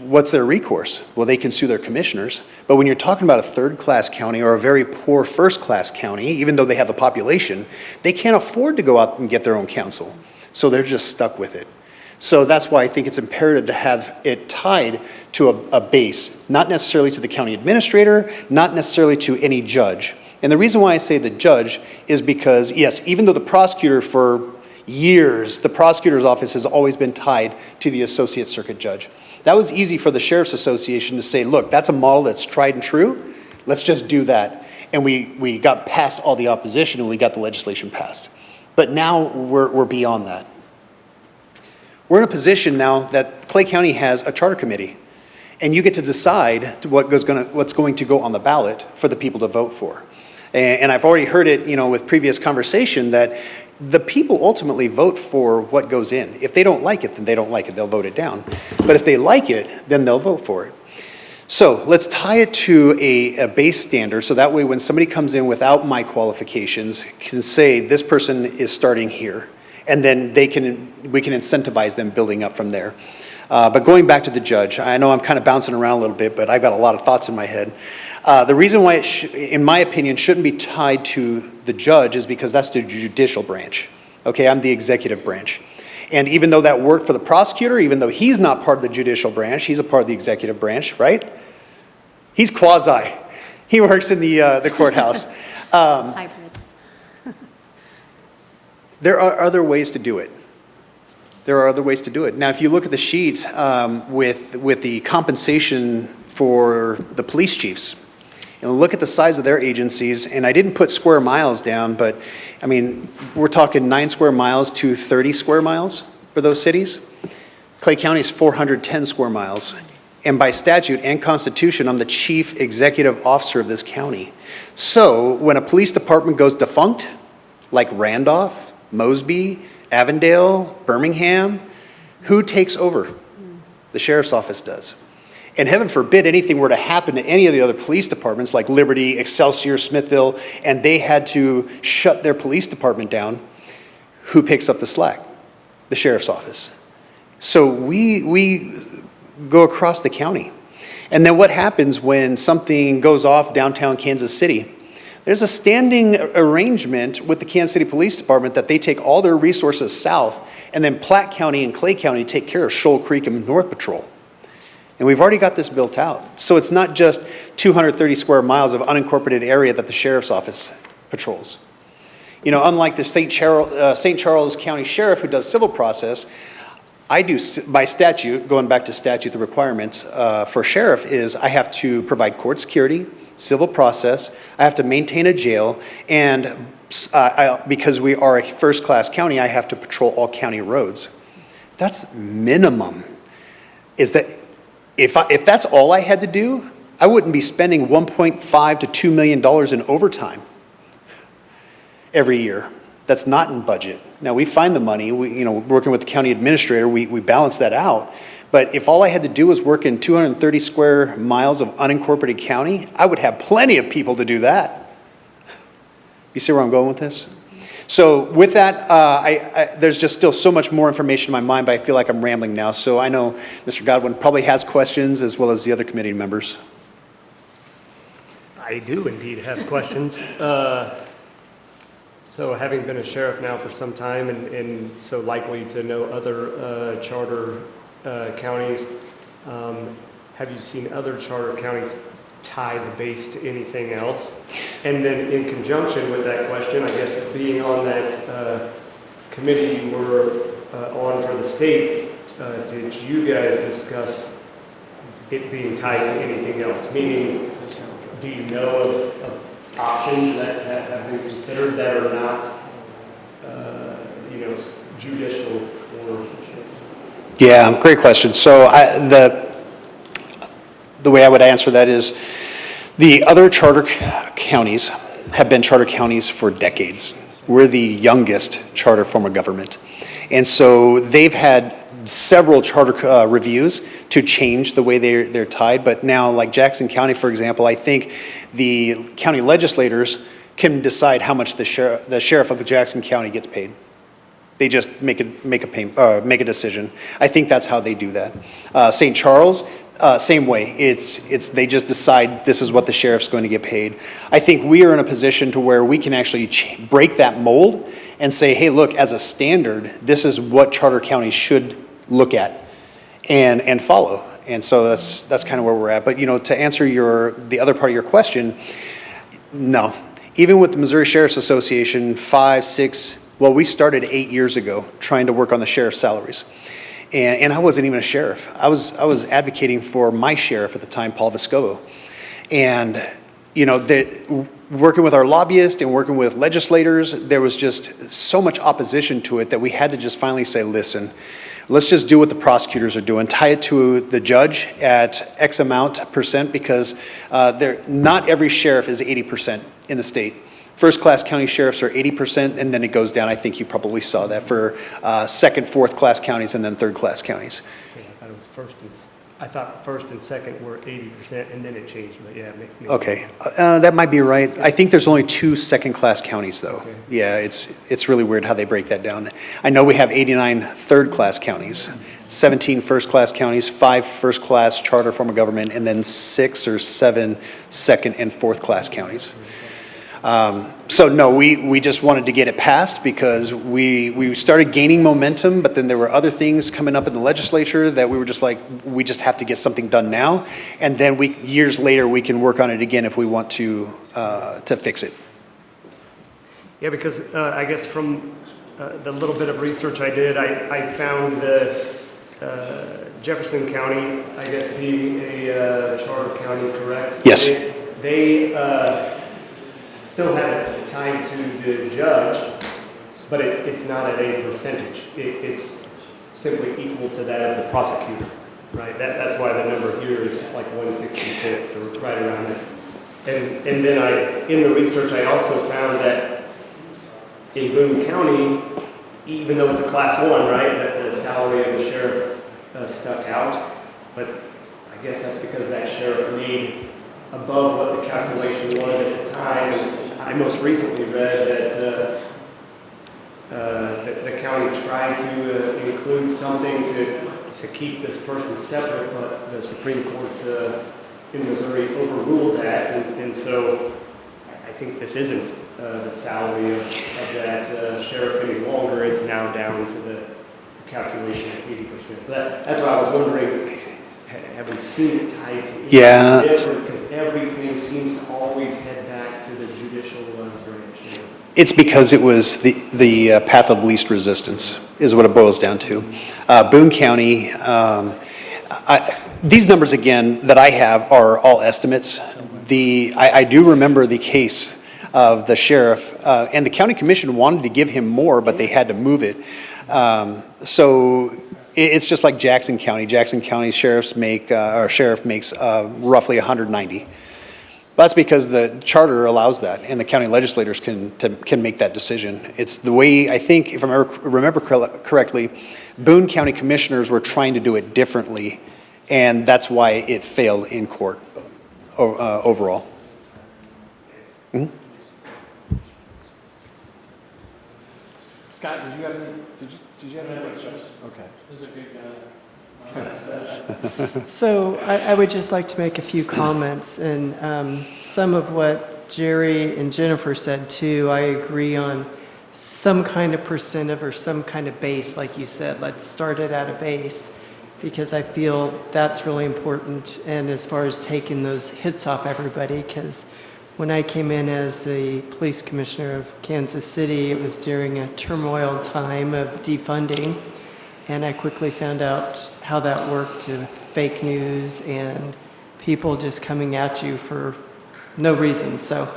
what's their recourse? Well, they can sue their commissioners. But when you're talking about a third-class county or a very poor first-class county, even though they have the population, they can't afford to go out and get their own counsel. So they're just stuck with it. So that's why I think it's imperative to have it tied to a base, not necessarily to the county administrator, not necessarily to any judge. And the reason why I say the judge is because, yes, even though the prosecutor for years, the prosecutor's office has always been tied to the associate circuit judge. That was easy for the Sheriff's Association to say, look, that's a model that's tried and true. Let's just do that. And we got past all the opposition and we got the legislation passed. But now we're beyond that. We're in a position now that Clay County has a charter committee. And you get to decide what's going to go on the ballot for the people to vote for. And I've already heard it, with previous conversation that the people ultimately vote for what goes in. If they don't like it, then they don't like it. They'll vote it down. But if they like it, then they'll vote for it. So let's tie it to a base standard, so that way when somebody comes in without my qualifications can say this person is starting here, and then we can incentivize them building up from there. But going back to the judge, I know I'm kind of bouncing around a little bit, but I've got a lot of thoughts in my head. The reason why it, in my opinion, shouldn't be tied to the judge is because that's the judicial branch. Okay, I'm the executive branch. And even though that worked for the prosecutor, even though he's not part of the judicial branch, he's a part of the executive branch, right? He's quasi. He works in the courthouse. Hybrid. There are other ways to do it. There are other ways to do it. Now, if you look at the sheet with the compensation for the police chiefs, and look at the size of their agencies, and I didn't put square miles down, but I mean, we're talking 9 square miles to 30 square miles for those cities. Clay County is 410 square miles. And by statute and constitution, I'm the chief executive officer of this county. So when a police department goes defunct, like Randolph, Mosby, Avondale, Birmingham, who takes over? The sheriff's office does. And heaven forbid anything were to happen to any of the other police departments like Liberty, Excelsior, Smithville, and they had to shut their police department down, who picks up the slack? The sheriff's office. So we go across the county. And then what happens when something goes off downtown Kansas City? There's a standing arrangement with the Kansas City Police Department that they take all their resources south, and then Platte County and Clay County take care of Shoal Creek and North Patrol. And we've already got this built out. So it's not just 230 square miles of unincorporated area that the sheriff's office patrols. Unlike the St. Charles County Sheriff who does civil process, I do, by statute, going back to statute, the requirements for sheriff is I have to provide court security, civil process, I have to maintain a jail, and because we are a first-class county, I have to patrol all county roads. That's minimum. Is that if that's all I had to do, I wouldn't be spending $1.5 to $2 million in overtime every year. That's not in budget. Now, we find the money, working with the county administrator, we balance that out. But if all I had to do was work in 230 square miles of unincorporated county, I would have plenty of people to do that. You see where I'm going with this? So with that, there's just still so much more information in my mind, but I feel like I'm rambling now. So I know Mr. Godwin probably has questions as well as the other committee members. I do indeed have questions. So having been a sheriff now for some time and so likely to know other charter counties, have you seen other charter counties tie the base to anything else? And then in conjunction with that question, I guess being on that committee you were on for the state, did you guys discuss it being tied to anything else? Meaning, do you know of options that have been considered that are not, judicial or? Yeah, great question. So the way I would answer that is the other charter counties have been charter counties for decades. We're the youngest charter form of government. And so they've had several charter reviews to change the way they're tied. But now, like Jackson County, for example, I think the county legislators can decide how much the sheriff of Jackson County gets paid. They just make a decision. I think that's how they do that. St. Charles, same way. They just decide this is what the sheriff's going to get paid. I think we are in a position to where we can actually break that mold and say, hey, look, as a standard, this is what charter counties should look at and follow. And so that's kind of where we're at. But to answer the other part of your question, no. Even with the Missouri Sheriff's Association, 5, 6. Well, we started 8 years ago trying to work on the sheriff's salaries. And I wasn't even a sheriff. I was advocating for my sheriff at the time, Paul Vescovo. And, working with our lobbyists and working with legislators, there was just so much opposition to it that we had to just finally say, listen, let's just do what the prosecutors are doing, tie it to the judge at X amount percent, because not every sheriff is 80% in the state. First-class county sheriffs are 80%, and then it goes down. I think you probably saw that for second, fourth-class counties, and then third-class counties. I thought first and second were 80%, and then it changed, but yeah. Okay, that might be right. I think there's only 2 second-class counties, though. Okay. Yeah, it's really weird how they break that down. I know we have 89 third-class counties, 17 first-class counties, 5 first-class charter form of government, and then 6 or 7 second and fourth-class counties. So no, we just wanted to get it passed because we started gaining momentum, but then there were other things coming up in the legislature that we were just like, we just have to get something done now. And then years later, we can work on it again if we want to fix it. Yeah, because I guess from the little bit of research I did, I found that Jefferson County, I guess being a charter county, correct? Yes. They still have it tied to the judge, but it's not at a percentage. It's simply equal to that of the prosecutor, right? That's why the number here is like 166 or right around that. And then in the research, I also found that in Boone County, even though it's a class 1, right, that the salary of the sheriff stuck out, but I guess that's because that sheriff made above what the calculation was at the time. And I most recently read that the county tried to include something to keep this person separate, but the Supreme Court in Missouri overruled that, and so I think this isn't the salary of that sheriff any longer. It's now down to the calculation of 80%. So that's why I was wondering, have we seen it tied to different? Because everything seems to always head back to the judicial branch. It's because it was the path of least resistance is what it boils down to. Boone County, these numbers again that I have are all estimates. I do remember the case of the sheriff, and the county commission wanted to give him more, but they had to move it. So it's just like Jackson County. Jackson County sheriff makes roughly 190. That's because the charter allows that, and the county legislators can make that decision. It's the way, I think, if I remember correctly, Boone County commissioners were trying to do it differently, and that's why it failed in court overall. Mm-hmm. Scott, did you have any questions? Okay. This is a good So I would just like to make a few comments, and some of what Jerry and Jennifer said too, I agree on some kind of percent of or some kind of base, like you said, let's start it at a base. because I feel that's really important. And as far as taking those hits off everybody, because when I came in as the police commissioner of Kansas City, it was during a turmoil time of defunding. And I quickly found out how that worked to fake news and people just coming at you for no reason. So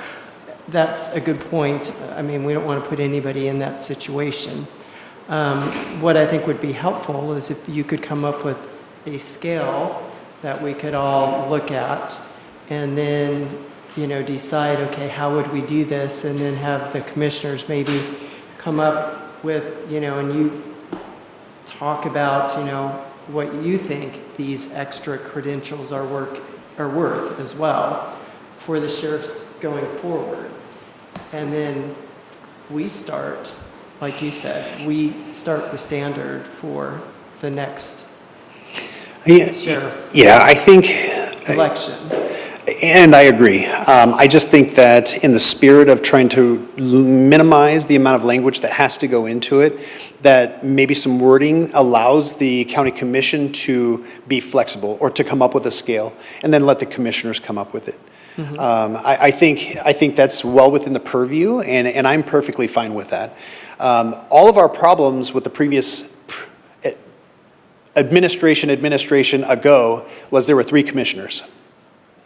that's a good point. I mean, we don't want to put anybody in that situation. What I think would be helpful is if you could come up with a scale that we could all look at and then, you know, decide, okay, how would we do this? And then have the commissioners maybe come up with, you know, and you talk about, you know, what you think these extra credentials are worth as well for the sheriffs going forward. And then we start, like you said, we start the standard for the next sheriff Yeah, I think, election. and I agree. I just think that in the spirit of trying to minimize the amount of language that has to go into it, that maybe some wording allows the county commission to be flexible or to come up with a scale, and then let the commissioners come up with it. I think that's well within the purview, and I'm perfectly fine with that. All of our problems with the previous administration ago was there were 3 commissioners,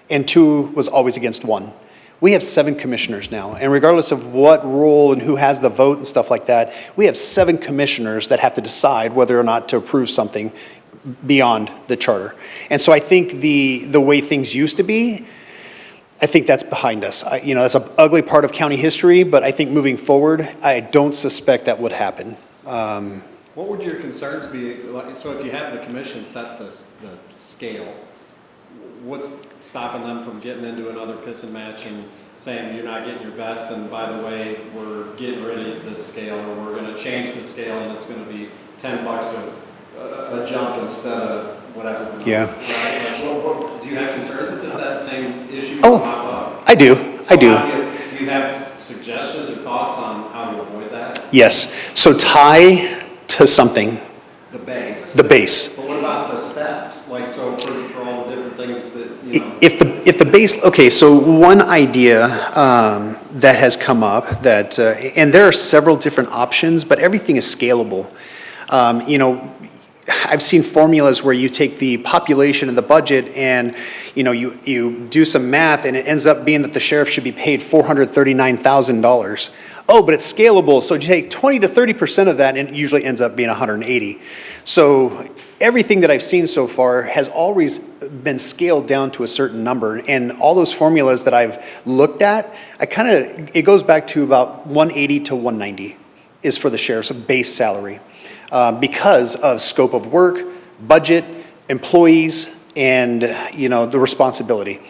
and 2 was always against 1. We have 7 commissioners now, and regardless of what role and who has the vote and stuff like that, we have 7 commissioners that have to decide whether or not to approve something beyond the charter. And so I think the way things used to be, I think that's behind us. You know, that's an ugly part of county history, but I think moving forward, I don't suspect that would happen. What would your concerns be? So if you have the commission set the scale, what's stopping them from getting into another piss and match and saying you're not getting your vests, and by the way, we're getting rid of this scale, or we're going to change the scale and it's going to be $10 a jump instead of whatever. Yeah. Do you have concerns that that same issue will Oh, pop up? I do. I do. Do you have suggestions or thoughts on how to avoid that? Yes. So tie to something. The base. The base. But what about the steps? Like, so for all the different things that, you know. If the base, okay, so one idea that has come up that, and there are several different options, but everything is scalable. You know, I've seen formulas where you take the population and the budget and, you know, you do some math and it ends up being that the sheriff should be paid $439,000. Oh, but it's scalable, so you take 20 to 30% of that and it usually ends up being 180. So everything that I've seen so far has always been scaled down to a certain number, and all those formulas that I've looked at, it goes back to about 180 to 190 is for the sheriff's base salary. Because of scope of work, budget, employees, and, you know, the responsibility.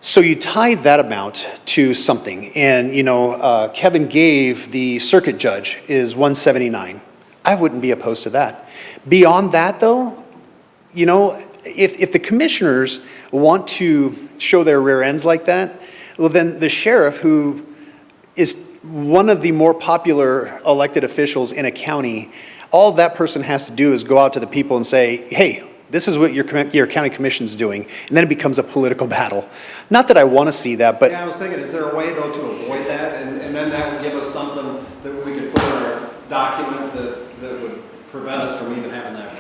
So you tie that amount to something, and, you know, Kevin gave the circuit judge is 179. I wouldn't be opposed to that. Beyond that, though, you know, if the commissioners want to show their rear ends like that, well, then the sheriff, who is one of the more popular elected officials in a county, all that person has to do is go out to the people and say, hey, this is what your county commission's doing, and then it becomes a political battle. Not that I want to see that, but... Yeah, I was thinking, is there a way, though, to avoid that? And then that would give us something that we could put in our document that would prevent us from even having that.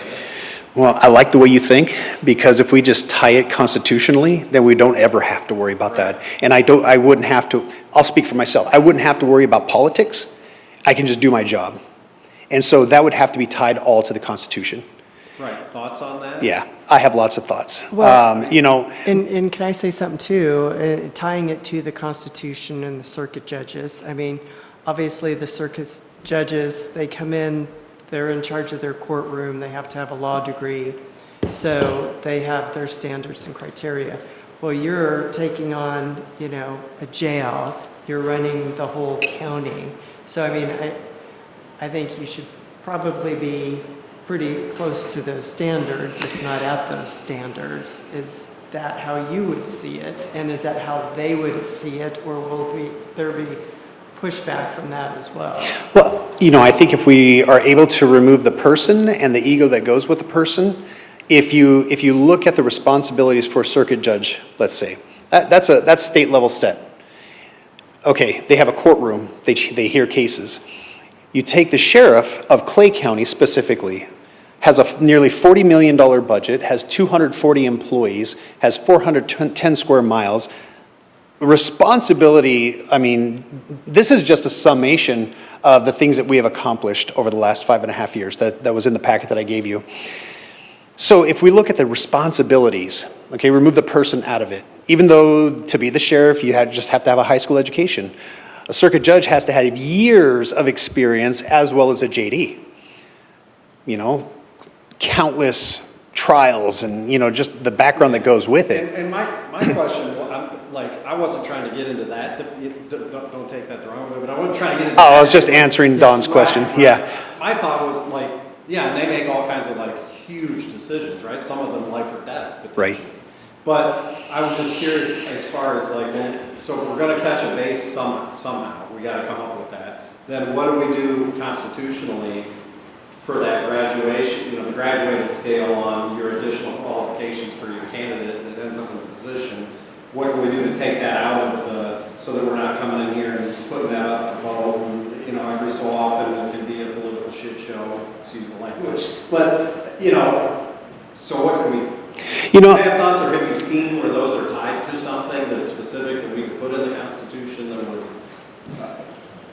Well, I like the way you think, because if we just tie it constitutionally, then we don't ever have to worry about that. And I wouldn't have to, I'll speak for myself, I wouldn't have to worry about politics. I can just do my job. And so that would have to be tied all to the Constitution. Right, thoughts on that? Yeah, I have lots of thoughts. Well, you know. And can I say something too, tying it to the Constitution and the circuit judges? I mean, obviously the circuit judges, they come in, they're in charge of their courtroom, they have to have a law degree, so they have their standards and criteria. Well, you're taking on, you know, a jail, you're running the whole county. So, I mean, I think you should probably be pretty close to those standards, if not at those standards. Is that how you would see it? And is that how they would see it? Or will there be pushback from that as well? Well, you know, I think if we are able to remove the person and the ego that goes with the person, if you look at the responsibilities for a circuit judge, let's say, that's state level set. Okay, they have a courtroom, they hear cases. You take the sheriff of Clay County specifically, has a nearly $40 million budget, has 240 employees, has 410 square miles. Responsibility, I mean, this is just a summation of the things that we have accomplished over the last 5.5 years. That was in the packet that I gave you. So if we look at the responsibilities, okay, remove the person out of it. Even though to be the sheriff, you just have to have a high school education. A circuit judge has to have years of experience as well as a JD. You know, countless trials and, you know, just the background that goes with it. And my question, I wasn't trying to get into that. Don't take that the wrong way, but I wasn't trying to get into Oh, that. I was just answering Don's question, yeah. My thought was like, yeah, and they make all kinds of like huge decisions, right? Some of them life or death, potentially. Right. But I was just curious as far as like, well, so if we're gonna catch a base somehow, we gotta come up with that. Then what do we do constitutionally for that graduation, you know, the graduated scale on your additional qualifications for your candidate that ends up in the position? What can we do to take that out of so that we're not coming in here and putting that up for vote? And, you know, every so often it can be a political shit show, excuse the language. But, you know, so what can we, you know, do you have thoughts or have you seen where those are tied to something that's specific that we could put in the Constitution that would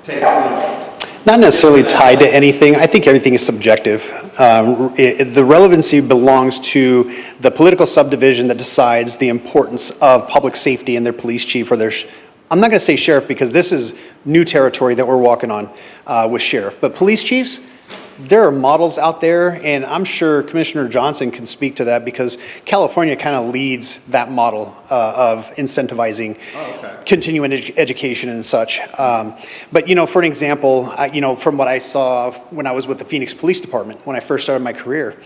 take, you know, not necessarily tied to anything. I think everything is subjective. The relevancy belongs to the political subdivision that decides the importance of public safety and their police chief or their, I'm not going to say sheriff because this is new territory that we're walking on with sheriff, but police chiefs, there are models out there, and I'm sure Commissioner Johnson can speak to that because California kind of leads that model of incentivizing continuing education and such. But, you know, for an example, you know, from what I saw when I was with the Phoenix Police Department, when I first started my career,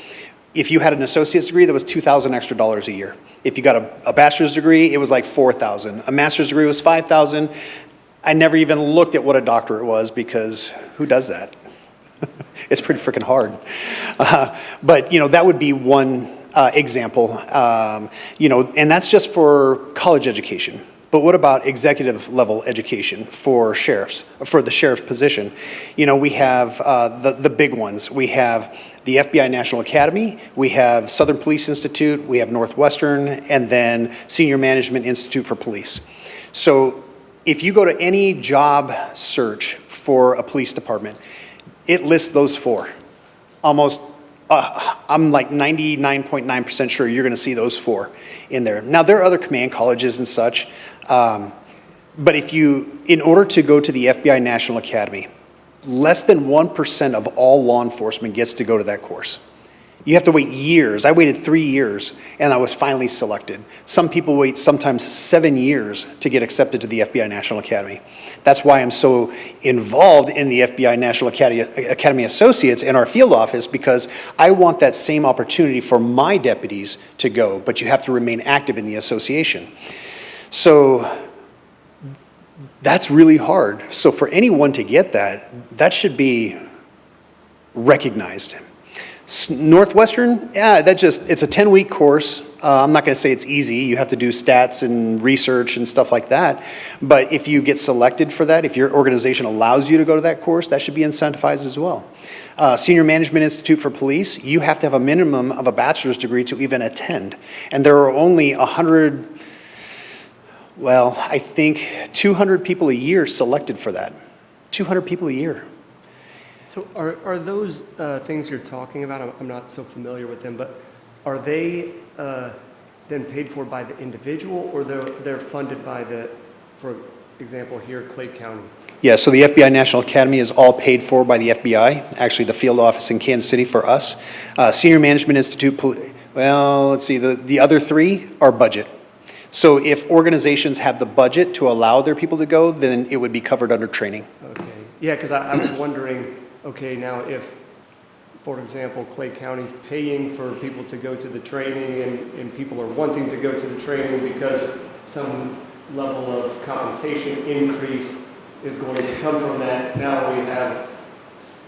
if you had an associate's degree, that was $2,000 extra a year. If you got a bachelor's degree, it was like $4,000. A master's degree was $5,000. I never even looked at what a doctorate was because who does that? It's pretty freaking hard. But, you know, that would be one example, you know, and that's just for college education. But what about executive level education for sheriffs, for the sheriff's position? You know, we have the big ones. We have the FBI National Academy, we have Southern Police Institute, we have Northwestern, and then Senior Management Institute for Police. So if you go to any job search for a police department, it lists those four. Almost, I'm like 99.9% sure you're gonna see those four in there. Now, there are other command colleges and such, but in order to go to the FBI National Academy, less than 1% of all law enforcement gets to go to that course. You have to wait years. I waited 3 years and I was finally selected. Some people wait sometimes 7 years to get accepted to the FBI National Academy. That's why I'm so involved in the FBI National Academy Associates in our field office, because I want that same opportunity for my deputies to go, but you have to remain active in the association. So that's really hard. So for anyone to get that, that should be recognized. Northwestern, yeah, it's a 10-week course. I'm not going to say it's easy. You have to do stats and research and stuff like that. But if you get selected for that, if your organization allows you to go to that course, that should be incentivized as well. Senior Management Institute for Police, you have to have a minimum of a bachelor's degree to even attend. And there are only 200 people a year selected for that. 200 people a year. So are those things you're talking about, I'm not so familiar with them, but are they then paid for by the individual, or they're funded by for example, here, Clay County? Yeah, so the FBI National Academy is all paid for by the FBI, actually the field office in Kansas City for us. Senior Management Institute, well, let's see, the other three are budget. So if organizations have the budget to allow their people to go, then it would be covered under training. Okay, yeah, because I was wondering, okay, now if, for example, Clay County's paying for people to go to the training and people are wanting to go to the training because some level of compensation increase is going to come from that. Now we have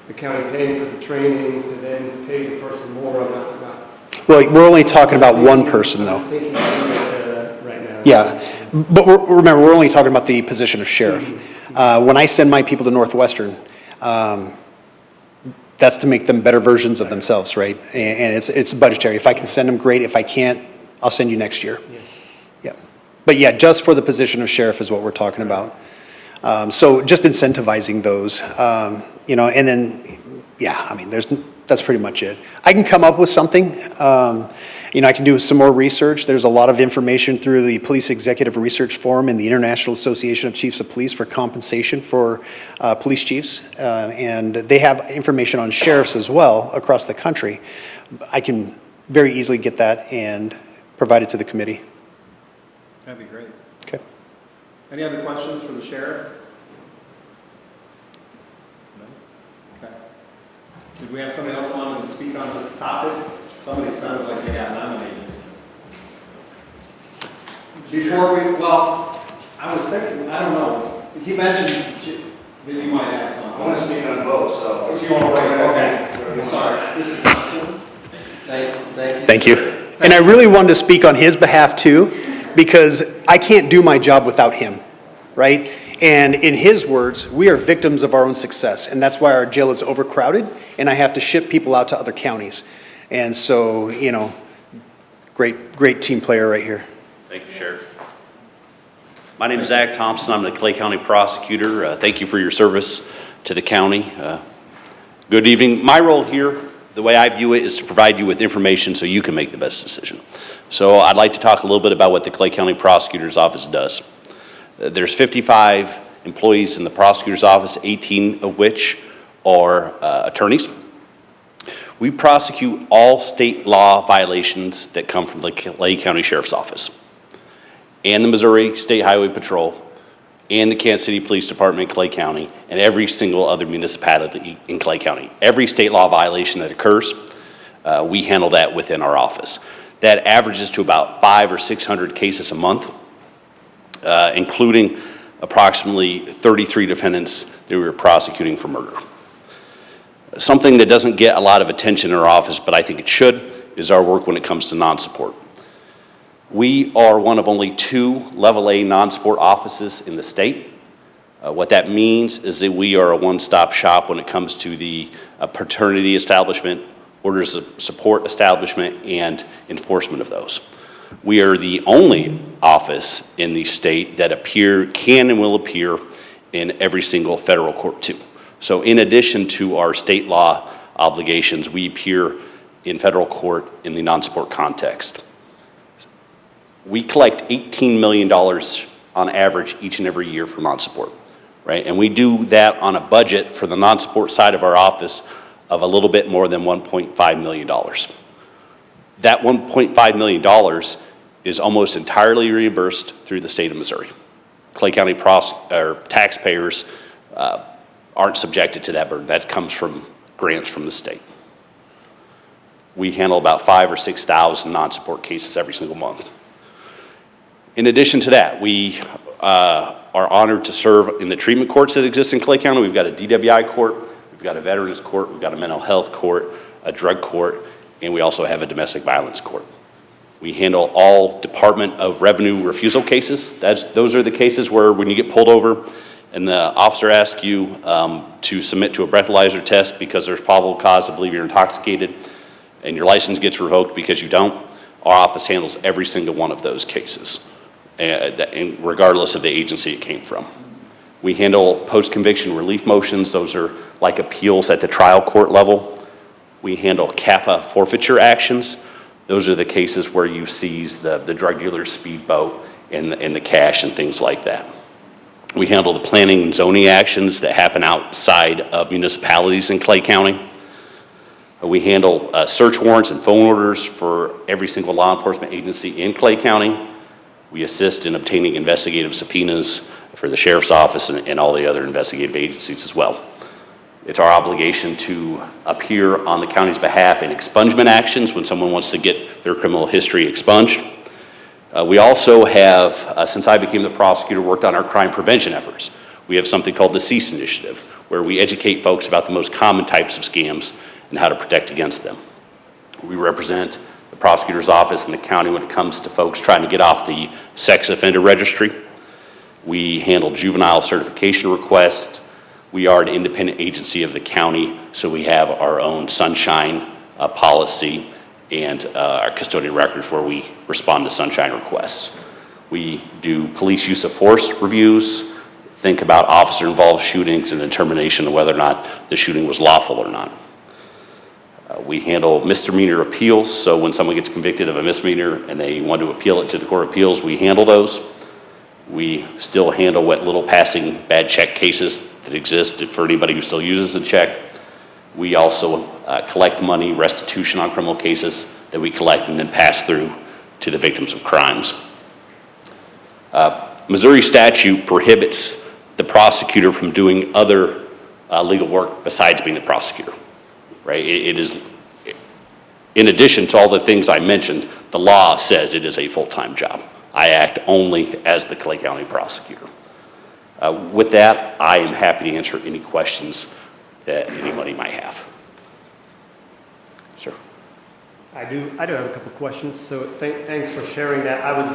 the county paying for the training to then pay the person more. I'm not Well, we're only talking about one person, though. Right now. Yeah, but remember, we're only talking about the position of sheriff. When I send my people to Northwestern, that's to make them better versions of themselves, right? And it's budgetary. If I can send them, great. If I can't, I'll send you next year. Yeah. But yeah, just for the position of sheriff is what we're talking about. So just incentivizing those, and then, yeah, I mean, that's pretty much it. I can come up with something. I can do some more research. There's a lot of information through the Police Executive Research Forum and the International Association of Chiefs of Police for compensation for police chiefs. And they have information on sheriffs as well across the country. I can very easily get that and provide it to the committee. That'd be great. Okay. Any other questions for the sheriff? No? Okay. Did we have somebody else wanting to speak on this topic? Somebody sounds like they got nominated. Before we, I was thinking, I don't know, he mentioned that you might have some. I want to speak on both, so. If you want to wait, okay. Sorry. Mr. Johnson? Thank you. Thank you. And I really wanted to speak on his behalf too, because I can't do my job without him, right? And in his words, we are victims of our own success, and that's why our jail is overcrowded, and I have to ship people out to other counties. And so, great team player right here. Thank you, Sheriff. My name is Zach Thompson. I'm the Clay County Prosecutor. Thank you for your service to the county. Good evening. My role here, the way I view it, is to provide you with information so you can make the best decision. So I'd like to talk a little bit about what the Clay County Prosecutor's Office does. There's 55 employees in the Prosecutor's Office, 18 of which are attorneys. We prosecute all state law violations that come from the Clay County Sheriff's Office and the Missouri State Highway Patrol and the Kansas City Police Department in Clay County and every single other municipality in Clay County. Every state law violation that occurs, we handle that within our office. That averages to about 500 or 600 cases a month, including approximately 33 defendants that we were prosecuting for murder. Something that doesn't get a lot of attention in our office, but I think it should, is our work when it comes to non-support. We are one of only 2 level A non-support offices in the state. What that means is that we are a one-stop shop when it comes to the paternity establishment, orders of support establishment, and enforcement of those. We are the only office in the state that can and will appear in every single federal court too. So in addition to our state law obligations, we appear in federal court in the non-support context. We collect $18 million on average each and every year for non-support, right? And we do that on a budget for the non-support side of our office of a little bit more than $1.5 million. That $1.5 million is almost entirely reimbursed through the state of Missouri. Clay County taxpayers aren't subjected to that burden. That comes from grants from the state. We handle about 5,000 or 6,000 non-support cases every single month. In addition to that, we are honored to serve in the treatment courts that exist in Clay County. We've got a DWI court, we've got a veterans court, we've got a mental health court, a drug court, and we also have a domestic violence court. We handle all Department of Revenue refusal cases. Those are the cases where when you get pulled over and the officer asks you to submit to a breathalyzer test because there's probable cause to believe you're intoxicated and your license gets revoked because you don't, our office handles every single one of those cases, regardless of the agency it came from. We handle post-conviction relief motions. Those are like appeals at the trial court level. We handle CAFA forfeiture actions. Those are the cases where you seize the drug dealer's speedboat and the cash and things like that. We handle the planning and zoning actions that happen outside of municipalities in Clay County. We handle search warrants and phone orders for every single law enforcement agency in Clay County. We assist in obtaining investigative subpoenas for the sheriff's office and all the other investigative agencies as well. It's our obligation to appear on the county's behalf in expungement actions when someone wants to get their criminal history expunged. We also have, since I became the prosecutor, worked on our crime prevention efforts. We have something called the CEASE Initiative, where we educate folks about the most common types of scams and how to protect against them. We represent the prosecutor's office in the county when it comes to folks trying to get off the sex offender registry. We handle juvenile certification requests. We are an independent agency of the county, so we have our own sunshine policy and our custodial records where we respond to sunshine requests. We do police use of force reviews, think about officer-involved shootings and determination of whether or not the shooting was lawful or not. We handle misdemeanor appeals, so when someone gets convicted of a misdemeanor and they want to appeal it to the Court of Appeals, we handle those. We still handle what little passing bad check cases that exist for anybody who still uses a check. We also collect money, restitution on criminal cases that we collect and then pass through to the victims of crimes. Missouri statute prohibits the prosecutor from doing other legal work besides being the prosecutor, right? It is, in addition to all the things I mentioned, the law says it is a full-time job. I act only as the Clay County prosecutor. With that, I am happy to answer any questions that anybody might have. Sir. I do have a couple questions, so thanks for sharing that. I was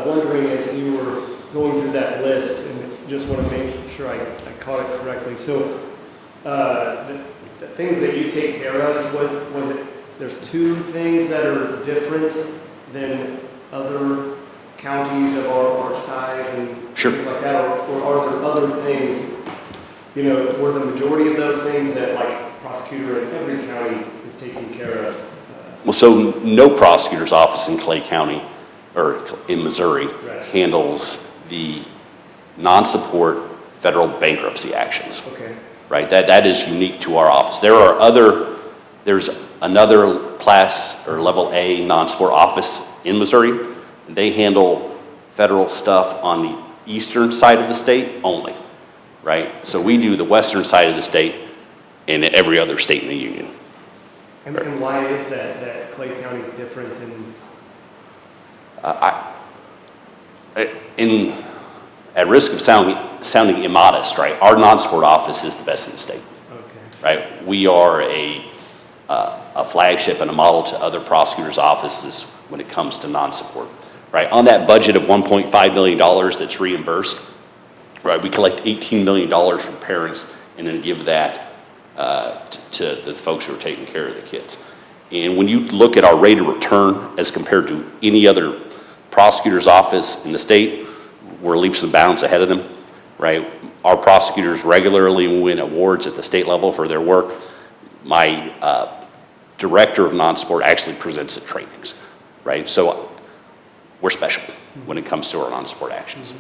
wondering as you were going through that list, and just want to make sure I caught it correctly. So the things that you take care of, what was it? There's two things that are different than other counties of our size and things like that, or are there other things, you know, were the majority of those things that like prosecutor in every county is taking care of? Well, so no prosecutor's office in Clay County or in Missouri handles the non-support federal bankruptcy actions. Okay. Right, that is unique to our office. There's another class or level A non-support office in Missouri. They handle federal stuff on the eastern side of the state only, right? So we do the western side of the state and every other state in the union. And why is that Clay County is different? At risk of sounding immodest, right? Our non-support office is the best in the state. Okay. Right? We are a flagship and a model to other prosecutors' offices when it comes to non-support. Right? On that budget of $1.5 million that's reimbursed, right? We collect $18 million from parents and then give that to the folks who are taking care of the kids. And when you look at our rate of return as compared to any other prosecutor's office in the state, we're leaps and bounds ahead of them, right? Our prosecutors regularly win awards at the state level for their work. My director of non-support actually presents at trainings, right? So we're special when it comes to our non-support actions.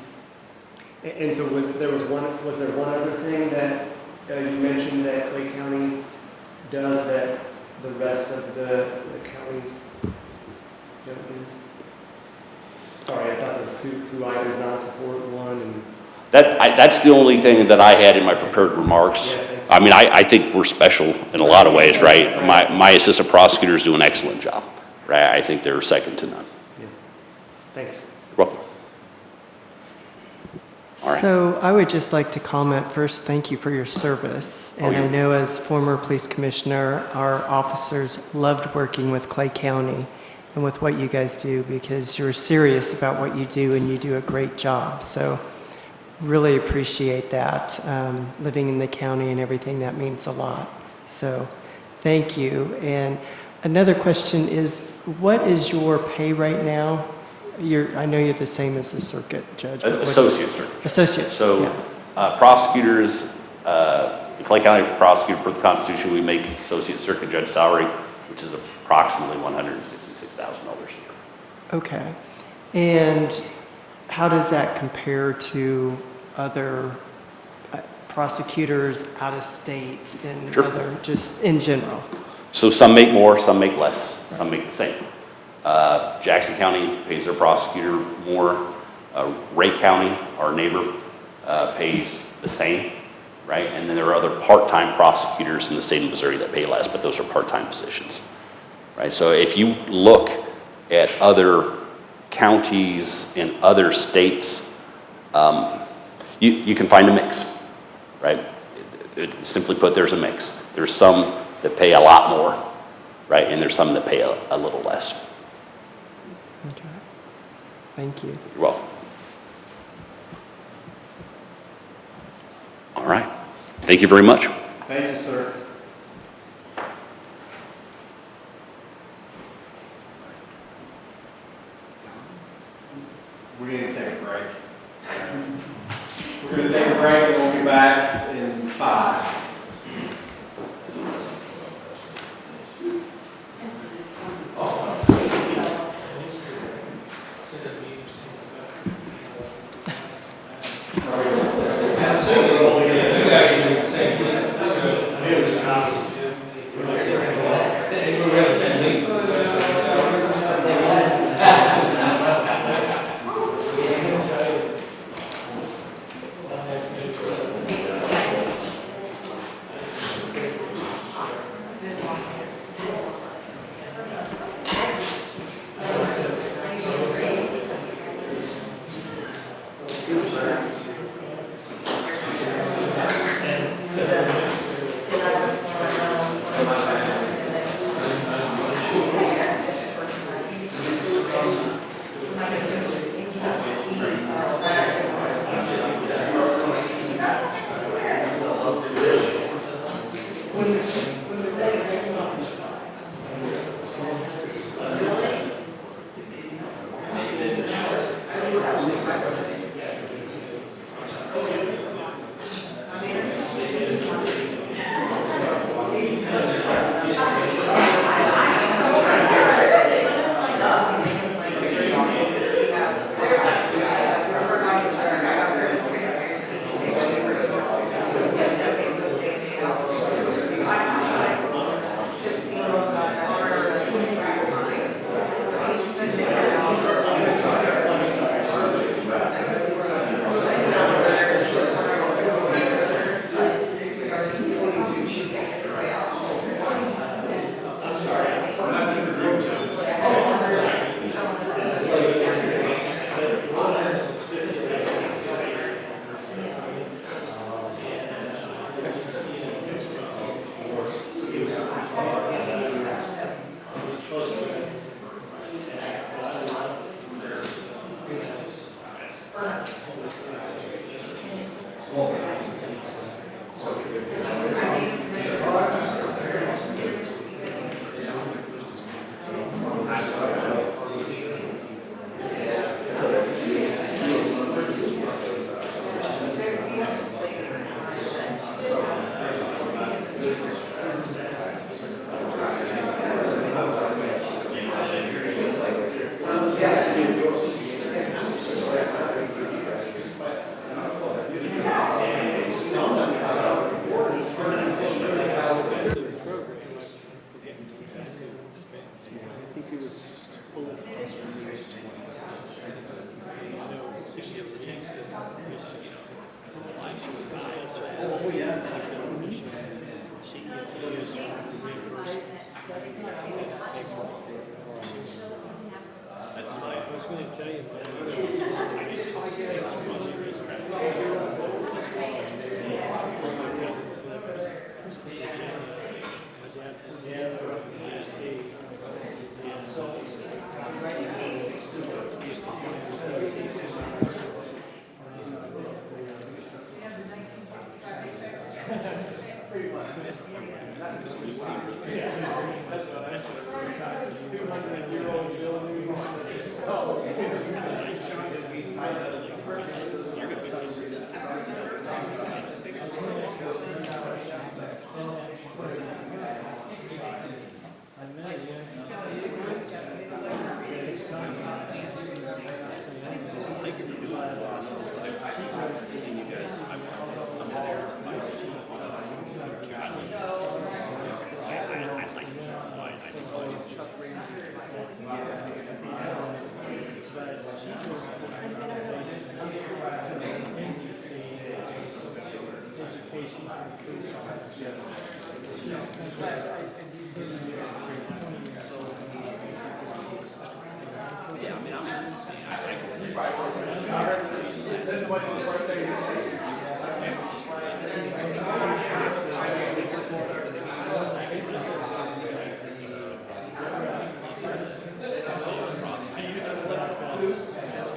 And so was there one other thing that you mentioned that Clay County does that the rest of the counties don't do? Sorry, I thought there was two items, non-support, one, and... That's the only thing that I had in my prepared remarks. Yeah, I mean, I think we're special in a lot of ways, right? My assistant prosecutors do an excellent job, right? I think they're second to none. Yeah. Thanks. You're welcome. All right. So I would just like to comment first, thank you for your service. And I know as former police commissioner, our officers loved working with Clay County and with what you guys do because you're serious about what you do and you do a great job. So really appreciate that. Living in the county and everything, that means a lot. So thank you. And another question is, what is your pay right now? I know you're the same as the circuit judge. Associate circuit. Associate. So yeah. prosecutors, the Clay County prosecutor per the Constitution, we make associate circuit judge salary, which is approximately $166,000 a year. Okay. And how does that compare to other prosecutors out of state and other, just in general? So some make more, some make less, some make the same. Jackson County pays their prosecutor more. Ray County, our neighbor, pays the same, right? And then there are other part-time prosecutors in the state of Missouri that pay less, but those are part-time positions, right? So if you look at other counties in other states, you can find a mix, right? Simply put, there's a mix. There's some that pay a lot more, right? And there's some that pay a little less. Thank you. You're welcome. All right. Thank you very much. Thank you, sir. We need to take a break. We're going to take a break and we'll be back in 5. Foods.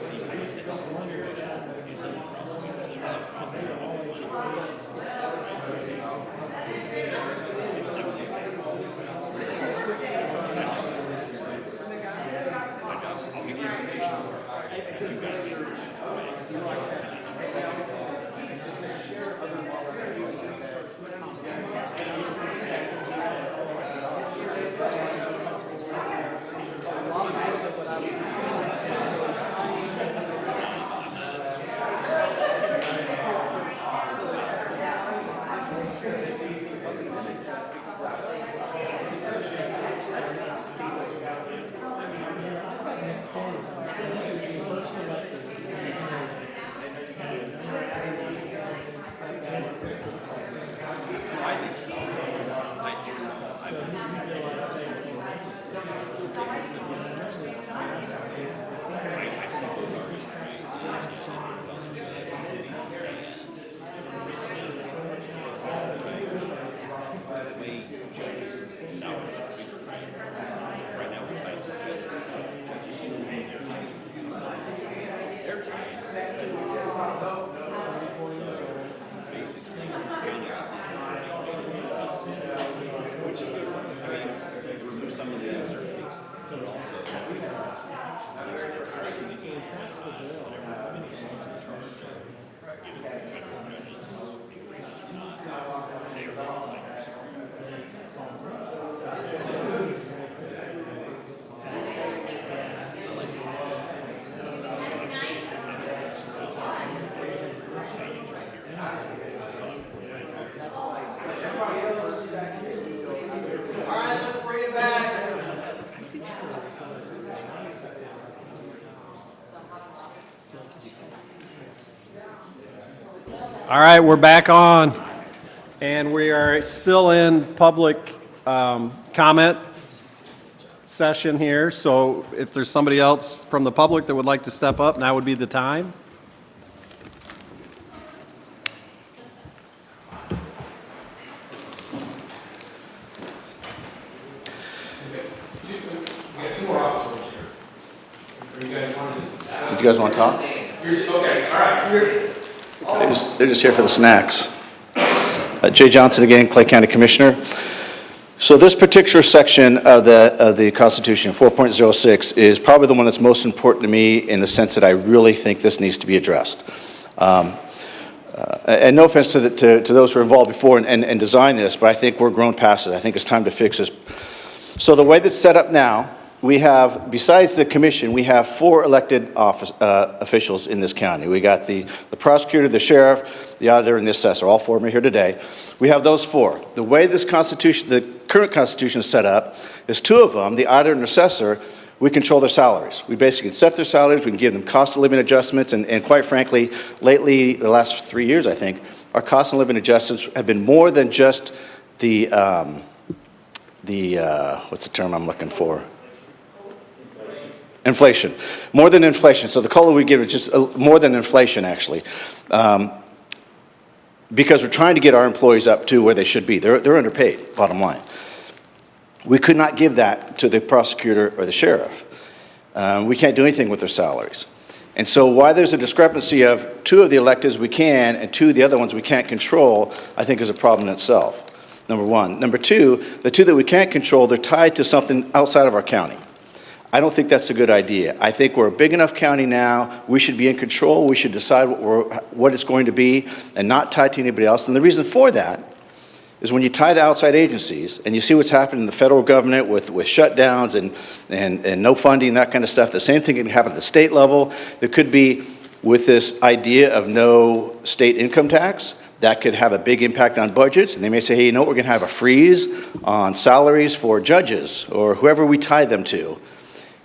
All right, we're back on, and we are still in public comment session here, so if there's somebody else from the public that would like to step up, now would be the time. Did you guys want to talk? Okay, all right. They're just here for the snacks. Jay Johnson again, Clay County Commissioner. So this particular section of the Constitution, 4.06, is probably the one that's most important to me in the sense that I really think this needs to be addressed. And no offense to those who were involved before and designed this, but I think we're grown past it. I think it's time to fix this. So the way that's set up now, we have, besides the commission, we have 4 elected officials in this county. We got the prosecutor, the sheriff, the auditor, and the assessor. All 4 of them are here today. We have those 4. The way this Constitution, the current Constitution is set up, is 2 of them, the auditor and assessor, we control their salaries. We basically set their salaries, we can give them cost of living adjustments, and quite frankly, lately, the last 3 years, I think, our cost of living adjustments have been more than just the what's the term I'm looking for? Inflation. More than inflation. So the COLA we give is just more than inflation, actually. Because we're trying to get our employees up to where they should be. They're underpaid, bottom line. We could not give that to the prosecutor or the sheriff. We can't do anything with their salaries. And so why there's a discrepancy of 2 of the electeds we can and 2 of the other ones we can't control, I think is a problem in itself, number 1. Number 2, the 2 that we can't control, they're tied to something outside of our county. I don't think that's a good idea. I think we're a big enough county now, we should be in control, we should decide what it's going to be and not tied to anybody else. And the reason for that is when you tie to outside agencies and you see what's happening in the federal government with shutdowns and no funding, that kind of stuff, the same thing can happen at the state level. There could be, with this idea of no state income tax, that could have a big impact on budgets. And they may say, hey, you know what, we're going to have a freeze on salaries for judges or whoever we tie them to.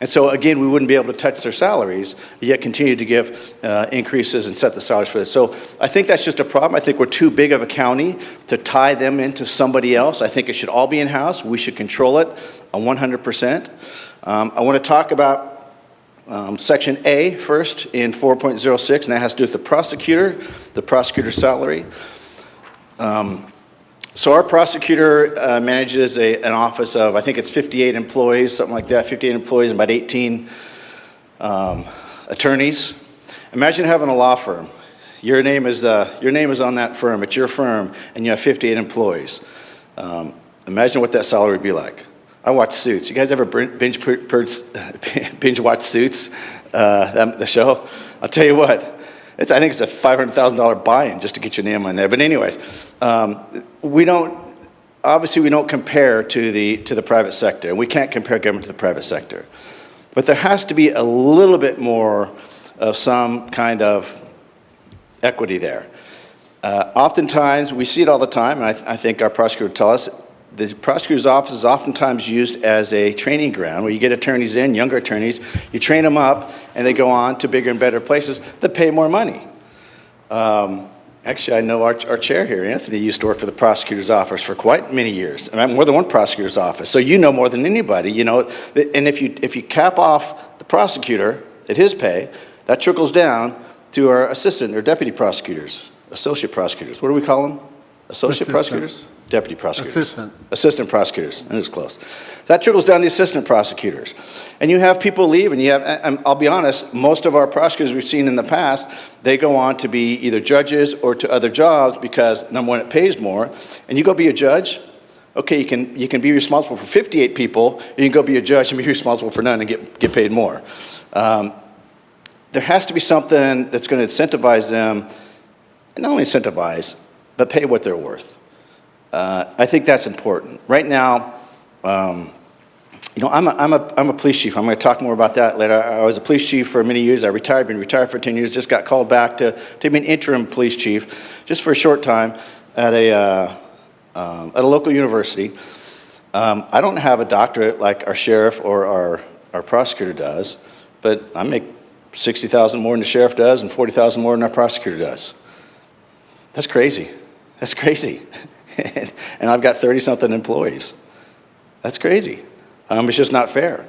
And so, again, we wouldn't be able to touch their salaries, yet continue to give increases and set the salaries for it. So I think that's just a problem. I think we're too big of a county to tie them into somebody else. I think it should all be in-house. We should control it 100%. I want to talk about Section A first in 4.06, and that has to do with the prosecutor's salary. So our prosecutor manages an office of, I think it's 58 employees, something like that, 58 employees and about 18 attorneys. Imagine having a law firm. Your name is on that firm, it's your firm, and you have 58 employees. Imagine what that salary would be like. I watch Suits. You guys ever binge watch Suits, the show? I'll tell you what. I think it's a $500,000 buy-in just to get your name on there. But anyways, we don't compare to the private sector, and we can't compare government to the private sector. But there has to be a little bit more of some kind of equity there. Oftentimes, we see it all the time, and I think our prosecutor will tell us, the prosecutor's office is oftentimes used as a training ground where you get attorneys in, younger attorneys, you train them up, and they go on to bigger and better places that pay more money. Actually, I know our chair here, Anthony, used to work for the prosecutor's office for quite many years. I mean, more than one prosecutor's office, so you know more than anybody, you know. And if you cap off the prosecutor at his pay, that trickles down to our assistant or deputy prosecutors, associate prosecutors. What do we call them? Associate prosecutors? Deputy prosecutors. Assistant prosecutors. And it was close. That trickles down to the assistant prosecutors. And you have people leave, and you have, and I'll be honest, most of our prosecutors we've seen in the past, they go on to be either judges or to other jobs because, number one, it pays more. And you go be a judge, okay, you can be responsible for 58 people, you can go be a judge and be responsible for none and get paid more. There has to be something that's going to incentivize them, and not only incentivize, but pay what they're worth. I think that's important. Right now, you know, I'm a police chief. I'm going to talk more about that later. I was a police chief for many years. I retired, been retired for 10 years, just got called back to be an interim police chief, just for a short time at a local university. I don't have a doctorate like our sheriff or our prosecutor does, but I make $60,000 more than the sheriff does and $40,000 more than our prosecutor does. That's crazy. That's crazy. And I've got 30-something employees. That's crazy. It's just not fair.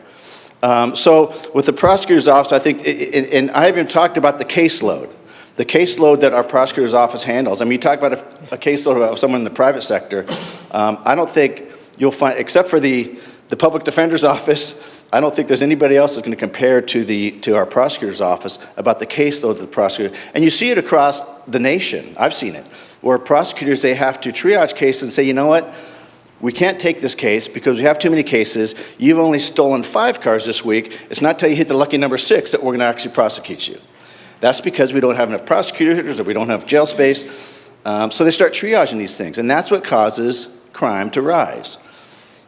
So with the prosecutor's office, I think, and I haven't talked about the caseload that our prosecutor's office handles. I mean, you talk about a caseload of someone in the private sector. I don't think you'll find, except for the public defender's office, I don't think there's anybody else that's going to compare to our prosecutor's office about the caseload of the prosecutor. And you see it across the nation. I've seen it, where prosecutors, they have to triage cases and say, you know what? We can't take this case because we have too many cases. You've only stolen 5 cars this week. It's not till you hit the lucky number 6 that we're going to actually prosecute you. That's because we don't have enough prosecutors or we don't have jail space. So they start triaging these things, and that's what causes crime to rise.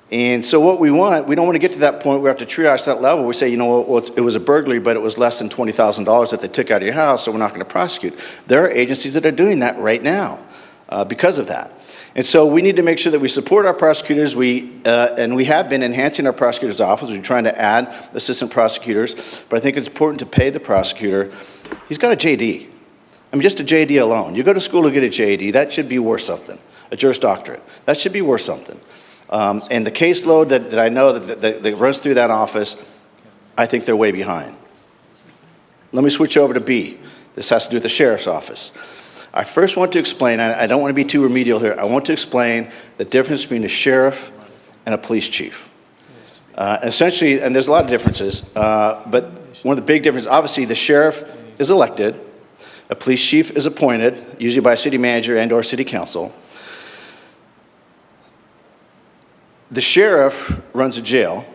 And so what we don't want to get to that point where we have to triage that level. We say, you know, well, it was a burglary, but it was less than $20,000 that they took out of your house, so we're not going to prosecute. There are agencies that are doing that right now because of that. And so we need to make sure that we support our prosecutors. And we have been enhancing our prosecutor's office. We're trying to add assistant prosecutors. But I think it's important to pay the prosecutor. He's got a JD. I mean, just a JD alone. You go to school to get a JD, that should be worth something. A Juris Doctorate. That should be worth something. And the caseload that I know that runs through that office, I think they're way behind. Let me switch over to B. This has to do with the sheriff's office. I first want to explain, I don't want to be too remedial here, I want to explain the difference between a sheriff and a police chief. Essentially, and there's a lot of differences, but one of the big differences, obviously the sheriff is elected, a police chief is appointed, usually by a city manager and or city council. The sheriff runs a jail.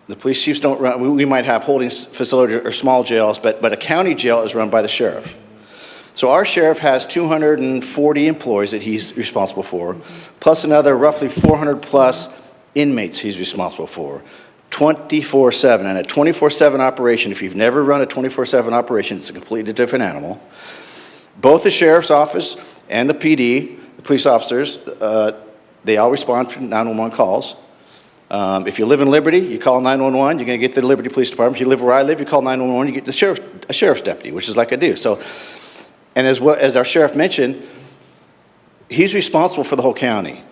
The police chiefs don't run, we might have holding facilities or small jails, but a county jail is run by the sheriff. So our sheriff has 240 employees that he's responsible for, plus another roughly 400 plus inmates he's responsible for, 24/7. And a 24/7 operation, if you've never run a 24/7 operation, it's a completely different animal. Both the sheriff's office and the PD, the police officers, they all respond to 911 calls. If you live in Liberty, you call 911, you're going to get the Liberty Police Department. If you live where I live, you call 911, you get a sheriff's deputy, which is like I do. So, and as well as our sheriff mentioned, he's responsible for the whole county.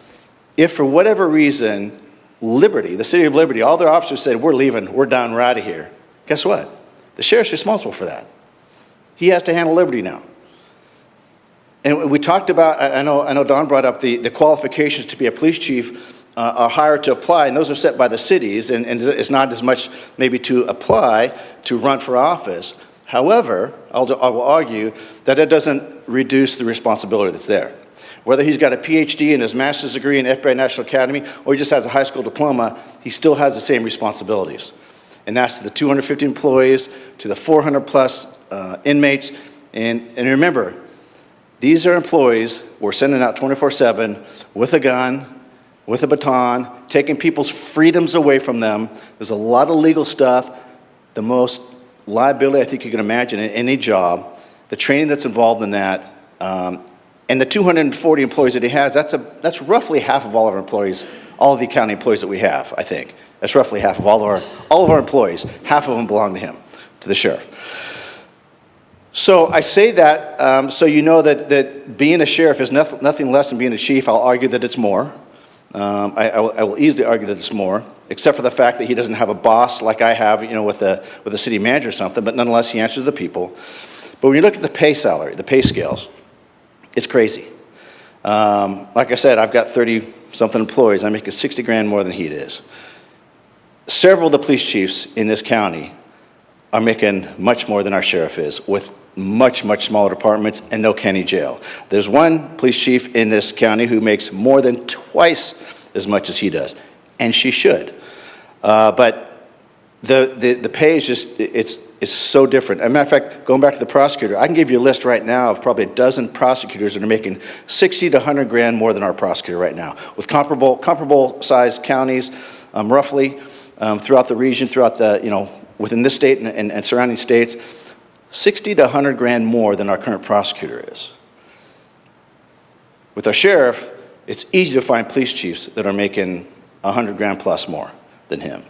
If for whatever reason, Liberty, the city of Liberty, all their officers said, we're leaving, we're done, we're out of here. Guess what? The sheriff's responsible for that. He has to handle Liberty now. And we talked about, I know Don brought up the qualifications to be a police chief are higher to apply, and those are set by the cities, and it's not as much maybe to apply to run for office. However, I will argue that it doesn't reduce the responsibility that's there. Whether he's got a PhD and his master's degree in FBI National Academy, or he just has a high school diploma, he still has the same responsibilities. And that's to the 250 employees, to the 400 plus inmates. And remember, these are employees we're sending out 24/7 with a gun, with a baton, taking people's freedoms away from them. There's a lot of legal stuff. The most liability I think you can imagine in any job, the training that's involved in that, and the 240 employees that he has, that's roughly half of all of our employees, all of the county employees that we have, I think. That's roughly half of all of our employees. Half of them belong to him, to the sheriff. So I say that so you know that being a sheriff is nothing less than being a chief. I'll argue that it's more. I will easily argue that it's more, except for the fact that he doesn't have a boss like I have, you know, with a city manager or something, but nonetheless, he answers to the people. But when you look at the pay salary, the pay scales, it's crazy. Like I said, I've got 30-something employees. I'm making 60 grand more than he is. Several of the police chiefs in this county are making much more than our sheriff is, with much, much smaller departments and no county jail. There's one police chief in this county who makes more than twice as much as he does, and she should. But the pay is just, it's so different. As a matter of fact, going back to the prosecutor, I can give you a list right now of probably a dozen prosecutors that are making 60 to 100 grand more than our prosecutor right now, with comparable sized counties, roughly, throughout the region, throughout the, you know, within this state and surrounding states, 60 to 100 grand more than our current prosecutor is. With our sheriff, it's easy to find police chiefs that are making 100 grand plus more than him.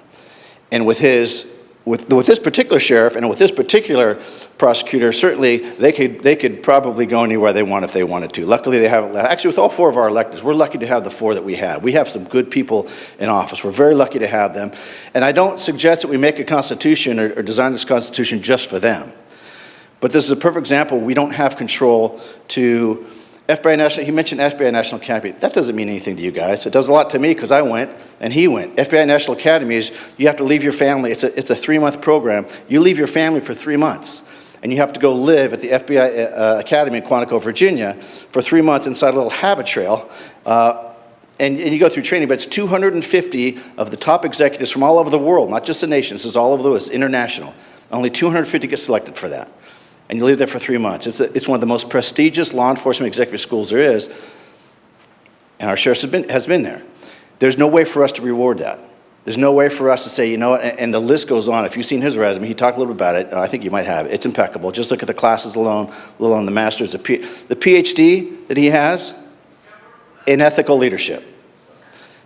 And with his with this particular sheriff and with this particular prosecutor, certainly they could probably go anywhere they want if they wanted to. Luckily, they haven't. Actually, with all 4 of our electeds, we're lucky to have the 4 that we have. We have some good people in office. We're very lucky to have them. And I don't suggest that we make a constitution or design this constitution just for them. But this is a perfect example. We don't have control to FBI National. He mentioned FBI National Academy. That doesn't mean anything to you guys. It does a lot to me because I went and he went. FBI National Academy is you have to leave your family. It's a 3-month program. You leave your family for 3 months, and you have to go live at the FBI Academy in Quantico, Virginia, for 3 months inside a little habit trail. And you go through training, but it's 250 of the top executives from all over the world, not just the nation. This is all over the world. It's international. Only 250 get selected for that. And you live there for 3 months. It's one of the most prestigious law enforcement executive schools there is, and our sheriff has been there. There's no way for us to reward that. There's no way for us to say, you know what, and the list goes on. If you've seen his resume, he talked a little bit about it. I think you might have. It's impeccable. Just look at the classes alone, let alone the master's. The PhD that he has in ethical leadership.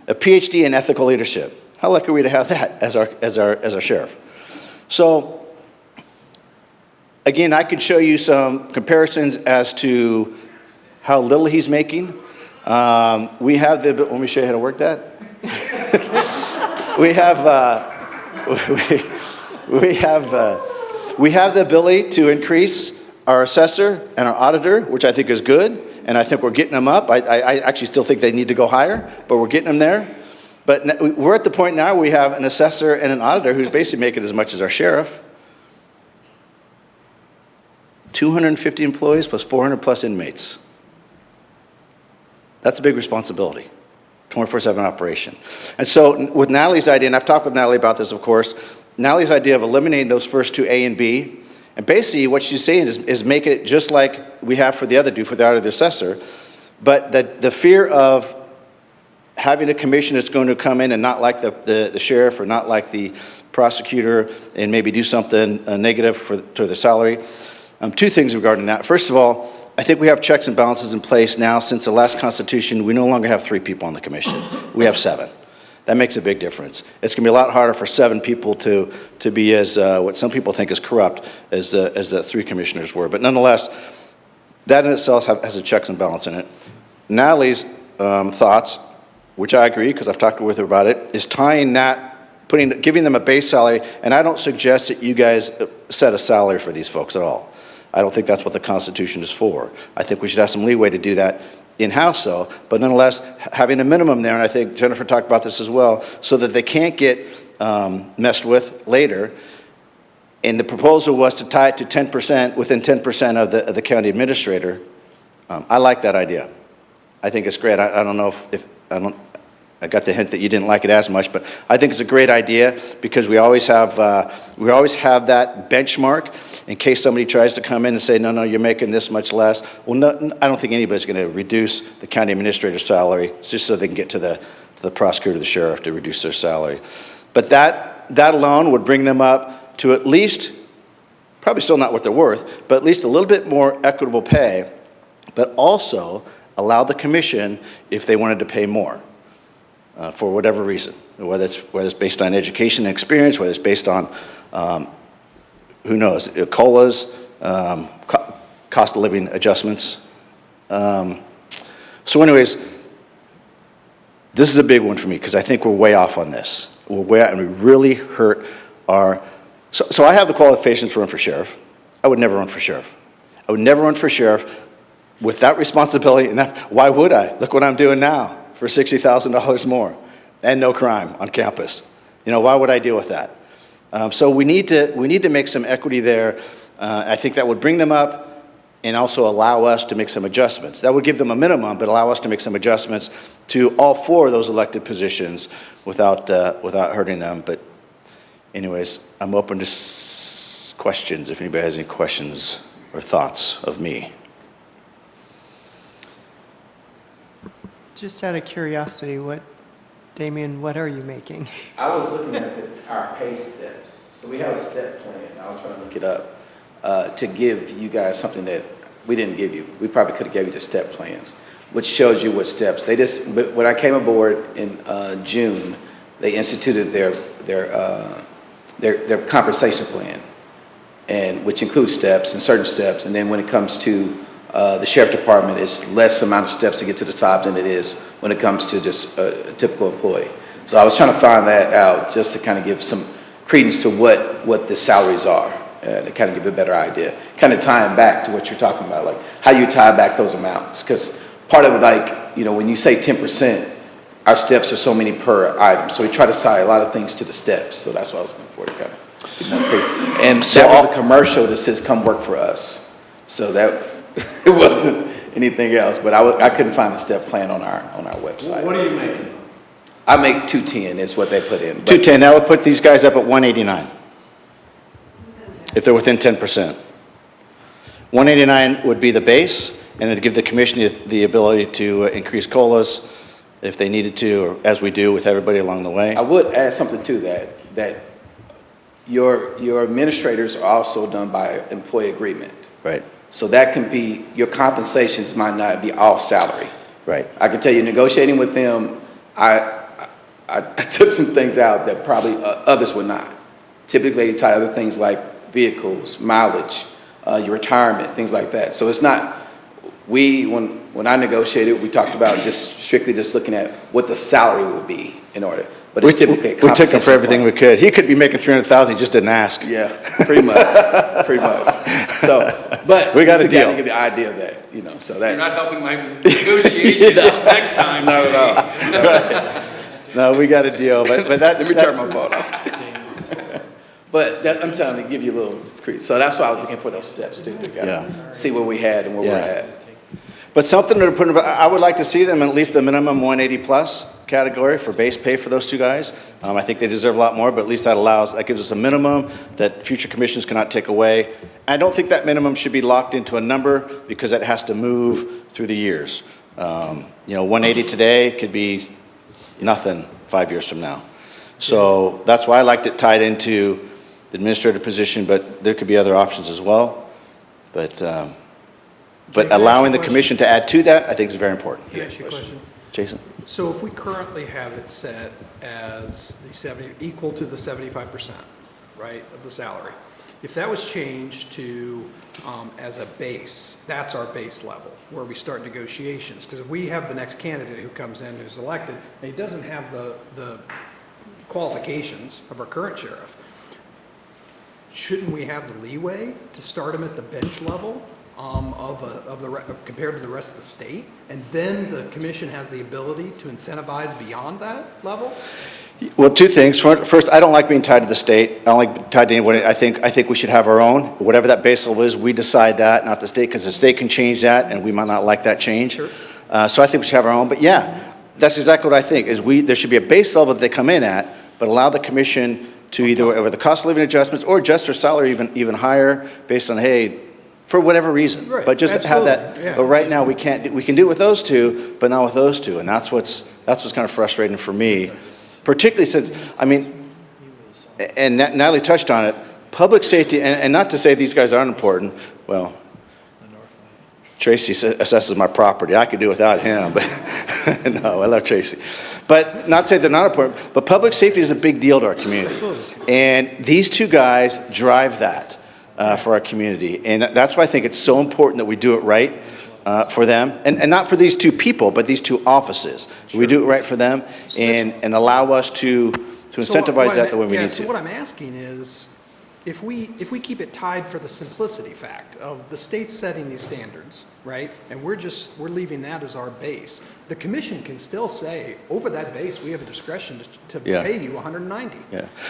A PhD in ethical leadership. How lucky are we to have that as our sheriff? So, again, I could show you some comparisons as to how little he's making. We have the, let me show you how to work that. we have the ability to increase our assessor and our auditor, which I think is good, and I think we're getting them up. I actually still think they need to go higher, but we're getting them there. But we're at the point now where we have an assessor and an auditor who's basically making as much as our sheriff. 250 employees plus 400 plus inmates. That's a big responsibility, 24/7 operation. And so with Natalie's idea, and I've talked with Natalie about this, of course, Natalie's idea of eliminating those first 2, A and B, and basically what she's saying is making it just like we have for the other auditor assessor, but the fear of having a commission that's going to come in and not like the sheriff or not like the prosecutor and maybe do something negative to the salary. 2 things regarding that. First of all, I think we have checks and balances in place now. Since the last Constitution, we no longer have 3 people on the commission. We have 7. That makes a big difference. It's going to be a lot harder for 7 people to be as, what some people think is corrupt, as the 3 commissioners were. But nonetheless, that in itself has a checks and balance in it. Natalie's thoughts, which I agree because I've talked with her about it, is tying that, giving them a base salary, and I don't suggest that you guys set a salary for these folks at all. I don't think that's what the Constitution is for. I think we should have some leeway to do that in-house, though, but nonetheless, having a minimum there, and I think Jennifer talked about this as well, so that they can't get messed with later. And the proposal was to tie it to 10%, within 10% of the county administrator. I like that idea. I think it's great. I don't know if I got the hint that you didn't like it as much, but I think it's a great idea because we always have that benchmark in case somebody tries to come in and say, no, you're making this much less. Well, no, I don't think anybody's going to reduce the county administrator's salary just so they can get to the prosecutor, the sheriff to reduce their salary. But that alone would bring them up to at least, probably still not what they're worth, but at least a little bit more equitable pay, but also allow the commission if they wanted to pay more. For whatever reason, whether it's based on education and experience, whether it's based on, who knows, COLAs, cost of living adjustments. So anyways, this is a big one for me because I think we're way off on this. We're way out and we really hurt our, so I have the qualifications to run for sheriff. I would never run for sheriff. I would never run for sheriff with that responsibility, and why would I? Look what I'm doing now. For $60,000 more and no crime on campus. You know, why would I deal with that? So we need to make some equity there. I think that would bring them up and also allow us to make some adjustments. That would give them a minimum, but allow us to make some adjustments to all 4 of those elected positions without hurting them. But anyways, I'm open to questions if anybody has any questions or thoughts of me. Just out of curiosity, Damien, what are you making? I was looking at our pay steps. So we have a step plan. I was trying to look it up to give you guys something that we didn't give you. We probably could have gave you the step plans, which shows you what steps. But when I came aboard in June, they instituted their their compensation plan, and which includes steps and certain steps. And then when it comes to the sheriff department, it's less amount of steps to get to the top than it is when it comes to just a typical employee. So I was trying to find that out just to kind of give some credence to what the salaries are, to kind of give a better idea. Kind of tying back to what you're talking about, like how you tie back those amounts. Because part of it, like, you know, when you say 10%, our steps are so many per item. So we try to tie a lot of things to the steps. So that's what I was looking for to kind of get more credence. And So that was a commercial that says, come work for us. So that, it wasn't anything else, but I couldn't find the step plan on our website. What are you making? I make 210 is what they put in. But 210, that would put these guys up at 189, if they're within 10%. 189 would be the base, and it'd give the commission the ability to increase COLAs if they needed to, or as we do with everybody along the way. I would add something to that your administrators are also done by employee agreement. Right. So that can be, your compensations might not be all salary. Right. I can tell you, negotiating with them, I took some things out that probably others would not. Typically, you tie other things like vehicles, mileage, your retirement, things like that. So it's not, when I negotiated, we talked about just strictly just looking at what the salary would be in order. But it's typically a We took him compensation for everything plan. we could. He could be making 300,000, he just didn't ask. Yeah, pretty much, pretty much. So, but We got just a to kind deal. of give you an idea of that, you know, so that. You're not helping my negotiation next time. Not at all. No, we got a deal, but that's. Let me turn that's- my phone off. But that, I'm telling you, to give you a little crease. So that's why I was looking for those steps too, to kind of see where we had and where we're Yeah. at. But something to put, I would like to see them at least the minimum 180 plus category for base pay for those two guys. I think they deserve a lot more, but at least that gives us a minimum that future commissions cannot take away. I don't think that minimum should be locked into a number because it has to move through the years. 180 today could be nothing 5 years from now. So that's why I liked it tied into the administrative position, but there could be other options as well. But allowing the commission to add to that, I think is very important. Can I ask you a question? Jason? So if we currently have it set as equal to the 75%, right, of the salary, if that was changed to as a base, that's our base level, where we start negotiations. Because if we have the next candidate who comes in who's elected, and he doesn't have the qualifications of our current sheriff, shouldn't we have the leeway to start him at the bench level compared to the rest of the state? And then the commission has the ability to incentivize beyond that level? Well, two things. First, I don't like being tied to the state. I don't like being tied to anybody. I think we should have our own. Whatever that base level is, we decide that, not the state, because the state can change that, and we might not like that change. Sure. So I think we should have our own. But yeah, that's exactly what I think, is there should be a base level that they come in at, but allow the commission to either, over the cost of living adjustments, or adjust their salary even higher based on, hey, for whatever reason. Right, But just have that, absolutely, yeah. but right now, we can do it with those two, but not with those two. And that's what's kind of frustrating for me. Particularly since, and Natalie touched on it, public safety, and not to say these guys aren't important, well, Tracy assesses my property. I could do without him, but no, I love Tracy. But not to say they're not important, but public safety is a big deal to our community. And these two guys drive that for our community. And that's why I think it's so important that we do it right. For them, and not for these two people, but these two offices. We do it right for them and allow us to incentivize that the way we need to. So what I'm asking is, if we keep it tied for the simplicity fact of the state setting these standards, right, and we're leaving that as our base, the commission can still say, over that base, we have a discretion to pay you 190,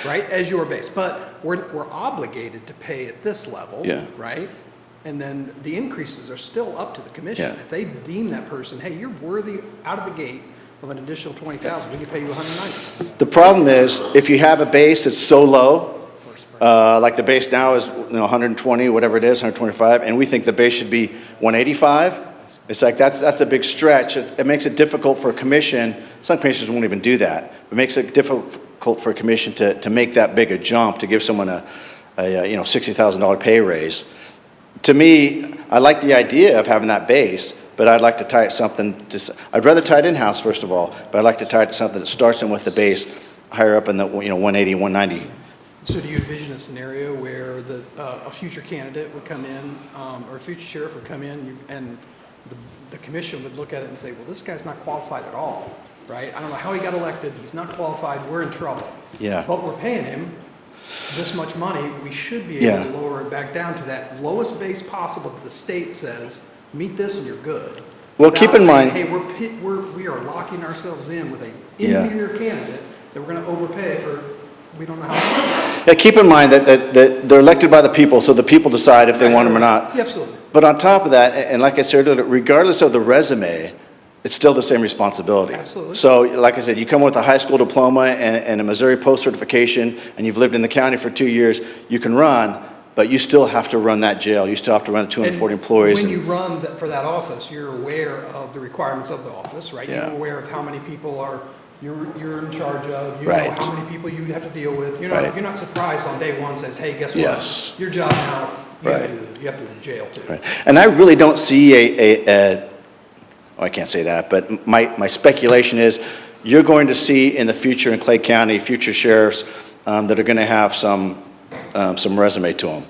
right, as your base. But we're obligated to pay at this level, right? And then the increases are still up to the commission. If they deem that person, hey, you're worthy out of the gate of an additional 20,000, we can pay you 190. The problem is, if you have a base that's so low, like the base now is 120, whatever it is, 125, and we think the base should be 185, it's like that's a big stretch. It makes it difficult for a commission. Some commissions won't even do that. It makes it difficult for a commission to make that big a jump, to give someone a $60,000 pay raise. To me, I like the idea of having that base, but I'd like to tie it I'd rather tie it in-house, first of all, but I'd like to tie it to something that starts in with the base higher up in the 180, 190 So do you envision a scenario where a future candidate would come in, or a future sheriff would come in, and the commission would look at it and say, well, this guy's not qualified at all, right? I don't know how he got elected, he's not qualified, we're in trouble. Yeah. But we're paying him this much money, we should be Yeah. able to lower it back down to that lowest base possible that the state says, meet this and you're good. Well, keep Without in mind- saying, hey, we are locking ourselves in with an Yeah. inferior candidate that we're gonna overpay for, we don't know how much. Yeah, keep in mind that they're elected by the people, so the people decide if they want them or not. Yeah, absolutely. But on top of that, and like I said earlier, regardless of the resume, it's still the same responsibility. Absolutely. So, like I said, you come with a high school diploma and a Missouri Post certification, and you've lived in the county for 2 years, you can run, but you still have to run that jail. You still have to run the 240 employees. When you run for that office, you're aware of the requirements of the office, right? Yeah. You're aware of how many people you're in charge of. You Right. know how many people you have to deal with. Right. You're not surprised on day one says, hey, guess what? Yes. Your job now, you Right. have to do jail too. Right. And I really don't see oh, I can't say that, but my speculation is you're going to see in the future in Clay County, future sheriffs that are going to have some resume to them.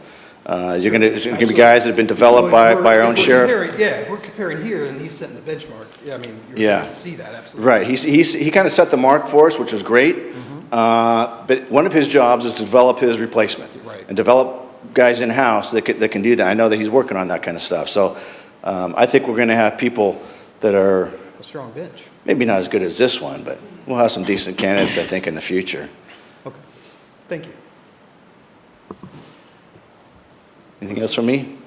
It's going to be guys that have been developed by our own sheriff. If we're comparing here and he's setting the benchmark, yeah, I mean, you're Yeah. going to see that, absolutely. Right, he kind of set the mark for us, which was great. But one of his jobs is to develop his replacement. Right. And develop guys in-house that can do that. I know that he's working on that kind of stuff. So I think we're going to have people that are A strong bench. maybe not as good as this one, but we'll have some decent candidates, I think, in the future. Okay, thank you. Anything else from me?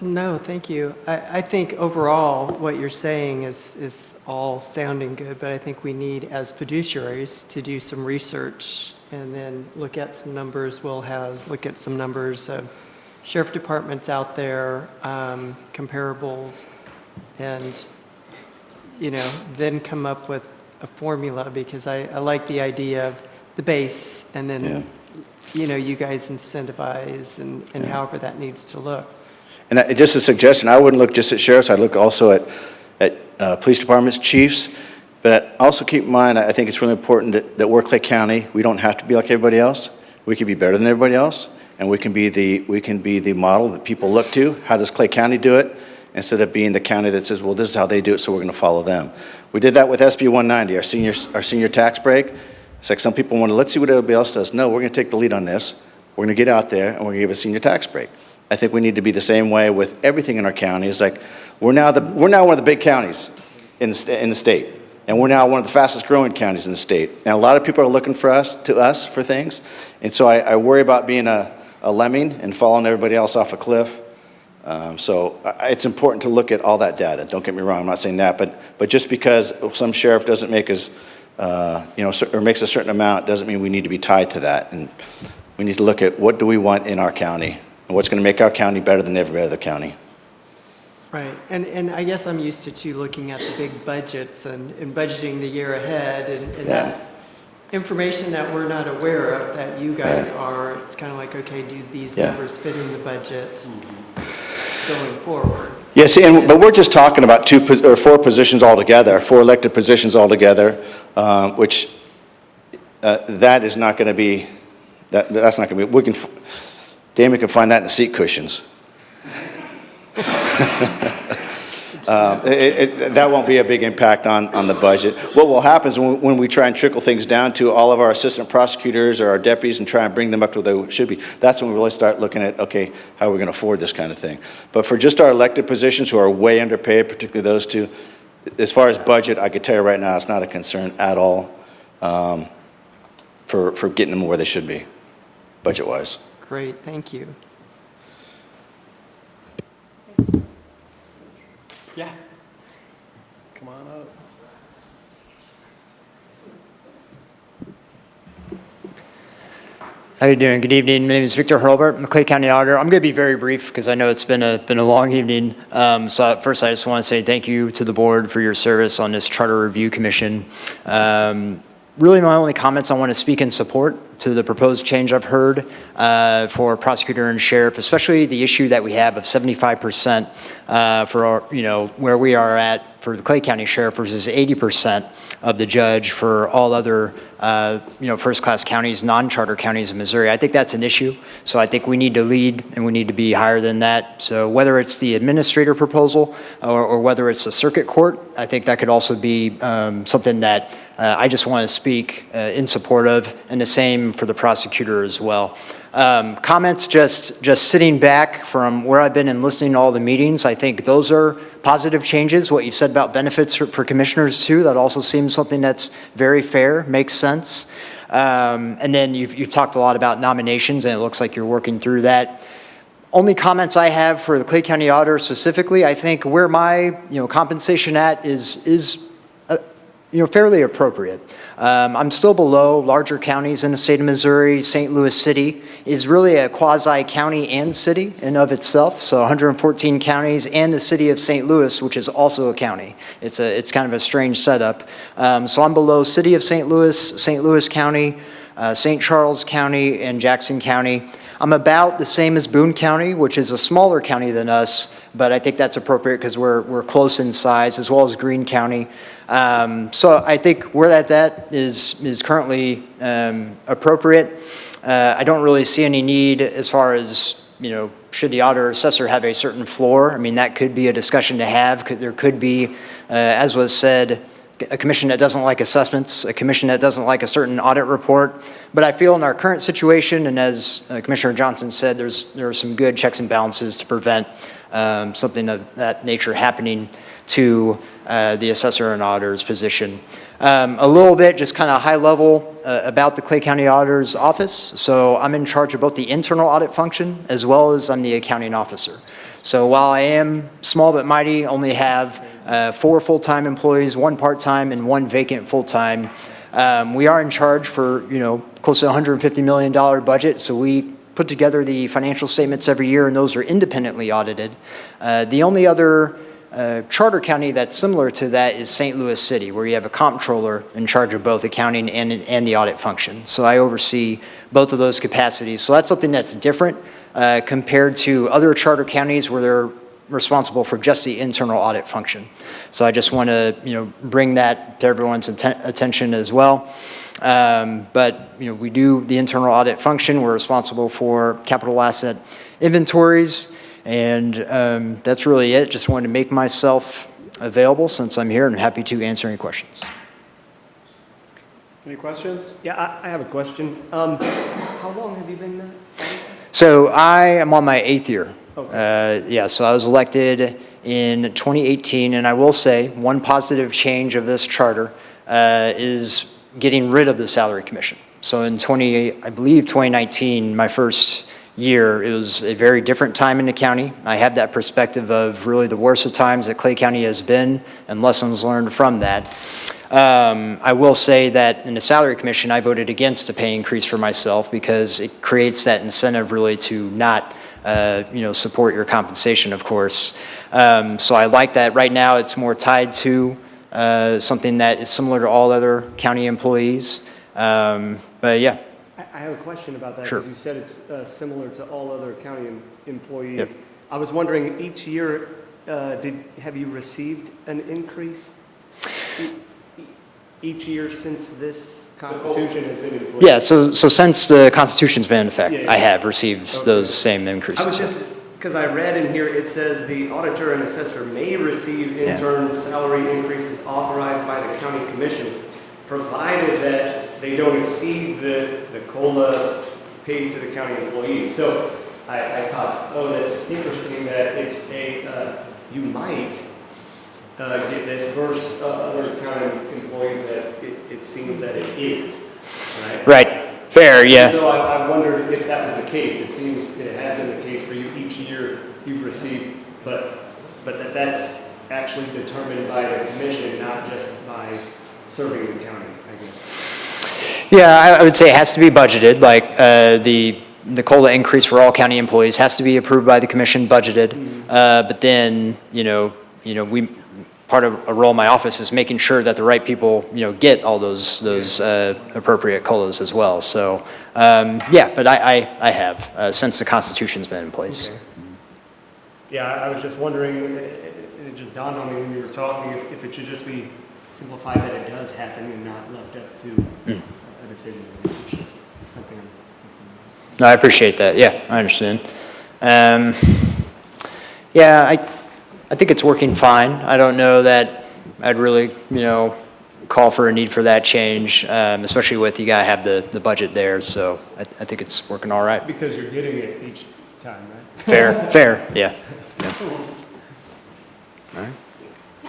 No, thank you. I think overall, what you're saying is all sounding good, but I think we need, as fiduciaries, to do some research and then look at some numbers. Will has look at some numbers of sheriff departments out there, comparables, and, then come up with a formula, because I like the idea of the base, and then, you guys incentivize and however that needs to look. And just a suggestion, I wouldn't look just at sheriffs, I'd look also at police departments, chiefs, but also keep in mind, I think it's really important that we're Clay County, we don't have to be like everybody else. We can be better than everybody else, and we can be the model that people look to. How does Clay County do it? Instead of being the county that says, well, this is how they do it, so we're going to follow them. We did that with SB 190, our senior tax break. It's like some people want to, let's see what everybody else does. No, we're going to take the lead on this. We're going to get out there, and we're going to give a senior tax break. I think we need to be the same way with everything in our county. It's like, we're now one of the big counties in the state, and we're now one of the fastest growing counties in the state. And a lot of people are looking to us for things, and so I worry about being a lemming and following everybody else off a cliff. So it's important to look at all that data. Don't get me wrong, I'm not saying that, but just because some sheriff doesn't make or makes a certain amount, doesn't mean we need to be tied to that. And we need to look at what do we want in our county, and what's going to make our county better than every other county. Right, and I guess I'm used to looking at the big budgets and budgeting the year ahead, and that's information that we're not aware of, that you guys are. It's kind of like, okay, do these numbers fit in the budget going forward? Yeah, see, but we're just talking about 4 positions altogether, 4 elected positions altogether, which that is not going to be, that's not going to be, Damon can find that in the seat cushions. That won't be a big impact on the budget. What will happen is when we try and trickle things down to all of our assistant prosecutors or our deputies and try and bring them up to where they should be, that's when we really start looking at, okay, how are we going to afford this kind of thing? But for just our elected positions who are way underpaid, particularly those 2, as far as budget, I could tell you right now, it's not a concern at all for getting them where they should be, budget-wise. Great, thank you. Yeah. Come on up. How you doing? Good evening. My name is Victor Hurlbert. I'm the Clay County Auditor. I'm going to be very brief because I know it's been a long evening. So first, I just want to say thank you to the board for your service on this Charter Review Commission. Really, my only comments, I want to speak in support to the proposed change I've heard for prosecutor and sheriff, especially the issue that we have of 75% for our, where we are at for the Clay County Sheriff versus 80% of the judge for all other, first-class counties, non-charter counties in Missouri. I think that's an issue. So I think we need to lead and we need to be higher than that. So whether it's the administrator proposal or whether it's the circuit court, I think that could also be something that I just want to speak in support of, and the same for the prosecutor as well. Comments just sitting back from where I've been and listening to all the meetings, I think those are positive changes. What you've said about benefits for commissioners too, that also seems something that's very fair, makes sense. And then you've talked a lot about nominations, and it looks like you're working through that. Only comments I have for the Clay County Auditor specifically, I think where my compensation at is fairly appropriate. I'm still below larger counties in the state of Missouri. St. Louis City is really a quasi-county and city in of itself, so 114 counties, and the city of St. Louis, which is also a county. It's kind of a strange setup. So I'm below city of St. Louis County, St. Charles County, and Jackson County. I'm about the same as Boone County, which is a smaller county than us, but I think that's appropriate because we're close in size, as well as Greene County. So I think where that's at is currently appropriate. I don't really see any need as far as, should the auditor or assessor have a certain floor? I mean, that could be a discussion to have. There could be, as was said, a commission that doesn't like assessments, a commission that doesn't like a certain audit report. But I feel in our current situation, and as Commissioner Johnson said, there are some good checks and balances to prevent something of that nature happening to the assessor and auditor's position. A little bit, just kind of high level about the Clay County Auditor's Office. So I'm in charge of both the internal audit function as well as I'm the accounting officer. So while I am small but mighty, only have 4 full-time employees, 1 part-time, and 1 vacant full-time. We are in charge for, close to $150 million budget, so we put together the financial statements every year, and those are independently audited. The only other charter county that's similar to that is St. Louis City, where you have a comptroller in charge of both accounting and the audit function. So I oversee both of those capacities. So that's something that's different compared to other charter counties where they're responsible for just the internal audit function. So I just want to, bring that to everyone's attention as well. But, we do the internal audit function. We're responsible for capital asset inventories. And that's really it. Just wanted to make myself available since I'm here, and I'm happy to answer any questions. Any questions? Yeah, I have a question. How long have you been there? So I am on my 8th year. Okay. So I was elected in 2018, and I will say one positive change of this charter is getting rid of the salary commission. So in 2019, my first year, it was a very different time in the county. I have that perspective of really the worst of times that Clay County has been and lessons learned from that. I will say that in the salary commission, I voted against a pay increase for myself because it creates that incentive really to not support your compensation, of course. So I like that. Right now, it's more tied to something that is similar to all other county employees. But yeah. I have a question about that. Sure. Because you said it's similar to all other county employees. Yep. I was wondering, each year, have you received an increase each year since this Constitution has been in place? Yeah, so since the Constitution's been in effect, Yeah. I have received those same increases. I was just, because I read in here, it says the auditor and assessor may receive intern salary increases authorized by the county commission, provided that they don't exceed the COLA paid to the county employees. So I thought, that's interesting that it's you might get this versus other county employees that it seems that it is, right? Right, fair, yeah. So I wondered if that was the case. It seems it has been the case for you each year you've received, but that's actually determined by the commission, not just by serving the county, I guess. Yeah, I would say it has to be budgeted, like the COLA increase for all county employees has to be approved by the commission, budgeted. But then, part of a role in my office is making sure that the right people, get all those appropriate COLAs as well. So, but I have since the Constitution's been in place. Okay. Yeah, I was just wondering, it just dawned on me when you were talking, if it should just be simplified that it does happen and not left up to a decision. It's just something I'm No, I appreciate that. Yeah, I understand. Yeah, I think it's working fine. I don't know that I'd really, call for a need for that change, especially with you gotta have the budget there. So I think it's working all right. because you're getting it each time, right? Fair, yeah.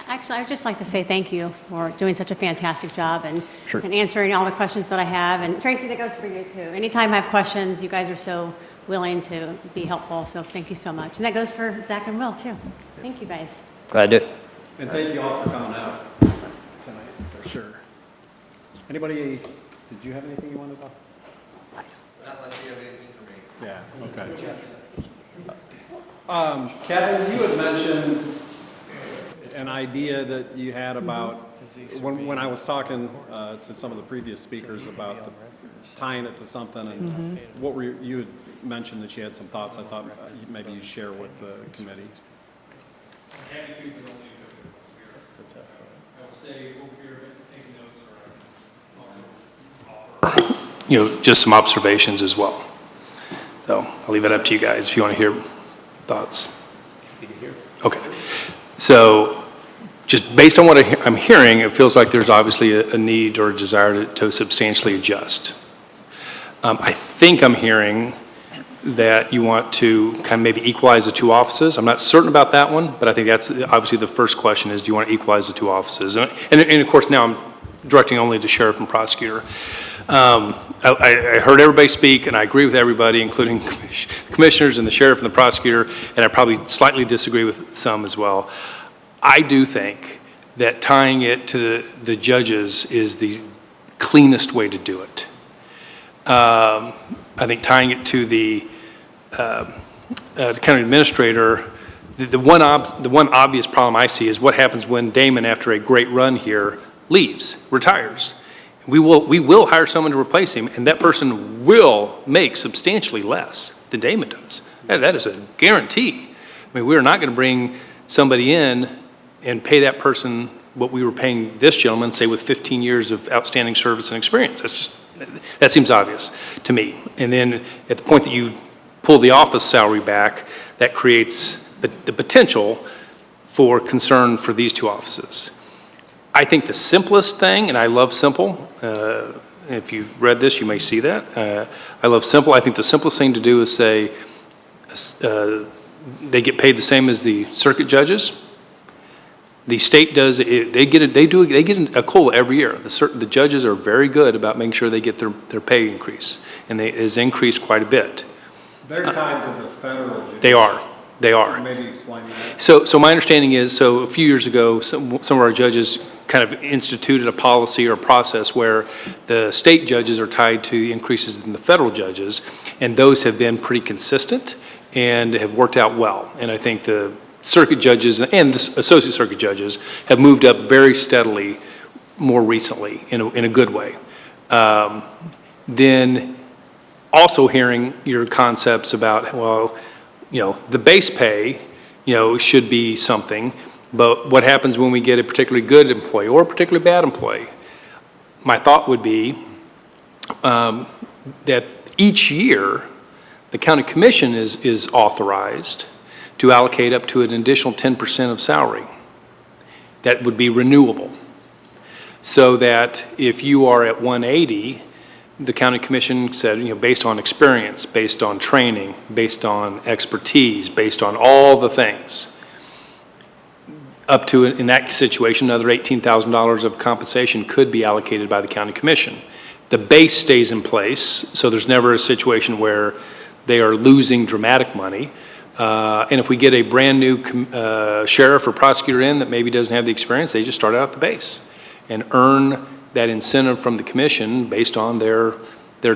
Actually, I'd just like to say thank you for doing such a fantastic job and, Sure. and answering all the questions that I have. And Tracy, that goes for you too. Anytime I have questions, you guys are so willing to be helpful. So thank you so much. And that goes for Zach and Will too. Thank you guys. Glad to. And thank you all for coming out tonight, for sure. Anybody, did you have anything you wanted to? Not unless you have anything for me. Yeah, okay. Kevin, you had mentioned an idea that you had about, when I was talking to some of the previous speakers about tying it to something, and what were you had mentioned that you had some thoughts. I thought maybe you'd share with the committee. That's the tough part. I will stay over here taking notes, or just some observations as well. So I'll leave it up to you guys if you want to hear thoughts. Okay. So just based on what I'm hearing, it feels like there's obviously a need or a desire to substantially adjust. I think I'm hearing that you want to kind of maybe equalize the two offices. I'm not certain about that one, but I think that's obviously the first question is, do you want to equalize the two offices? And of course, now I'm directing only to sheriff and prosecutor. I heard everybody speak, and I agree with everybody, including commissioners and the sheriff and the prosecutor, and I probably slightly disagree with some as well. I do think that tying it to the judges is the cleanest way to do it. I think tying it to the county administrator, the one obvious problem I see is what happens when Damon, after a great run here, leaves, retires. We will hire someone to replace him, and that person will make substantially less than Damon does. That is a guarantee. I mean, we're not going to bring somebody in and pay that person what we were paying this gentleman, say with 15 years of outstanding service and experience. That seems obvious to me. And then at the point that you pull the office salary back, that creates the potential for concern for these two offices. I think the simplest thing, and I love simple, if you've read this, you may see that. I love simple. I think the simplest thing to do is say they get paid the same as the circuit judges. The state does, they get a COLA every year. The judges are very good about making sure they get their pay increase, and it has increased quite a bit. They're tied to the federal. They are. Maybe explain that. So my understanding is, so a few years ago, some of our judges kind of instituted a policy or a process where the state judges are tied to increases in the federal judges, and those have been pretty consistent and have worked out well. And I think the circuit judges and the associate circuit judges have moved up very steadily more recently in a good way. Then also hearing your concepts about, well, the base pay, should be something, but what happens when we get a particularly good employee or a particularly bad employee? My thought would be that each year, the county commission is authorized to allocate up to an additional 10% of salary. That would be renewable. So that if you are at 180, the county commission said, based on experience, based on training, based on expertise, based on all the things, up to, in that situation, another $18,000 of compensation could be allocated by the county commission. The base stays in place, so there's never a situation where they are losing dramatic money. And if we get a brand new sheriff or prosecutor in that maybe doesn't have the experience, they just start out at the base and earn that incentive from the commission based on their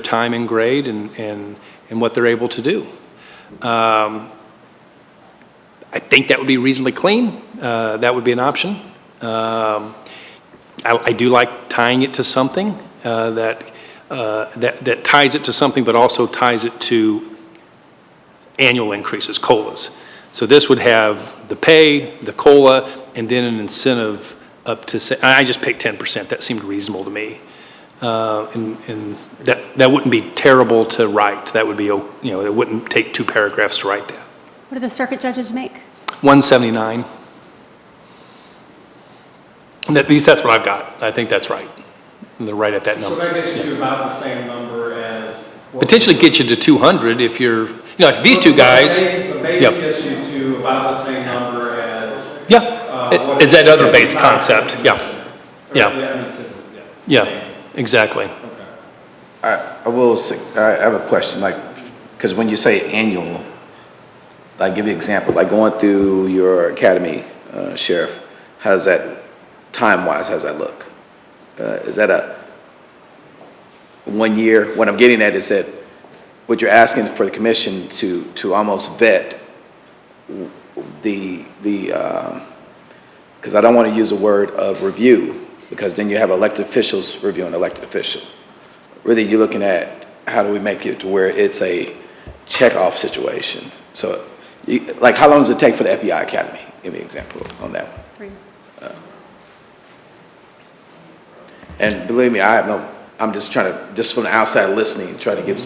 time and grade and what they're able to do. I think that would be reasonably clean. That would be an option. I do like tying it to something that ties it to something, but also ties it to annual increases, COLAs. So this would have the pay, the COLA, and then an incentive up to, say, I just picked 10%, that seemed reasonable to me. And that wouldn't be terrible to write, that would be, it wouldn't take 2 paragraphs to write that. What do the circuit judges make? 179. And at least that's what I've got, I think that's right. They're right at that number. So that gets you to about the same number as. Potentially get you to 200 if you're, like these two guys. The base Yep. gets you to about the same number as. Yeah, is that other base concept, yeah. Yeah, I mean, yeah, exactly. I will say, I have a question, like, because when you say annual, like, give you an example, like going through your academy, Sheriff, how's that, time-wise, how's that look? Is that a 1 year? What I'm getting at is that what you're asking for the commission to almost vet because I don't want to use a word of review, because then you have elected officials reviewing elected official. Really, you're looking at how do we make it to where it's a check-off situation. So, like, how long does it take for the FBI Academy? Give me an example on that one. 3. And believe me, I'm just trying to, just from the outside listening, trying to give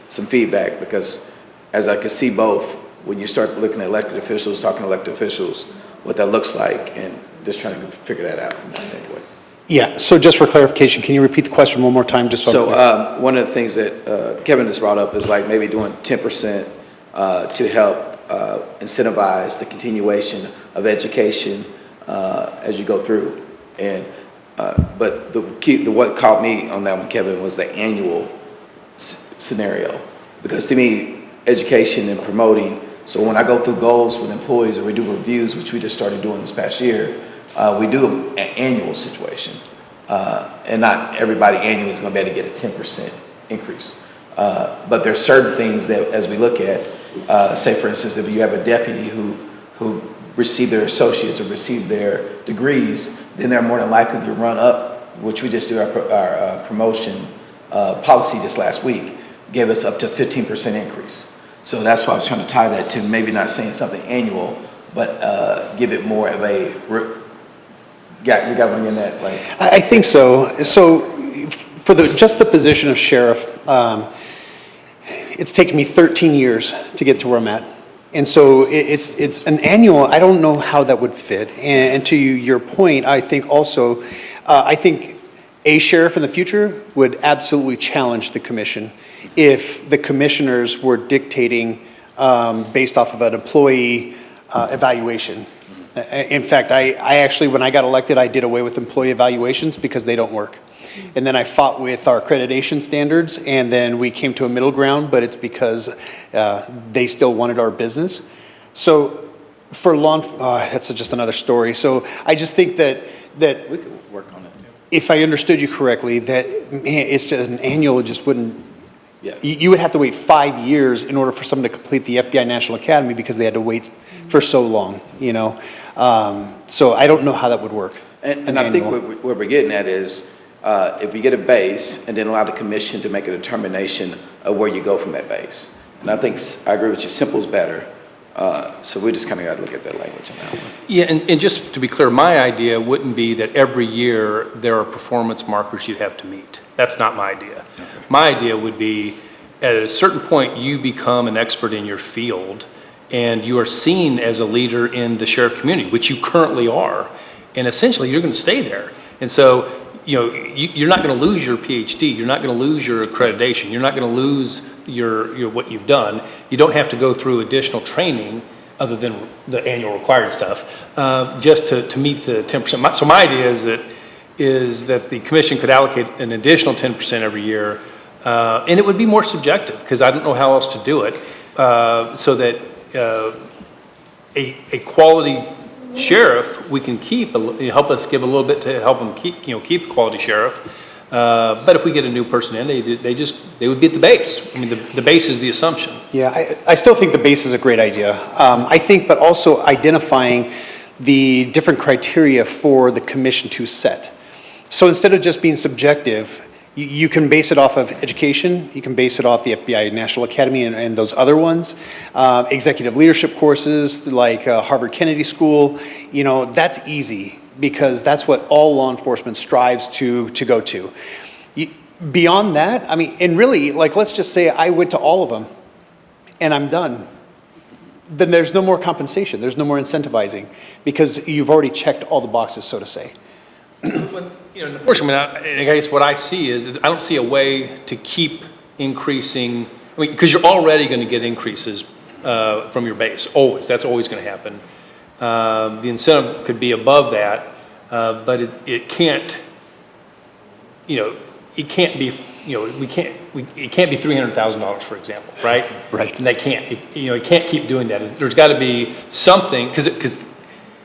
some feedback, because as I can see both, when you start looking at elected officials, talking to elected officials, what that looks like, and just trying to figure that out from that standpoint. Yeah, so just for clarification, can you repeat the question one more time, just so I'm clear? So one of the things that Kevin just brought up is like maybe doing 10% to help incentivize the continuation of education as you go through. And but what caught me on that one, Kevin, was the annual scenario, because to me, education and promoting. So when I go through goals with employees, or we do reviews, which we just started doing this past year, we do an annual situation, and not everybody annually is going to be able to get a 10% increase. But there's certain things that, as we look at, say for instance, if you have a deputy who received their associates or received their degrees, then they're more than likely to run up, which we just do our promotion policy this last week, gave us up to 15% increase. So that's why I was trying to tie that to maybe not saying something annual, but give it more of a, you got one in that, like? I think so. So for just the position of sheriff, it's taken me 13 years to get to where I'm at. And so it's an annual, I don't know how that would fit. And to your point, I think also, I think a sheriff in the future would absolutely challenge the commission if the commissioners were dictating based off of an employee evaluation. In fact, I actually, when I got elected, I did away with employee evaluations because they don't work. And then I fought with our accreditation standards, and then we came to a middle ground, but it's because they still wanted our business. So for that's just another story. So I just think that We could work on it. if I understood you correctly, that it's just an annual, just wouldn't, Yeah. you would have to wait 5 years in order for someone to complete the FBI National Academy because they had to wait for so long, you know? So I don't know how that would work. And I think what we're getting at is, if we get a base and then allow the commission to make a determination of where you go from that base. And I think, I agree with you, simple's better. So we just kind of got to look at that language on that one. Yeah, and just to be clear, my idea wouldn't be that every year there are performance markers you'd have to meet. That's not my idea. Okay. My idea would be, at a certain point, you become an expert in your field, and you are seen as a leader in the sheriff community, which you currently are. And essentially, you're going to stay there. And so, you're not going to lose your PhD. You're not going to lose your accreditation. You're not going to lose your what you've done. You don't have to go through additional training other than the annual required stuff, just to meet the 10%. So my idea is that the commission could allocate an additional 10% every year, and it would be more subjective because I don't know how else to do it, so that a quality sheriff we can keep, help us give a little bit to help them keep a quality sheriff. But if we get a new person in, they would be at the base. I mean, the base is the assumption. Yeah, I still think the base is a great idea. I think, but also identifying the different criteria for the commission to set. So instead of just being subjective, You can base it off of education, you can base it off the FBI National Academy and those other ones. Executive leadership courses like Harvard Kennedy School, you know, that's easy because that's what all law enforcement strives to go to. Beyond that, I mean, and really, like, let's just say I went to all of them and I'm done. Then there's no more compensation, there's no more incentivizing because you've already checked all the boxes, so to say. You know, unfortunately, I guess what I see is I don't see a way to keep increasing, I mean, because you're already going to get increases from your base, always. That's always going to happen. The incentive could be above that, but it can't, you know, it can't be, you know, it can't be $300,000, for example, right? Right. And they can't, it can't keep doing that. There's got to be something, because,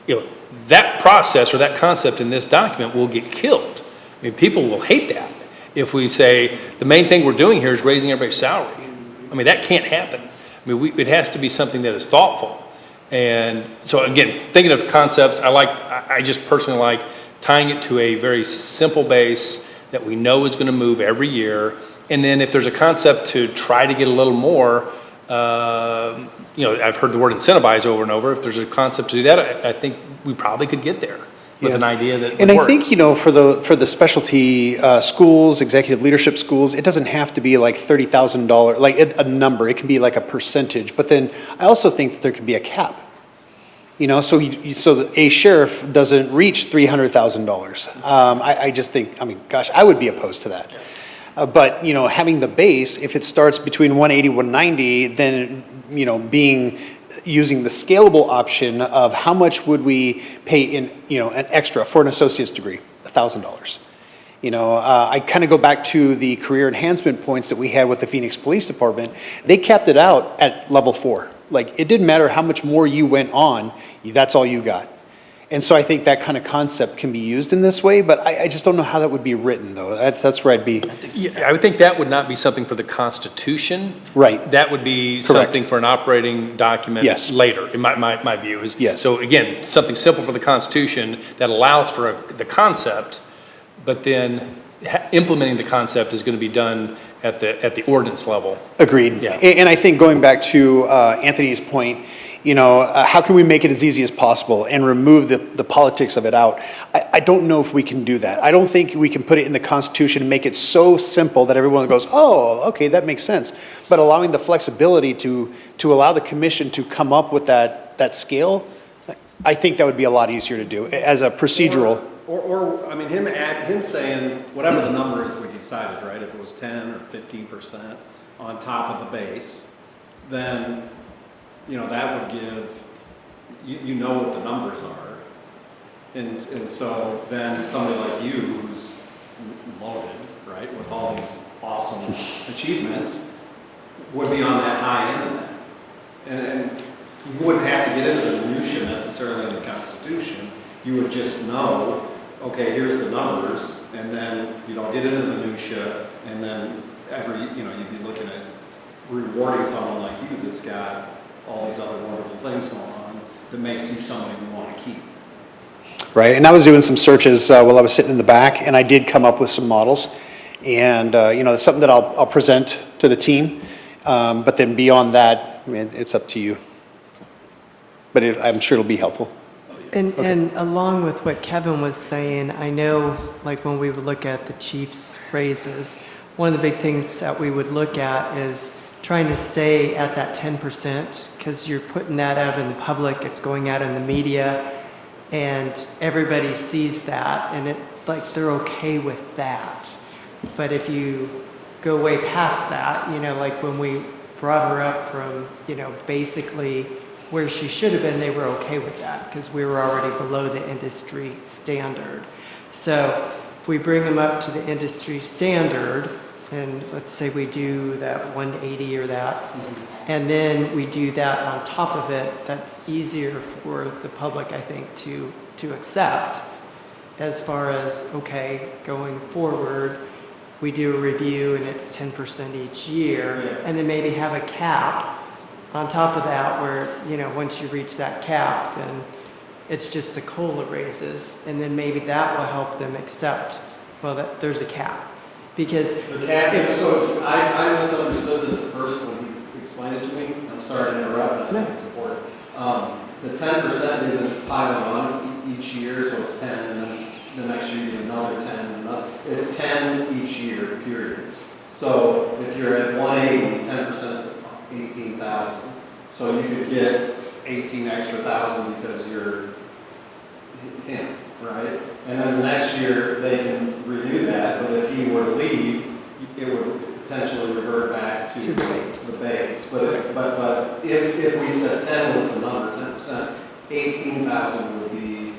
you know, that process or that concept in this document will get killed. I mean, people will hate that if we say the main thing we're doing here is raising everybody's salary. I mean, that can't happen. I mean, it has to be something that is thoughtful. And so again, thinking of concepts, I just personally like tying it to a very simple base that we know is going to move every year. And then if there's a concept to try to get a little more, you know, I've heard the word incentivize over and over. If there's a concept to do that, I think we probably could get there with an idea that And would I work. think, you know, for the specialty schools, executive leadership schools, it doesn't have to be like $30,000, like a number. It can be like a percentage. But then I also think that there could be a cap. You know, so a sheriff doesn't reach $300,000. I just think, I mean, gosh, I would be opposed to that. But, you know, having the base, if it starts between 180, 190, then, you know, using the scalable option of how much would we pay in, you know, an extra for an associate's degree, $1,000. You know, I kind of go back to the career enhancement points that we had with the Phoenix Police Department. They capped it out at level 4. Like, it didn't matter how much more you went on, that's all you got. And so I think that kind of concept can be used in this way, but I just don't know how that would be written, though. That's where I'd be. Yeah, I would think that would not be something for the Constitution. Right. That would be Correct. something for an operating document Yes. later, in my view. Is Yes. So again, something simple for the Constitution that allows for the concept, but then implementing the concept is going to be done at the ordinance level. Agreed. Yeah. And I think going back to Anthony's point, you know, how can we make it as easy as possible and remove the politics of it out? I don't know if we can do that. I don't think we can put it in the Constitution and make it so simple that everyone goes, oh, okay, that makes sense. But allowing the flexibility to allow the commission to come up with that scale, I think that would be a lot easier to do as a procedural. Or I mean, him saying whatever the number is we decided, right? If it was 10 or 15% on top of the base, then, you know, that would give, you know what the numbers are. And so then somebody like you who's loaded, right, with all these awesome achievements would be on that high end of that. And you wouldn't have to get into the minutia necessarily in the Constitution. You would just know, okay, here's the numbers, and then you don't get into the minutia, and then you'd be looking at rewarding someone like you that's got all these other wonderful things going on that makes you somebody we want to keep. Right, and I was doing some searches while I was sitting in the back, and I did come up with some models. And, you know, it's something that I'll present to the team. But then beyond that, I mean, it's up to you. But I'm sure it'll be helpful. And along with what Kevin was saying, I know, like, when we would look at the chief's raises, one of the big things that we would look at is trying to stay at that 10%, because you're putting that out in the public, it's going out in the media, and everybody sees that, and it's like they're okay with that. But if you go way past that, you know, like when we brought her up from, you know, basically where she should have been, they were okay with that because we were already below the industry standard. So if we bring them up to the industry standard, and let's say we do that 180 or that, and then we do that on top of it, that's easier for the public, I think, to accept as far as, okay, going forward, we do a review and it's 10% each year, and then maybe have a cap on top of that where, you know, once you reach that cap, then it's just the COLA raises, and then maybe that will help them accept, well, that there's a cap. Because The cap, so I misunderstood this at first when he explained it to me. I'm sorry to interrupt, but I think it's important. The 10% isn't piling on each year, so it's 10, and then the next year you another 10, and another. It's 10 each year, period. So if you're at 180, 10% is 18,000. So you could get 18 extra thousand because you're him, right? And then the next year, they can renew that, but if he were to leave, it would potentially revert back to the base. the base. But if we said 10 was the number, 10%, 18,000 would be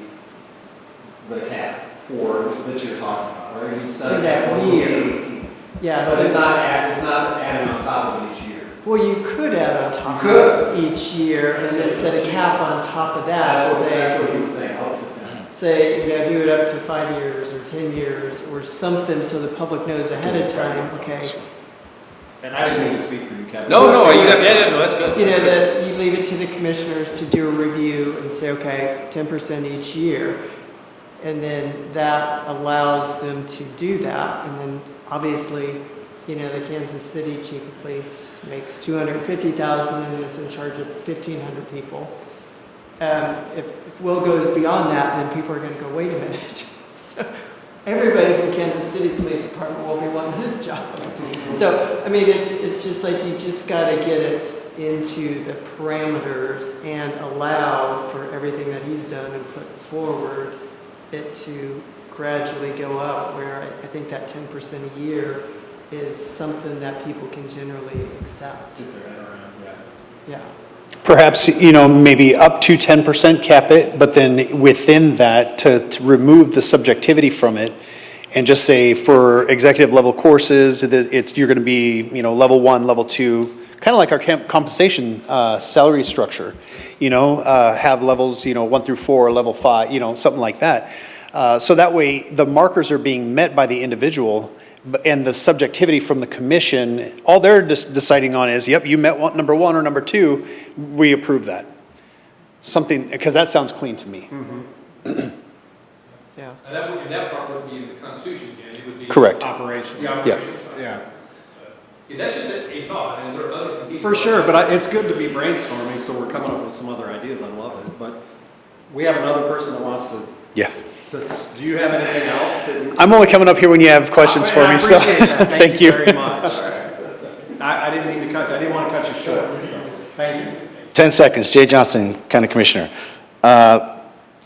the cap for, that you're talking about, right? You So said that one would be year. 18. Yeah, But so- it's not adding on top of each year. Well, you could add on top You of it each year and then set a cap on top of that. That's what he was saying, up to 10. Say, do it up to 5 years or 10 years or something so the public knows ahead of time, okay? And I didn't mean to speak for you, Kevin. No, that's good. You know, that you leave it to the commissioners to do a review and say, okay, 10% each year. And then that allows them to do that. And then obviously, the Kansas City chief of police makes $250,000 and is in charge of 1,500 people. If Will goes beyond that, then people are going to go, wait a minute. So everybody from Kansas City Police Department will be wanting his job. So, I mean, it's just like you just got to get it into the parameters and allow for everything that he's done and put forward it to gradually go up, where I think that 10% a year is something that people can generally accept. Yeah. Perhaps, maybe up to 10% cap it, but then within that, to remove the subjectivity from it, and just say for executive level courses, you're going to be, level 1, level 2, kind of like our compensation salary structure, have levels, 1 through 4, level 5, something like that. So that way, the markers are being met by the individual, and the subjectivity from the commission, all they're just deciding on is, yep, you met number 1 or number 2, we approve that. Something, because that sounds clean to me. Yeah. And that part would be in the Constitution again, it would be. Correct. Operational. The operational Yeah. side. Yeah. Yeah, that's just a thought, and there are other. For sure, but it's good to be brainstorming, so we're coming up with some other ideas. I love it. But we have another person that wants to. Yeah. Do you have anything else that you? I'm only coming up here when you have questions for me, so, I appreciate that. thank you. Very much. I didn't mean to cut you. I didn't want to cut you short, so thank you. 10 seconds. Jay Johnson, County Commissioner.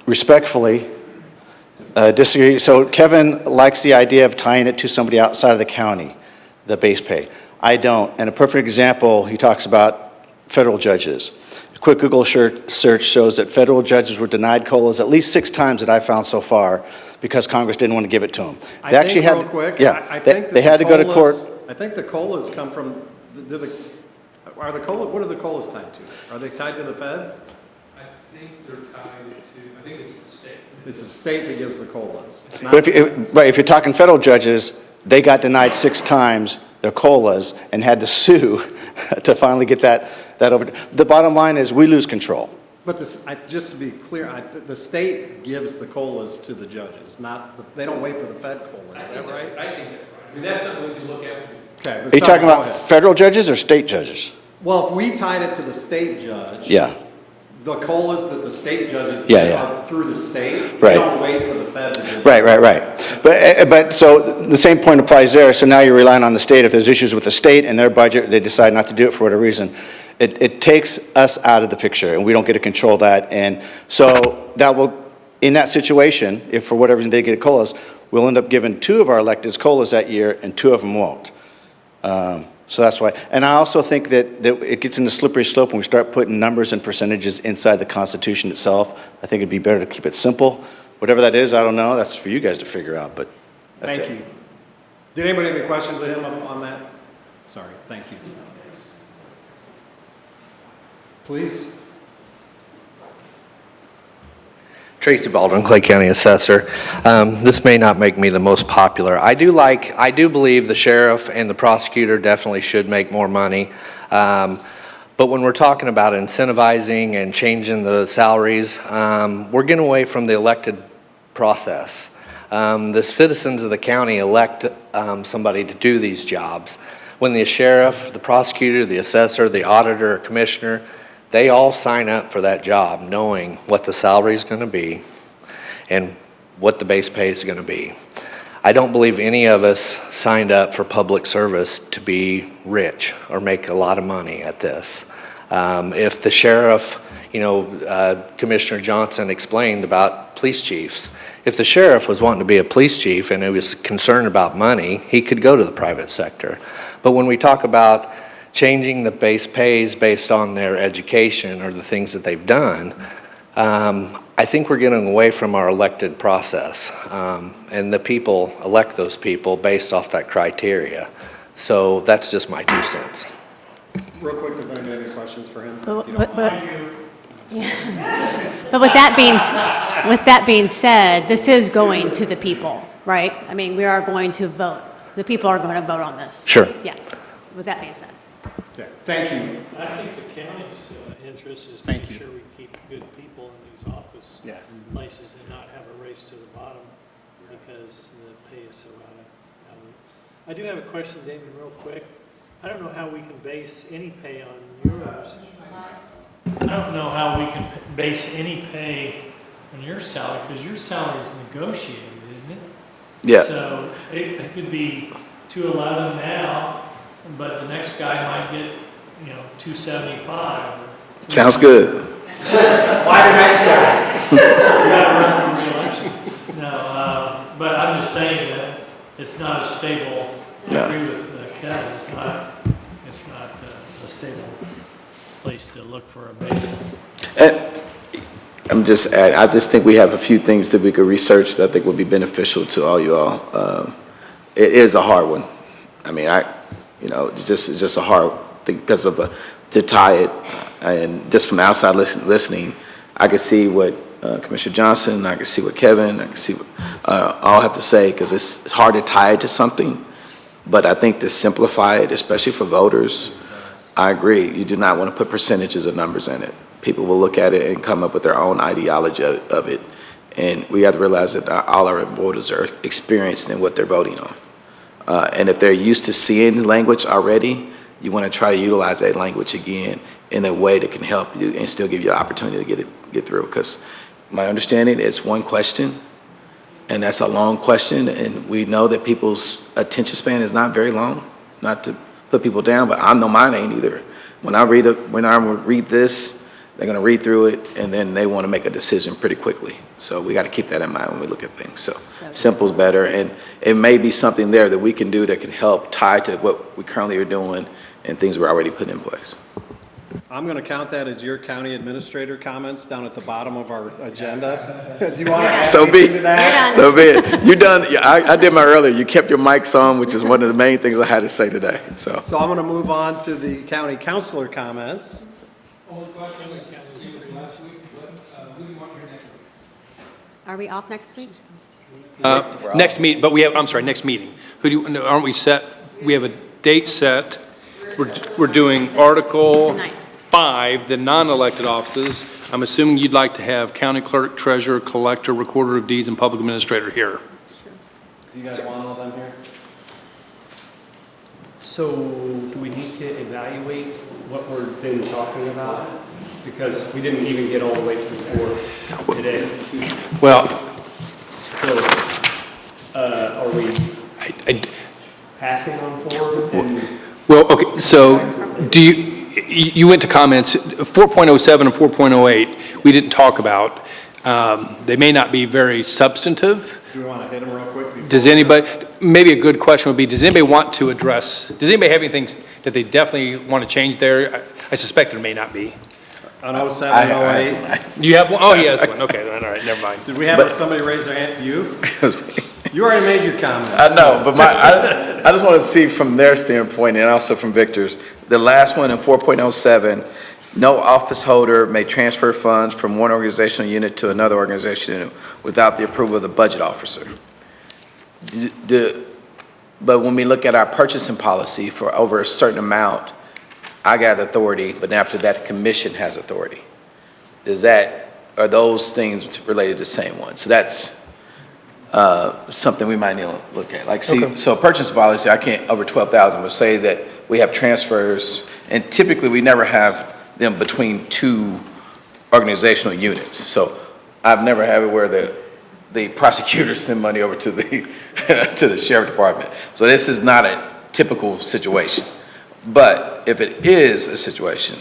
Respectfully, disagree. So Kevin likes the idea of tying it to somebody outside of the county, the base pay. I don't. And a perfect example, he talks about federal judges. A quick Google search shows that federal judges were denied COLAs at least 6 times that I found so far because Congress didn't want to give it to them. They actually had, real quick, yeah, I think that they had to go to court. I think the COLAs come from, what are the COLAs tied to? Are they tied to the Fed? I think they're tied to, I think it's the state. It's the state that gives the COLAs. But if you're talking federal judges, they got denied 6 times their COLAs and had to sue to finally get that over. The bottom line is we lose control. But just to be clear, the state gives the COLAs to the judges, they don't wait for the Fed COLAs, is that right? I think that's right. I mean, that's something we can look at. Okay. Are you talking about federal judges or state judges? Well, if we tied it to the state judge. Yeah. The COLAs that the state judges Yeah, get yeah. are through the state. Right. They don't wait for the Fed to do it. Right. But so the same point applies there. So now you're relying on the state. If there's issues with the state and their budget, they decide not to do it for whatever reason. It takes us out of the picture, and we don't get to control that. And so that will, in that situation, if for whatever reason they get COLAs, we'll end up giving 2 of our electeds COLAs that year, and 2 of them won't. So that's why. And I also think that it gets into slippery slope when we start putting numbers and percentages inside the Constitution itself. I think it'd be better to keep it simple. Whatever that is, I don't know. That's for you guys to figure out, but that's it. Thank you. Did anybody have any questions of him on that? Sorry, thank you. Please. Tracy Baldwin, Clay County Assessor. This may not make me the most popular. I do believe the sheriff and the prosecutor definitely should make more money. But when we're talking about incentivizing and changing the salaries, we're getting away from the elected process. The citizens of the county elect somebody to do these jobs. When the sheriff, the prosecutor, the assessor, the auditor, or commissioner, they all sign up for that job knowing what the salary is going to be and what the base pay is going to be. I don't believe any of us signed up for public service to be rich or make a lot of money at this. If the sheriff, Commissioner Johnson explained about police chiefs. If the sheriff was wanting to be a police chief and he was concerned about money, he could go to the private sector. But when we talk about changing the base pays based on their education or the things that they've done, I think we're getting away from our elected process. And the people elect those people based off that criteria. So that's just my 2 cents. Real quick, does anybody have any questions for him? But with that being said, this is going to the people, right? I mean, we are going to vote. The people are going to vote on this. Sure. Yeah, with that being said. Okay, thank you. I think the county's interest is to Thank make you. sure we keep good people in these office places and not have a race to the bottom because the pay is so out of. I do have a question, Damon, real quick. I don't know how we can base any pay on yours. I don't know how we can base any pay on your salary because your salary is negotiated, isn't it? Yeah. So it could be 211 now, but the next guy might get, 275. Sounds good. Why did I say that? You gotta run for re-election. No, but I'm just saying that it's not a stable, I agree with Kevin, it's not a stable place to look for a base. I just think we have a few things that we could research that I think would be beneficial to all you all. It is a hard one. I mean, it's just a hard thing because of to tie it, and just from the outside listening, I could see what Commissioner Johnson, I could see what Kevin, I could see what all have to say because it's hard to tie it to something. But I think to simplify it, especially for voters, I agree. You do not want to put percentages of numbers in it. People will look at it and come up with their own ideology of it. And we have to realize that all our voters are experienced in what they're voting on. And if they're used to seeing language already, you want to try to utilize that language again in a way that can help you and still give you the opportunity to get through. Because my understanding is one question, and that's a long question, and we know that people's attention span is not very long, not to put people down, but I know mine ain't either. When I read this, they're gonna read through it, and then they wanna make a decision pretty quickly. So we gotta keep that in mind when we look at things. So simple's better, and it may be something there that we can do that can help tie to what we currently are doing and things we're already putting in place. I'm going to count that as your county administrator comments down at the bottom of our agenda. Do you want to add anything to that? So be it. You're done. I did my earlier. You kept your mics on, which is one of the main things I had to say today. So I'm going to move on to the county councilor comments. Are we off next week? Next meeting, but next meeting. Aren't we set? We have a date set. We're doing Article 5, the non-elected offices. I'm assuming you'd like to have county clerk, treasurer, collector, recorder of deeds, and public administrator here. You guys want all them here? So do we need to evaluate what we've been talking about? Because we didn't even get all the way through today. Well, so are we passing on forward? Well, okay, so you went to comments, 4.07 and 4.08, we didn't talk about. They may not be very substantive. Do we want to hit them real quick? Does anybody, maybe a good question would be, does anybody want to address, does anybody have anything that they definitely want to change there? I suspect there may not be. On 07, 08? You have one? Oh, he has one. Okay, then, all right, never mind. Did we have somebody raise their hand? You? You already made your comments. I know, but I just want to see from their standpoint and also from Victor's. The last one in 4.07, no office holder may transfer funds from one organizational unit to another organization without the approval of the budget officer. But when we look at our purchasing policy for over a certain amount, I got authority, but after that, the commission has authority. Are those things related to the same one? So something we might need to look at. Like, see, so purchase policy, I can't, over 12,000, but say that we have transfers, and typically we never have them between two organizational units. So I've never had it where the prosecutors send money over to the, to the sheriff department. So this is not a typical situation. But if it is a situation,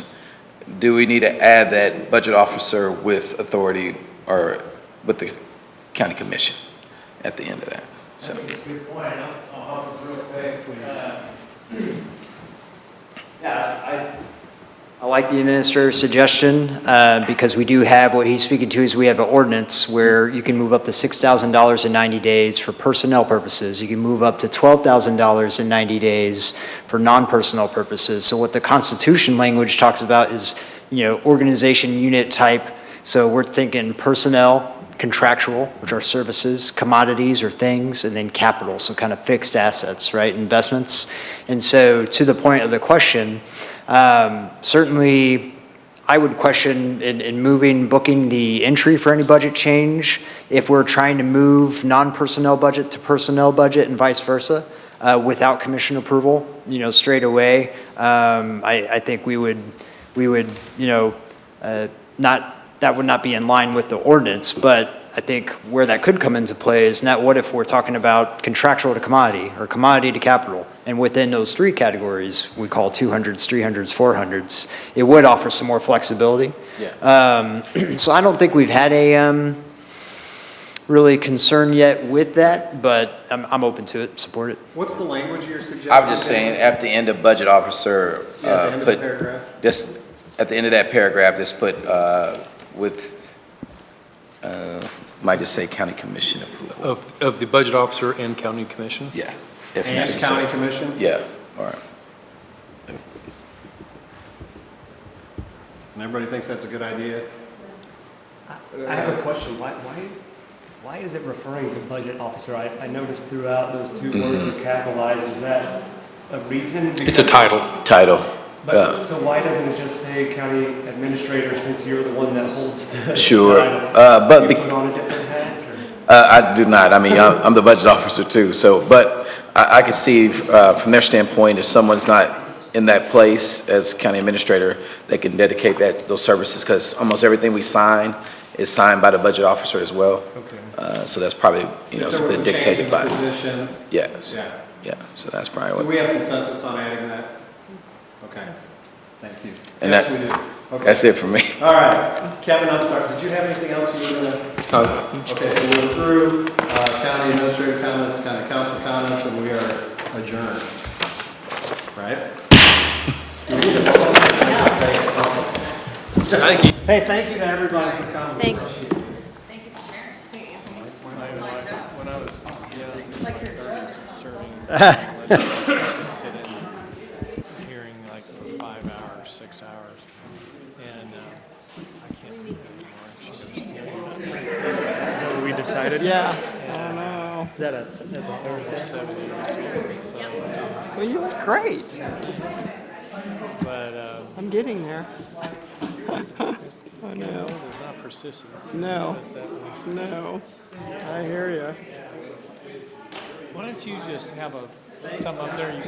do we need to add that budget officer with authority or with the county commission at the end of that? So. That's a good point. I'll hop real quick, please. Yeah, I like the administrator's suggestion, because we do have, what he's speaking to is we have an ordinance where you can move up to $6,000 in 90 days for personnel purposes. You can move up to $12,000 in 90 days for non-personnel purposes. So what the Constitution language talks about is, organization unit type. So we're thinking personnel, contractual, which are services, commodities or things, and then capital, so kind of fixed assets, right, investments. And so to the point of the question, certainly I would question in booking the entry for any budget change if we're trying to move non-personnel budget to personnel budget and vice versa without commission approval, straight away. I think we would, that would not be in line with the ordinance, but I think where that could come into play is not what if we're talking about contractual to commodity or commodity to capital, and within those three categories, we call 200s, 300s, 400s, it would offer some more flexibility. Yeah. So I don't think we've had a really concern yet with that, but I'm open to it, support it. What's the language you're suggesting? I was just saying, at the end of budget officer, Yeah, at the end of the put, paragraph. just, at the end of that paragraph, just put, might just say county commission approval. Of the budget officer and county commission? Yeah, if And necessary. county commission? Yeah, all right. And everybody thinks that's a good idea? I have a question. Why is it referring to budget officer? I noticed throughout those two words are capitalized. Is that a reason? It's a title. Title. But, so why doesn't it just say county administrator, since you're the one that holds the Sure. title? But Do be- you put on a different hat? I do not. I mean, I'm the budget officer too. So, but I can see from their standpoint, if someone's not in that place as county administrator, they can dedicate those services, because almost everything we sign is signed by the budget officer as well. Okay. So that's probably, If there something was a change dictated in by. position, Yes. yeah. Yeah. So that's probably Do what. we have consensus on adding that? Okay, thank you. And Yes, that- we do. Okay. That's it for me. All right, Kevin, I'm sorry, did you have anything else you were gonna? Okay, so we're through county administrative comments, county council comments, and we are adjourned. Right? Thank you. Hey, thank you to everybody for coming. Thank you. Appreciate it. When I was young, 30s and serving, I would sit in hearing like 5 hours, 6 hours, and I can't do that anymore. Is that what we decided? Yeah, I know. Is that a Thursday? Well, you look great. But I'm getting there. I know. it's not for sissies. No, no. I hear you. Why don't you just have something up there you